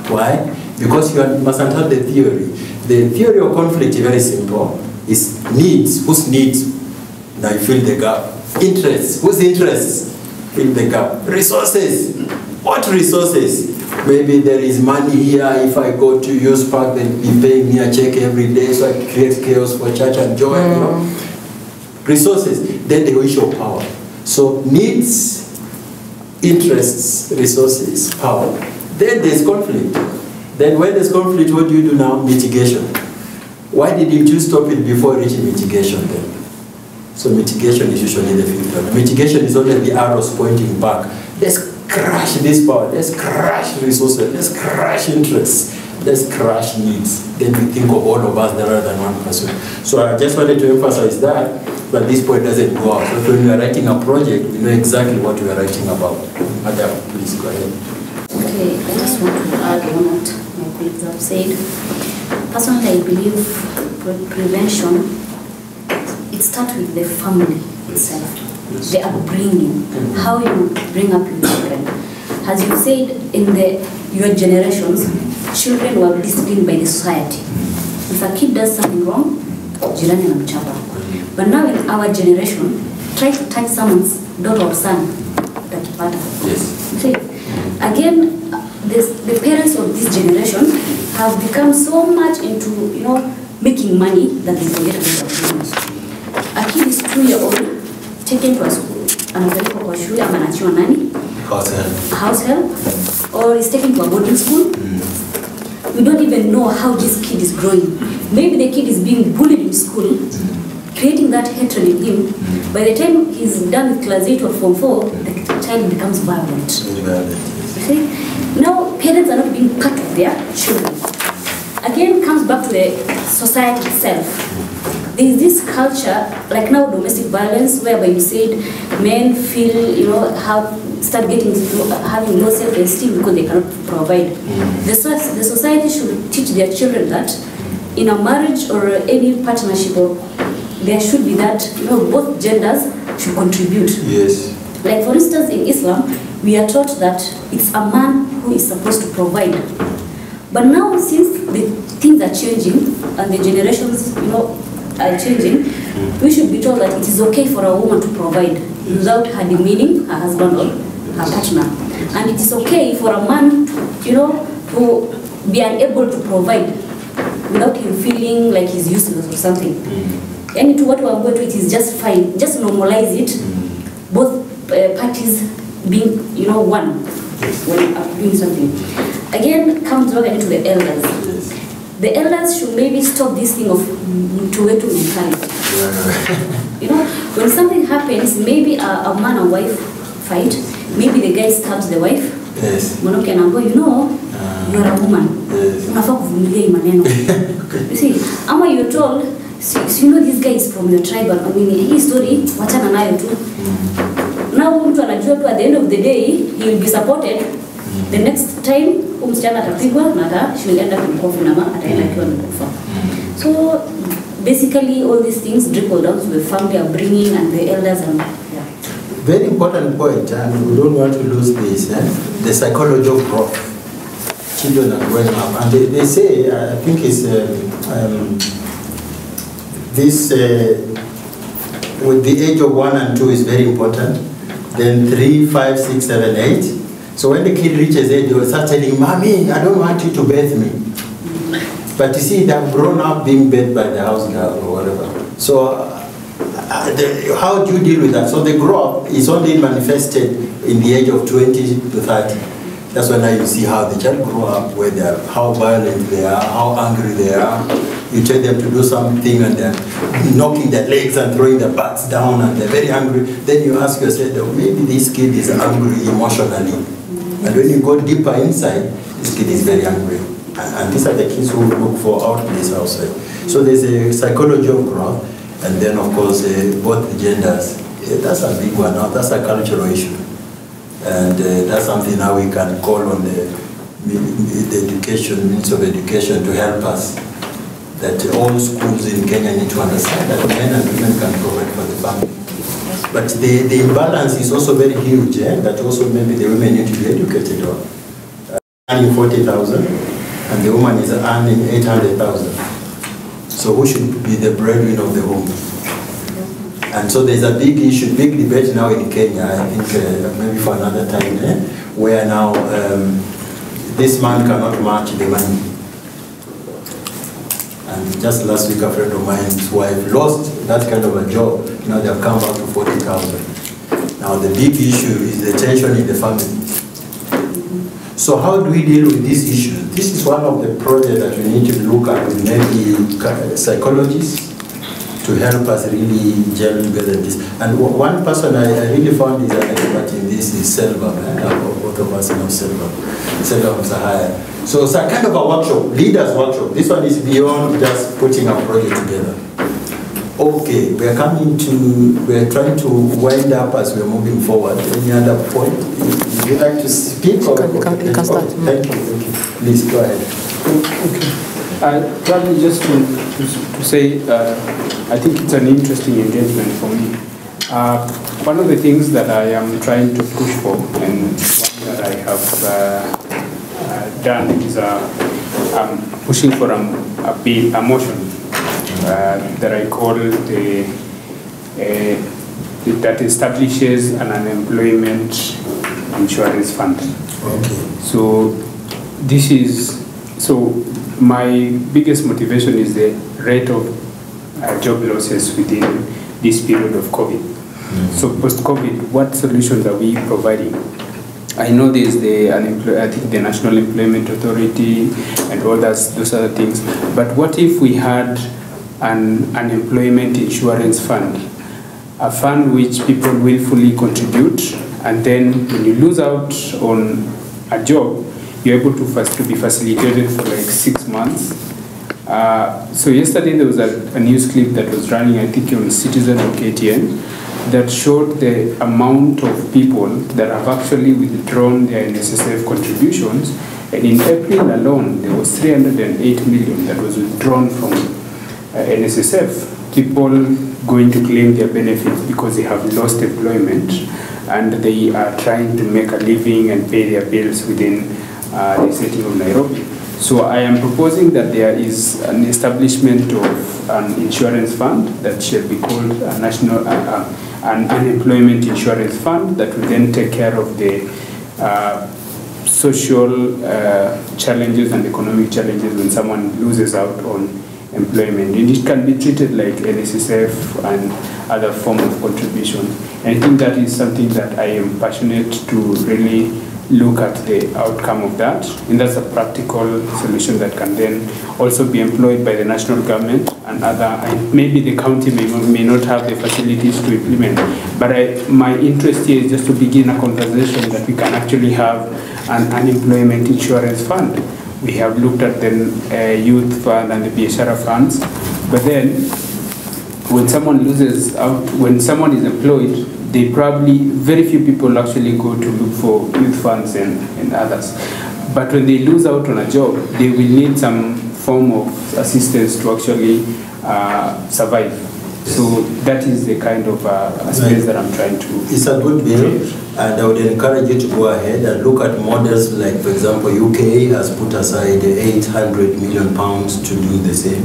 Why? Because you mustn't have the theory. The theory of conflict is very simple. It's needs. Whose needs? Now you fill the gap. Interests. Whose interests? Fill the gap. Resources. What resources? Maybe there is money here. If I go to UCSPAK, they'll be paying me a check every day, so I create chaos for church and joy. You know? Resources. Then the issue of power. So needs, interests, resources, power. then there's conflict. Then when there's conflict, what do you do now? Mitigation. Why didn't you stop it before reaching mitigation then? So mitigation is usually the filter. Mitigation is only the arrows pointing back. Let's crush this power, let's crush resources, let's crush interests, let's crush needs. Then we think of all of us rather than one person. So I just wanted to emphasize that, but this point doesn't go out. So when we are writing a project, we know exactly what we are writing about. Madam, please go ahead. Okay, I just want to add on what my colleagues have said. Personally, I believe prevention, it starts with the family itself. The upbringing, how you bring up your children. As you said, in your generations, children were disciplined by the society. If a kid does something wrong, jirani anamchapa. But now in our generation, try to touch someone's daughter or son, utakipata. Yes. See, again, the parents of this generation have become so much into, making money that they forget about their parents. A kid is 2-year-old, taken to a school, anapelekwa kwa shule ama anachiwa nani? House help. Or is taken to a boarding school. We don't even know how this kid is growing. Maybe the kid is being bullied in school, creating that hatred in him. By the time he's done with class 8 or form 4, the child becomes violent. See? Now parents are not being part of their children. Again, comes back to the society itself. There is this culture, like now domestic violence, whereby you said men feel, start getting having low self-esteem because they cannot provide. The society should teach their children that in a marriage or any partnership, there should be that, both genders should contribute. Yes. Like for instance, in Islam, we are taught that it's a man who is supposed to provide. But now, since the things are changing and the generations, are changing, we should be told that it is okay for a woman to provide without her demeaning her husband or her partner. And it is okay for a man to be unable to provide without him feeling like he's useless or something. And to what we are going to, it is just fine. Just normalize it. Both parties being, one when doing something. Again, comes back into the elders. The elders should maybe stop this thing of to encourage. When something happens, maybe a man and wife fight, maybe the guy stabs the wife. Yes. Mwanamke anaambiwa, you are a woman. Unafaa kuvumilia hii maneno. You see, ama you're told, so this guy is from the tribe, hii story, wachana nayo tu. Now mtu anajua tu at the end of the day, he will be supported. The next time, msichana atapigwa na she will end up in coffin ama ataenda akiwa amekufa. So basically all these things trickle down to the family upbringing and the elders and Very important point, and we don't want to lose this, the psychology of growth. Children are growing up, and they say, I think it's with the age of 1 and 2 is very important. Then 3, 5, 6, 7, 8. So when the kid reaches 8, they will start telling, Mommy, I don't want you to bathe me. But you see, they have grown up being bathed by the house girl or whatever. So how do you deal with that? So the grow up is only manifested in the age of 20 to 30. That's when now you see how the child grow up, where they are, how violent they are, how angry they are. You tell them to do something and they're knocking their legs and throwing their backs down and they're very angry. Then you ask yourself, oh, maybe this kid is angry emotionally. And when you go deeper inside, this kid is very angry. And these are the kids who look for outplays outside. So there's a psychology of growth, and then of course both the genders. That's a big one now. That's a cultural issue, and that's something now we can call on the education, Ministry of Education, to help us. That all schools in Kenya need to understand that men and women can provide for the family. But the imbalance is also very huge. That also maybe the women need to be educated on. Earning 40,000, and the woman is earning 800,000. So who should be the breadwinner of the home? And so there's a big issue, big debate now in Kenya, I think maybe for another time, where now this man cannot match the money. And just last week, a friend of mine's wife lost that kind of a job. Now they have come back to 40,000. Now the big issue is the tension in the family. So how do we deal with these issues? This is one of the projects that we need to look at with maybe psychologists to help us really gel together this. And one person I really found is an expert in this is Selva, both of us know Selva from Sahara. So it's a kind of a workshop, leaders workshop. This one is beyond just putting a project together. Okay, we are trying to wind up as we're moving forward. Any other point? Would you like to speak? Or, you can start. Thank you. Please go ahead. Okay. Probably just to say, I think it's an interesting engagement for me. One of the things that I am trying to push for, and one that I have done is I'm pushing for a motion that I call that establishes an unemployment insurance fund. Okay. So my biggest motivation is the rate of job losses within this period of COVID. So post-COVID, what solutions are we providing? I know there's I think the National Employment Authority and all those other things, but what if we had an unemployment insurance fund, a fund which people willfully contribute, and then when you lose out on a job, you're able to be facilitated for like 6 months. So yesterday there was a news clip that was running, I think on Citizen or KTN, that showed the amount of people that have actually withdrawn their NSSF contributions. And in April alone, there was 308 million that was withdrawn from NSSF. People going to claim their benefits because they have lost employment and they are trying to make a living and pay their bills within the city of Nairobi. So I am proposing that there is an establishment of an insurance fund that shall be called a national, an unemployment insurance fund that will then take care of the social challenges and economic challenges when someone loses out on employment. And it can be treated like NSSF and other form of contribution. And I think that is something that I am passionate to really look at the outcome of that, and that's a practical solution that can then also be employed by the national government and maybe the county may not have the facilities to implement, but my interest here is just to begin a conversation that we can actually have an unemployment insurance fund. We have looked at the youth fund and the biashara funds, but then when someone loses out, when someone is employed, very few people actually go to look for youth funds and others. But when they lose out on a job, they will need some form of assistance to actually survive. So that is the kind of space that I'm trying to... It's a good bill, and I would encourage you to go ahead and look at models like, for example, UK has put aside 800 million pounds to do the same.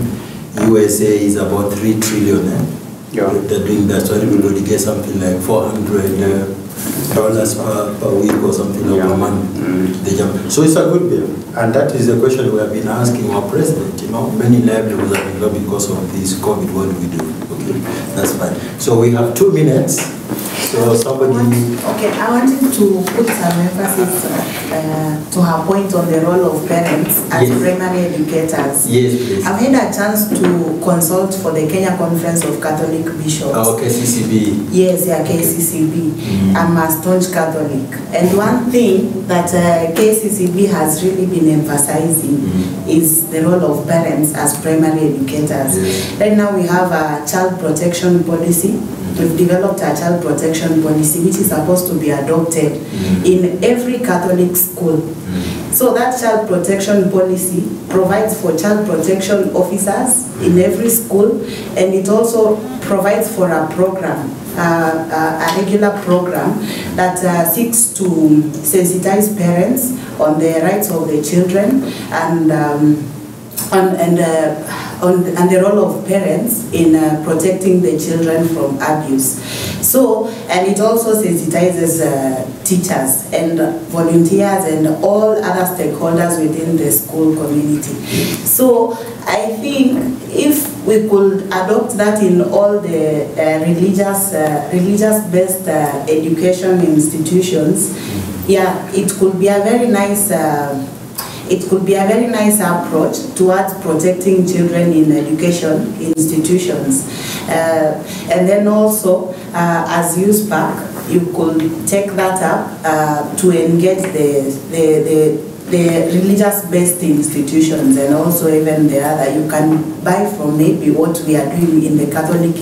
USA is about 3 trillion. Yeah. They're doing that, so everybody gets something like $400 per week or something like per month. So it's a good bill, and that is the question we have been asking our president. You know, many livelihoods have been lost because of this COVID. What do we do? Okay, that's fine. So we have 2 minutes. So somebody... I wanted to put some emphasis to her point on the role of parents as primary educators. Yes, please. I've had a chance to consult for the Kenya Conference of Catholic Bishops. Oh, KCCB. Yes, yeah, KCCB. I'm a staunch Catholic. And one thing that KCCB has really been emphasizing is the role of parents as primary educators. Yes. Right now we have a child protection policy. We've developed a child protection policy which is supposed to be adopted in every Catholic school. So that child protection policy provides for child protection officers in every school, and it also provides for a program, a regular program that seeks to sensitize parents on the rights of the children and the role of parents in protecting the children from abuse. So, and it also sensitizes teachers and volunteers and all other stakeholders within the school community. So, I think if we could adopt that in all the religious-based education institutions, yeah, it could be a very nice approach towards protecting children in education institutions. And then also, as UCSPAK, you could take that up to engage the religious-based institutions, and also even the other. You can buy from maybe what we are doing in the Catholic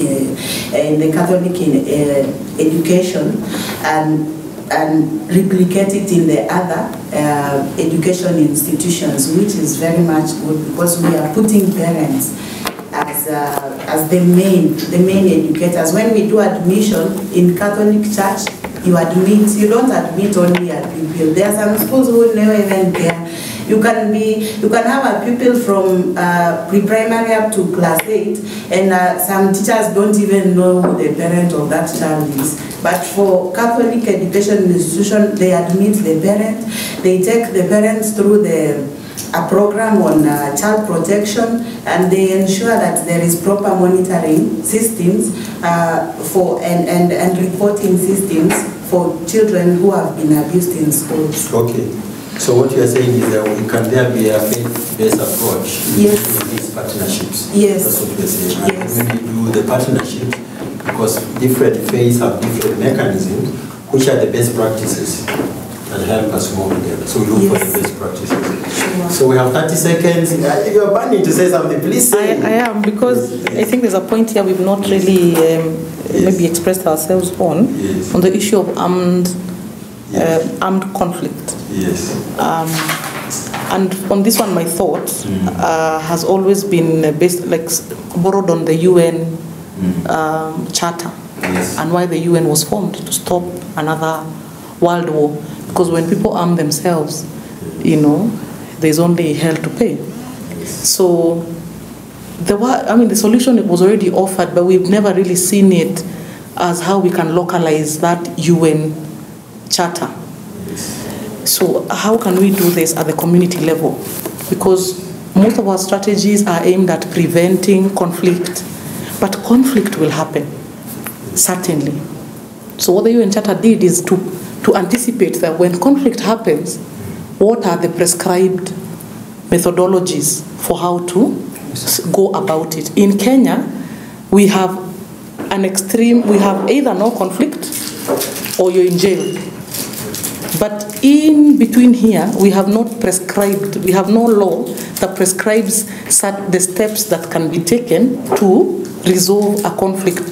education, and replicate it in the other education institutions, which is very much good, because we are putting parents as the main educators. When we do admission in Catholic Church, you don't admit only a pupil. There are some schools who never even care. You can have a pupil from pre-primary up to class 8, and some teachers don't even know who the parent of that child is. But for Catholic education institution, they admit the parent, they take the parents through a program on child protection, and they ensure that there is proper monitoring systems and reporting systems for children who have been abused in schools. Okay. So what you are saying is that there be a faith-based approach in these partnerships? Yes. That's what we are saying. Yes. And when you do the partnership, because different faiths have different mechanisms, which are the best practices that help us move together. So we look for the best practices. Sure. So we have 30 seconds. You're burning to say something. Please say. I am, because I think there's a point here we've not really maybe expressed ourselves on the issue of armed conflict. Yes. And on this one, my thought has always been based, borrowed on the UN Charter, and why the UN was formed, to stop another world war. Because when people arm themselves, there's only hell to pay. So the solution was already offered, but we've never really seen it as how we can localize that UN Charter. So how can we do this at the community level? Because most of our strategies are aimed at preventing conflict, but conflict will happen, certainly. So what the UN Charter did is to anticipate that when conflict happens, what are the prescribed methodologies for how to go about it. In Kenya, we have we have either no conflict or you're in jail. But in between here, we have no law that prescribes the steps that can be taken to resolve a conflict.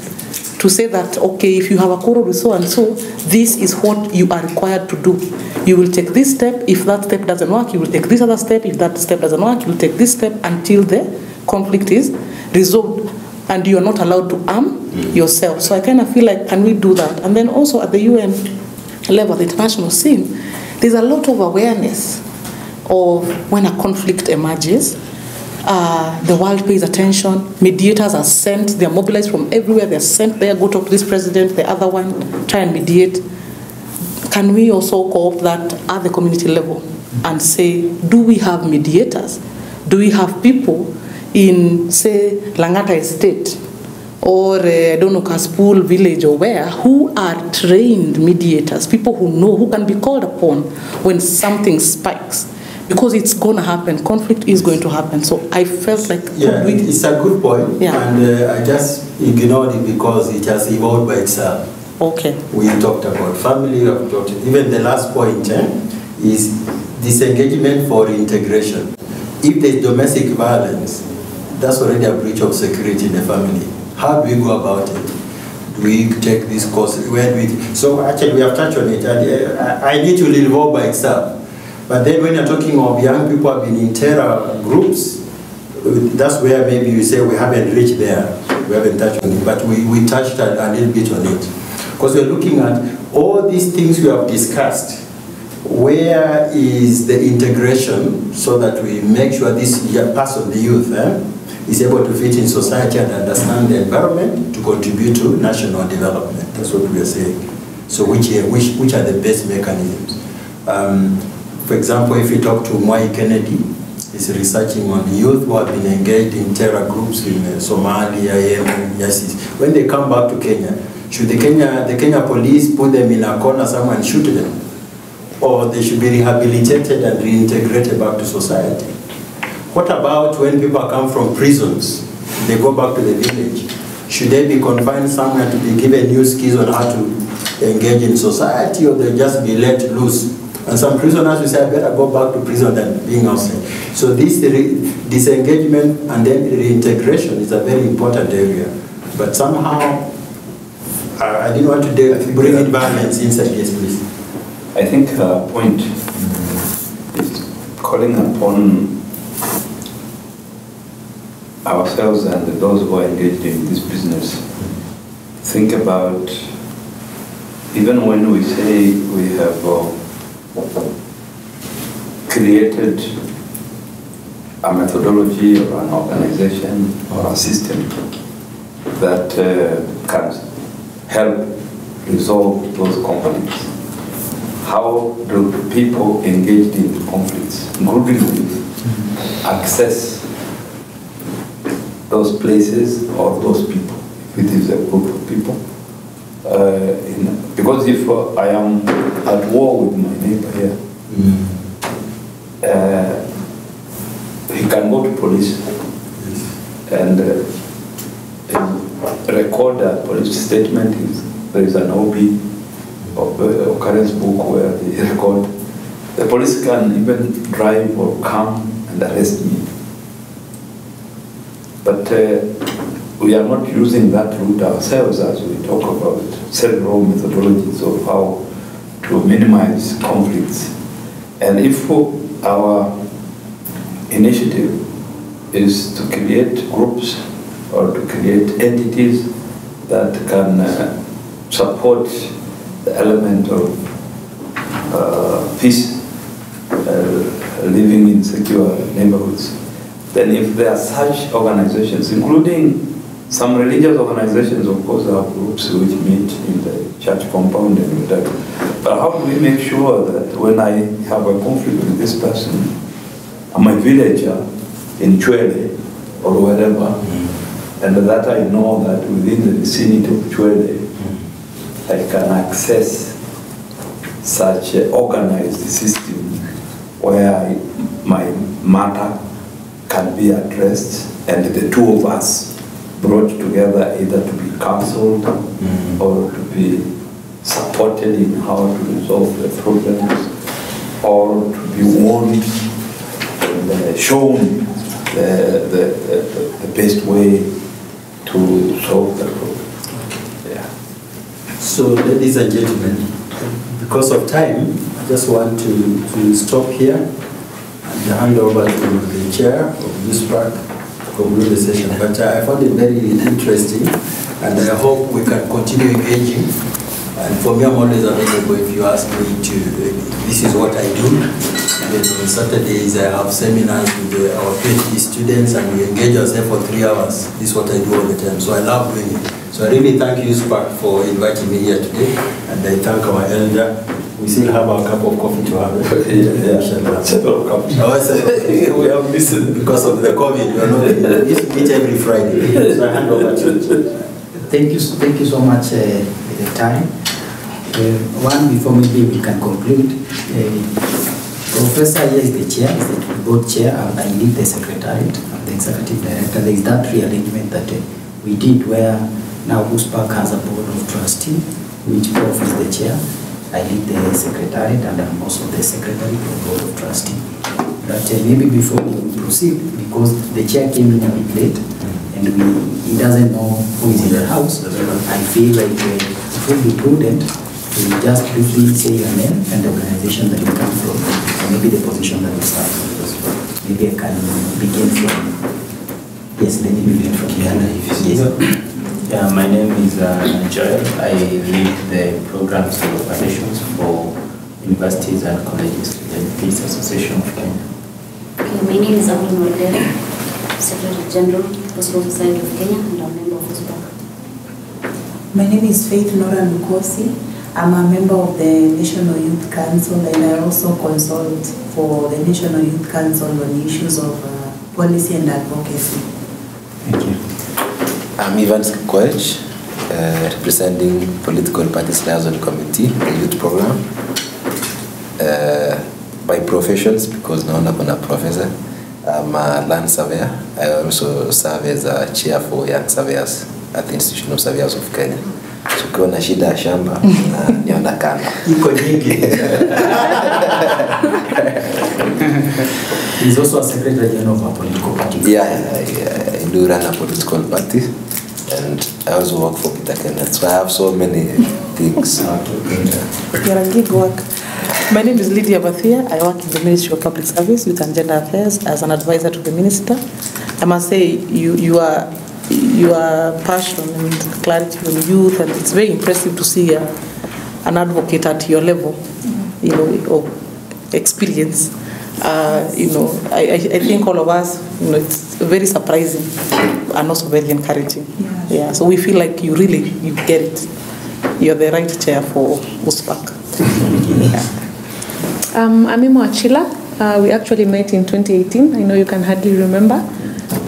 To say that, okay, if you have a quarrel with so-and-so, this is what you are required to do. You will take this step. If that step doesn't work, you will take this other step. If that step doesn't work, you will take this step until the conflict is resolved. And you are not allowed to arm yourself. So I kind of feel like, can we do that? And then also at the UN level, the international scene, there's a lot of awareness of when a conflict emerges. The world pays attention. Mediators are sent. They're mobilized from everywhere. They're sent there. Go talk to this president, the other one, try and mediate. Can we also co-opt that at the community level and say, do we have mediators? Do we have people in, say, Langata Estate or, I don't know, Kaspul village or where, who are trained mediators, people who know, who can be called upon when something spikes? Because it's going to happen. Conflict is going to happen. So I felt like... Yeah, it's a good point. Yeah. And I just ignored it because it has evolved by itself. Okay. We talked about family, we have talked... Even the last point is disengagement for integration. If there's domestic violence, that's already a breach of security in the family. How do we go about it? Do we take this course? Where do we... So actually we have touched on it. And I need to evolve by itself. But then when you're talking of young people have been in terror groups, that's where maybe you say we haven't reached there. We haven't touched on it. But we touched a little bit on it. Because we're looking at all these things we have discussed. Where is the integration so that we make sure this person, the youth, is able to fit in society and understand the environment to contribute to national development? That's what we are saying. So which are the best mechanisms? For example, if you talk to Mwai Kennedy, he's researching on youth who have been engaged in terror groups in Somalia, Yemen, ISIS. When they come back to Kenya, should the Kenya police put them in a corner somewhere and shoot them? or they should be rehabilitated and reintegrated back to society. What about when people come from prisons, they go back to the village? Should they be confined somewhere to be given new skills on how to engage in society, or they just be let loose? And some prisoners will say, I better go back to prison than being outside. So this disengagement and then reintegration is a very important area. But somehow, I didn't want to bring in violence inside. Yes, please. I think her point is calling upon ourselves and those who are engaged in this business. Think about, even when we say we have created a methodology or an organization or a system that can help resolve those conflicts. How do people engaged in conflicts, including access those places or those people, if it is a group of people? Because if I am at war with my neighbor here, he can go to police and record a police statement. There is an OB, occurrence book, where they record. The police can even drive or come and arrest me. But we are not using that route ourselves as we talk about several methodologies of how to minimize conflicts. And if our initiative is to create groups or to create entities that can support the element of peace, living in secure neighborhoods, then if there are such organizations, including some religious organizations, of course, have groups which meet in the church compound and whatever. But how do we make sure that when I have a conflict with this person, I'm a villager in Chwele or wherever, and that I know that within the vicinity of Chwele, I can access such an organized system where my matter can be addressed, and the two of us brought together either to be counseled or to be supported in how to resolve the problems, or to be warned and shown the best way to solve the problem. Yeah. So, ladies and gentlemen, because of time, I just want to stop here and hand over to the chair of UCSPAK to conclude the session. But I found it very interesting, and I hope we can continue engaging. And for me, I'm always available if you ask me to. This is what I do. And on Saturdays, I have seminars with our PhD students, and we engage ourselves for 3 hours. This is what I do all the time. So I love doing it. So I really thank you, UCSPAK, for inviting me here today. And I thank our elder. We still have our cup of coffee to have. Several cups. We have listened because of the COVID. We are not meet every Friday. So I hand over to you. Thank you so much for the time. One, before maybe we can conclude, Professor here is the chair, is the board chair, and I lead the secretariat, I'm the executive director. There is that rearrangement that we did where now UCSPAK has a board of trustees, which Prof is the chair. I lead the secretariat, and I'm also the secretary of the board of trustees. But maybe before we proceed, because the chair came in a bit late, and he doesn't know who is in the house, I feel like it would be prudent to just briefly say your name and the organization that you come from, or maybe the position that you serve. Maybe I can begin from, yes, let me begin from the other. Yes. Yeah, my name is Joel. I lead the programs and operations for universities and colleges, the Peace Association of Kenya. Okay, my name is Abdul Mordel, Secretary General, Gospel Society of Kenya, and I'm a member of UCSPAK. My name is Faith Nora Lukosi. I'm a member of the National Youth Council, and I also consult for the National Youth Council on issues of policy and advocacy. Thank you. I'm Ivan Kwech, representing Political Parties Liaison Committee, the youth program. by professions, because naona kuna professor, I'm a land surveyor. I also serve as a chair for young surveyors at the Institution of Surveyors of Kenya. So ukiwa na shida ya shamba na niona kando. Iko nyingi. He's also a secretary general of a political party. Yeah, I do run a political party, and I also work for Peter Kenneth. So I have so many things. You're a gig work. My name is Lydia Bathia. I work in the Ministry of Public Service, Youth and Gender Affairs as an advisor to the minister. I must say, your passion and clarity on youth, and it's very impressive to see an advocate at your level, of experience. I think all of us, it's very surprising and also very encouraging. Yeah. So we feel like you get it. You're the right chair for UCSPAK. I'm Imo Achila. We actually met in 2018. I know you can hardly remember.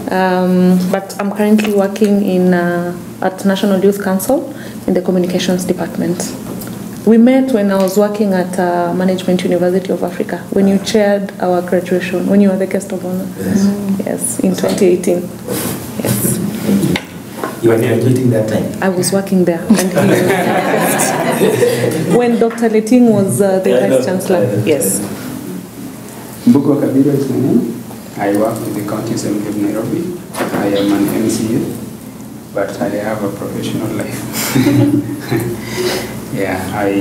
But I'm currently working at National Youth Council in the Communications Department. We met when I was working at Management University of Africa, when you chaired our graduation, when you were the guest of honor. Yes, in 2018. Yes. You were graduating that time? I was working there. And when Dr. Leting was the Vice Chancellor. Yes. Mbuko Kabira is my name. I work with the County Assembly of Nairobi. I am an MCA, but I have a professional life. Yeah, I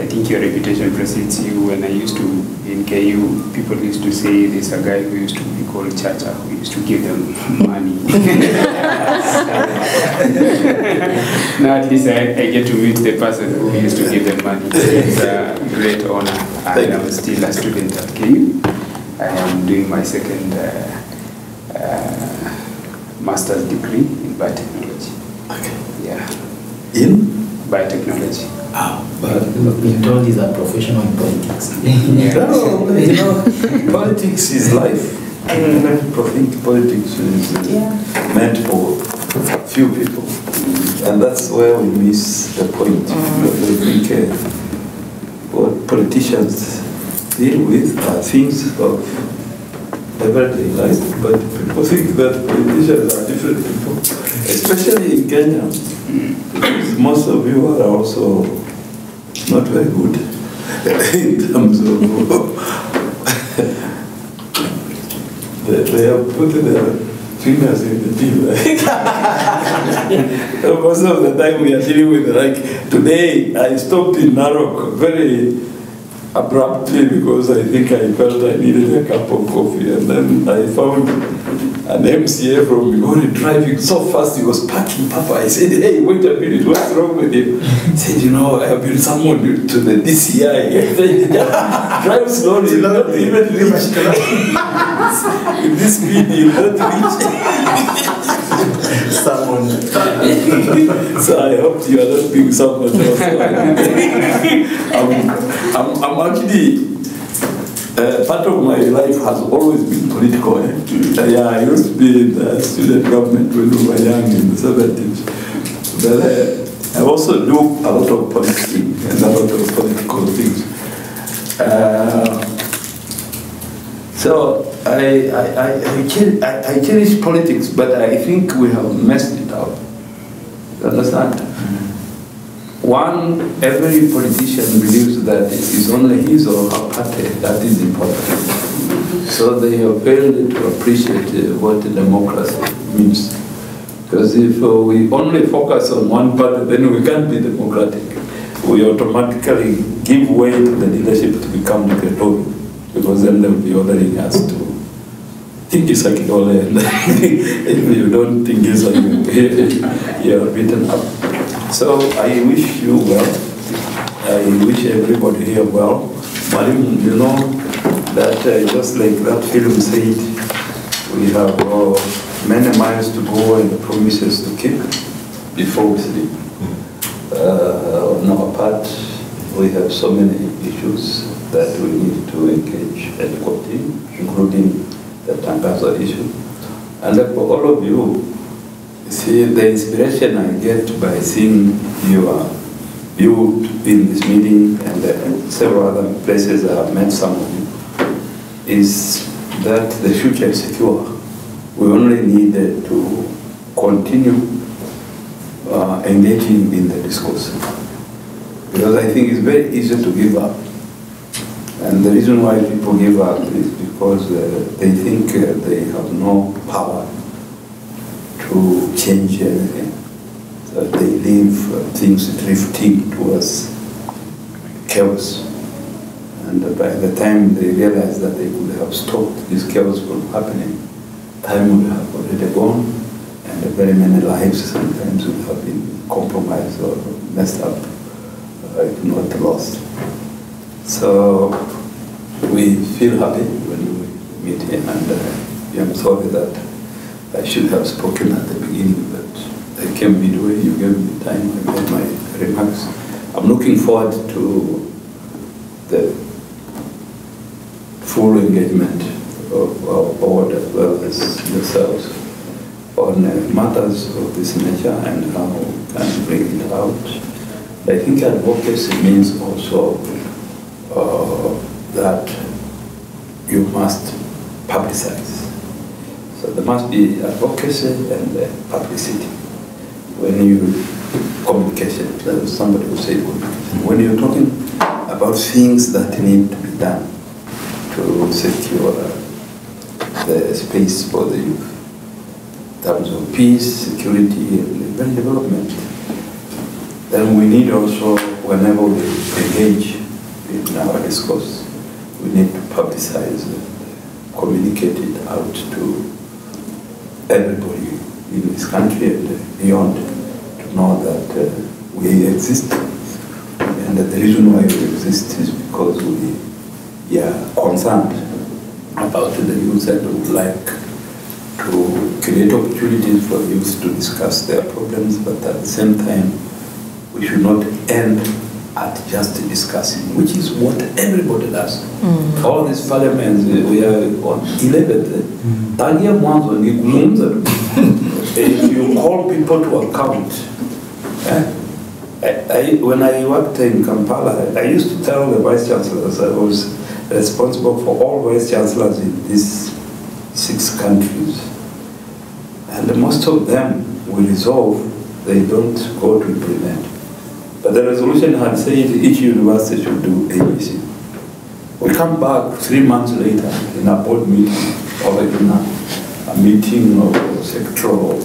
think your reputation precedes you. When I used to, in KU, people used to say there's a guy who used to be called Chacha, who used to give them money. Now at least I get to meet the person who used to give them money. It's a great honor. And I'm still a student at KU. I am doing my second master's degree in biotechnology. Okay. Yeah. In? Biotechnology. But being told he's a professional in politics. No, politics is life. I think politics is meant for few people. And that's where we miss the point. We think what politicians deal with are things of everyday life, but people think that politicians are different people, especially in Kenya. Because most of you are also not very good in terms of they have put their fingers in the deal. Most of the time we are dealing with, like today I stopped in Narok very abruptly because I think I felt I needed a cup of coffee, and then I found an MCA from Migori driving so fast he was parking Papa. I said, hey, wait a minute, what's wrong with him? He said, I have been summoned to the DCI. I said, drive slowly, you'll not even reach. With this speed, you'll not reach. Someone. So I hope you are not being someone else. I'm actually, part of my life has always been political. Yeah, I used to be in the student government when we were young in the 70s. But I also do a lot of politicking and a lot of political things. So I cherish politics, but I think we have messed it up. You understand? One, every politician believes that it is only his or her party that is important. So they have failed to appreciate what democracy means. Because if we only focus on one party, then we can't be democratic. We automatically give way to the leadership to become dictatorial, because then they'll be ordering us to think it's like it all, and if you don't think it's like you're beaten up. So I wish you well. I wish everybody here well. Marim, you know that just like that film said, we have many miles to go and promises to keep before we sleep. On our part, we have so many issues that we need to engage and continue, including the Tangazo issue. And for all of you, see, the inspiration I get by seeing your you in this meeting and several other places I have met some of you, is that the future is secure. We only need to continue engaging in the discourse. Because I think it's very easy to give up. And the reason why people give up is because they think they have no power to change anything. So they leave things drifting towards chaos. And by the time they realize that they could have stopped this chaos from happening, time would have already gone, and very many lives sometimes would have been compromised or messed up, if not lost. So we feel happy when we meet here, and I'm sorry that I should have spoken at the beginning, but I came midway, you gave me time, I made my remarks. I'm looking forward to the full engagement of our board as well as yourselves on matters of this nature and how we can bring it out. I think advocacy means also that you must publicize. So there must be advocacy and publicity. When you communication, somebody will say communication. When you're talking about things that need to be done to secure the space for the youth, in terms of peace, security, and even development, then we need also, whenever we engage in our discourse, we need to publicize and communicate it out to everybody in this country and beyond to know that we exist. And that the reason why we exist is because we are concerned about the youth and would like to create opportunities for youth to discuss their problems, but at the same time, we should not end at just discussing, which is what everybody does. All these parliaments, we are on 11th. If you call people to account, when I worked in Kampala, I used to tell the vice chancellors I was responsible for all vice chancellors in these 6 countries. And most of them will resolve, they don't go to implement. But the resolution had said each university should do ABC. We come back 3 months later in a board meeting or in a meeting of sectoral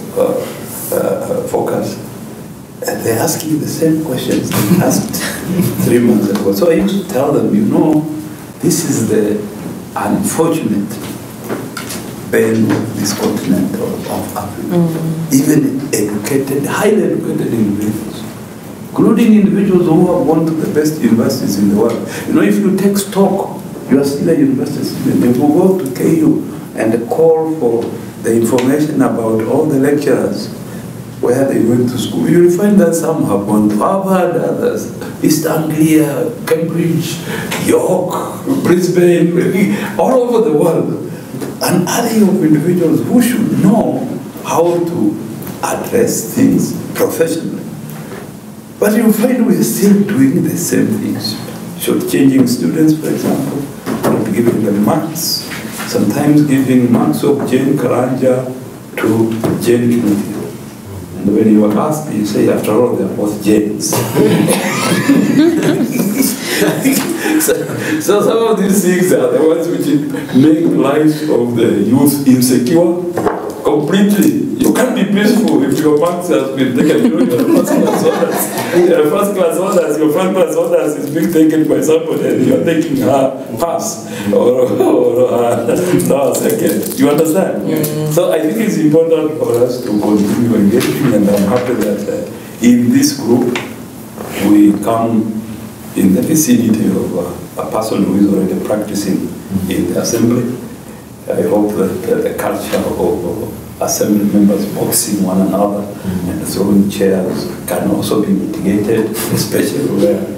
focus, and they're asking the same questions they asked 3 months ago. So I used to tell them, you know, this is the unfortunate bane of this continent of Africa. Even educated, highly educated individuals, including individuals who have gone to the best universities in the world. You know, if you take stock, you are still a university student. If you go to KU and call for the information about all the lecturers where they went to school, you will find that some have gone to Harvard, others East Anglia, Cambridge, York, Brisbane, all over the world. An array of individuals who should know how to address things professionally. But you find we're still doing the same things. Shortchanging students, for example, not giving them marks. Sometimes giving marks of Jane Karanja to Jane Kennedy. And when you are asked, you say, after all, they are both Janes. So some of these things are the ones which make lives of the youth insecure completely. You can't be peaceful if your marks has been taken. You know, your first class honors. Your first class honors, your first class honors is being taken by somebody and you're taking her pass or no, second. You understand? So I think it's important for us to continue engaging, and I'm happy that in this group we come in the vicinity of a person who is already practicing in the assembly. I hope that the culture of assembly members boxing one another and throwing chairs can also be mitigated, especially where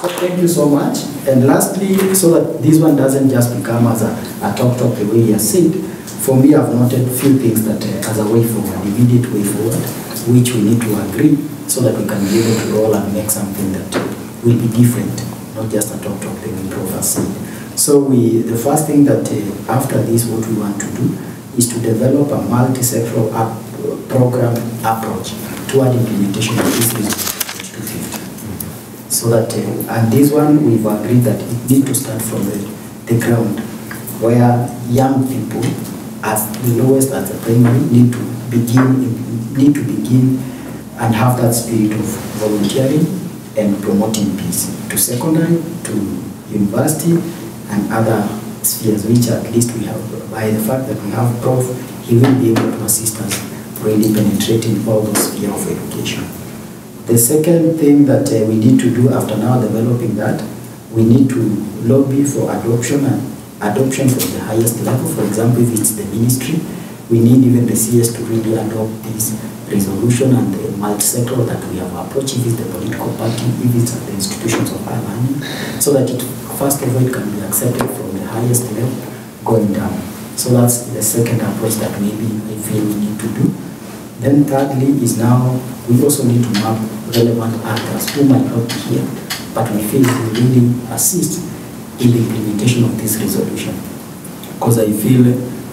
So thank you so much. And lastly, so that this one doesn't just become as a talk the way he has said, for me I've noted a few things that as a way forward, immediate way forward, which we need to agree so that we can be able to roll and make something that will be different, not just a talk the way Prof has said. So the first thing that after this what we want to do is to develop a multi-sectoral program approach toward implementation of this resolution 250. So that, and this one we've agreed that it needs to start from the ground, where young people at the lowest, at the primary, need to begin and have that spirit of volunteering and promoting peace, to secondary, to university, and other spheres, which at least we have, by the fact that we have Prof, he will be able to assist us really penetrating all those spheres of education. The second thing that we need to do after now developing that, we need to lobby for adoption from the highest level. For example, if it's the ministry, we need even the CS to really adopt this resolution and the multi-sectoral that we have approached, if it's the political party, if it's the institutions of higher learning, so that it, first of all, it can be accepted from the highest level going down. So that's the second approach that maybe I feel we need to do. Then thirdly is now, we also need to map relevant actors who might not be here, but we feel will really assist in the implementation of this resolution. Because I feel,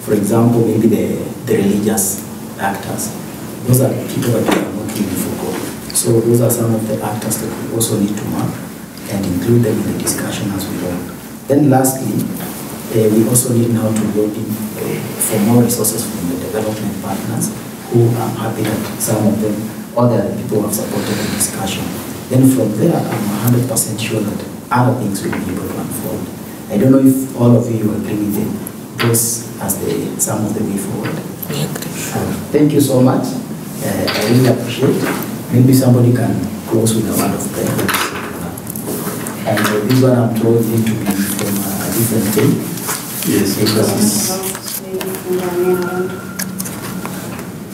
for example, maybe the religious actors, those are people that we are not really for. So those are some of the actors that we also need to map and include them in the discussion as we go. Then lastly, we also need now to lobby for more resources from the development partners, who I'm happy that some of them, other people have supported the discussion. Then from there, I'm 100% sure that other things will be able to unfold. I don't know if all of you agree with those as some of the way forward. We agree. Thank you so much. I really appreciate it. Maybe somebody can close with a word of prayer. And this one I'm told need to be from a different day. Yes, because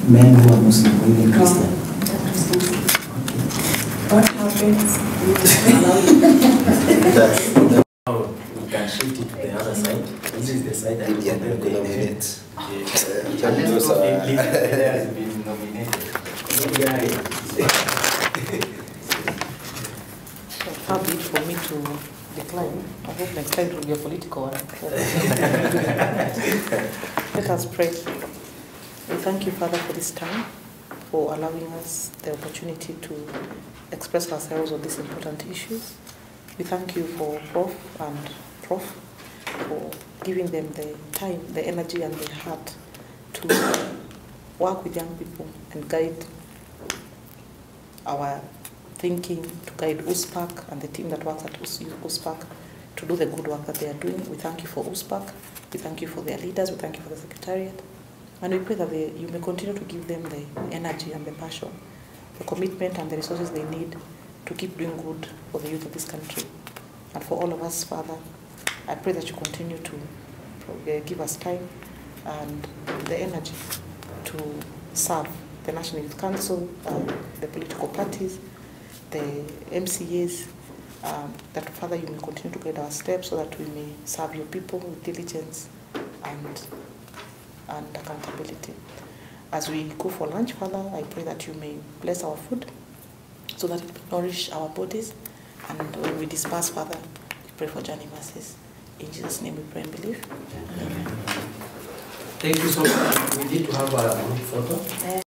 men who are Muslim, women Christian. What happens? Now we can shift it to the other side. This is the side that we can nominate. Far be it for me to decline. I hope next time it will be a political one. Let us pray. We thank you, Father, for this time, for allowing us the opportunity to express ourselves on these important issues. We thank you for Prof and Prof for giving them the time, the energy, and the heart to work with young people and guide our thinking, to guide UCSPAK and the team that works at UCSPAK to do the good work that they are doing. We thank you for UCSPAK. We thank you for their leaders. We thank you for the Secretariat. And we pray that you may continue to give them the energy and the passion, the commitment and the resources they need to keep doing good for the youth of this country. And for all of us, Father, I pray that you continue to give us time and the energy to serve the National Youth Council, the political parties, the MCAs, that, Father, you may continue to guide our steps so that we may serve your people with diligence and accountability. As we go for lunch, Father, I pray that you may bless our food so that it will nourish our bodies. And when we disperse, Father, we pray for journey mercies. In Jesus' name we pray and believe. Amen. Thank you so much. We need to have a group photo.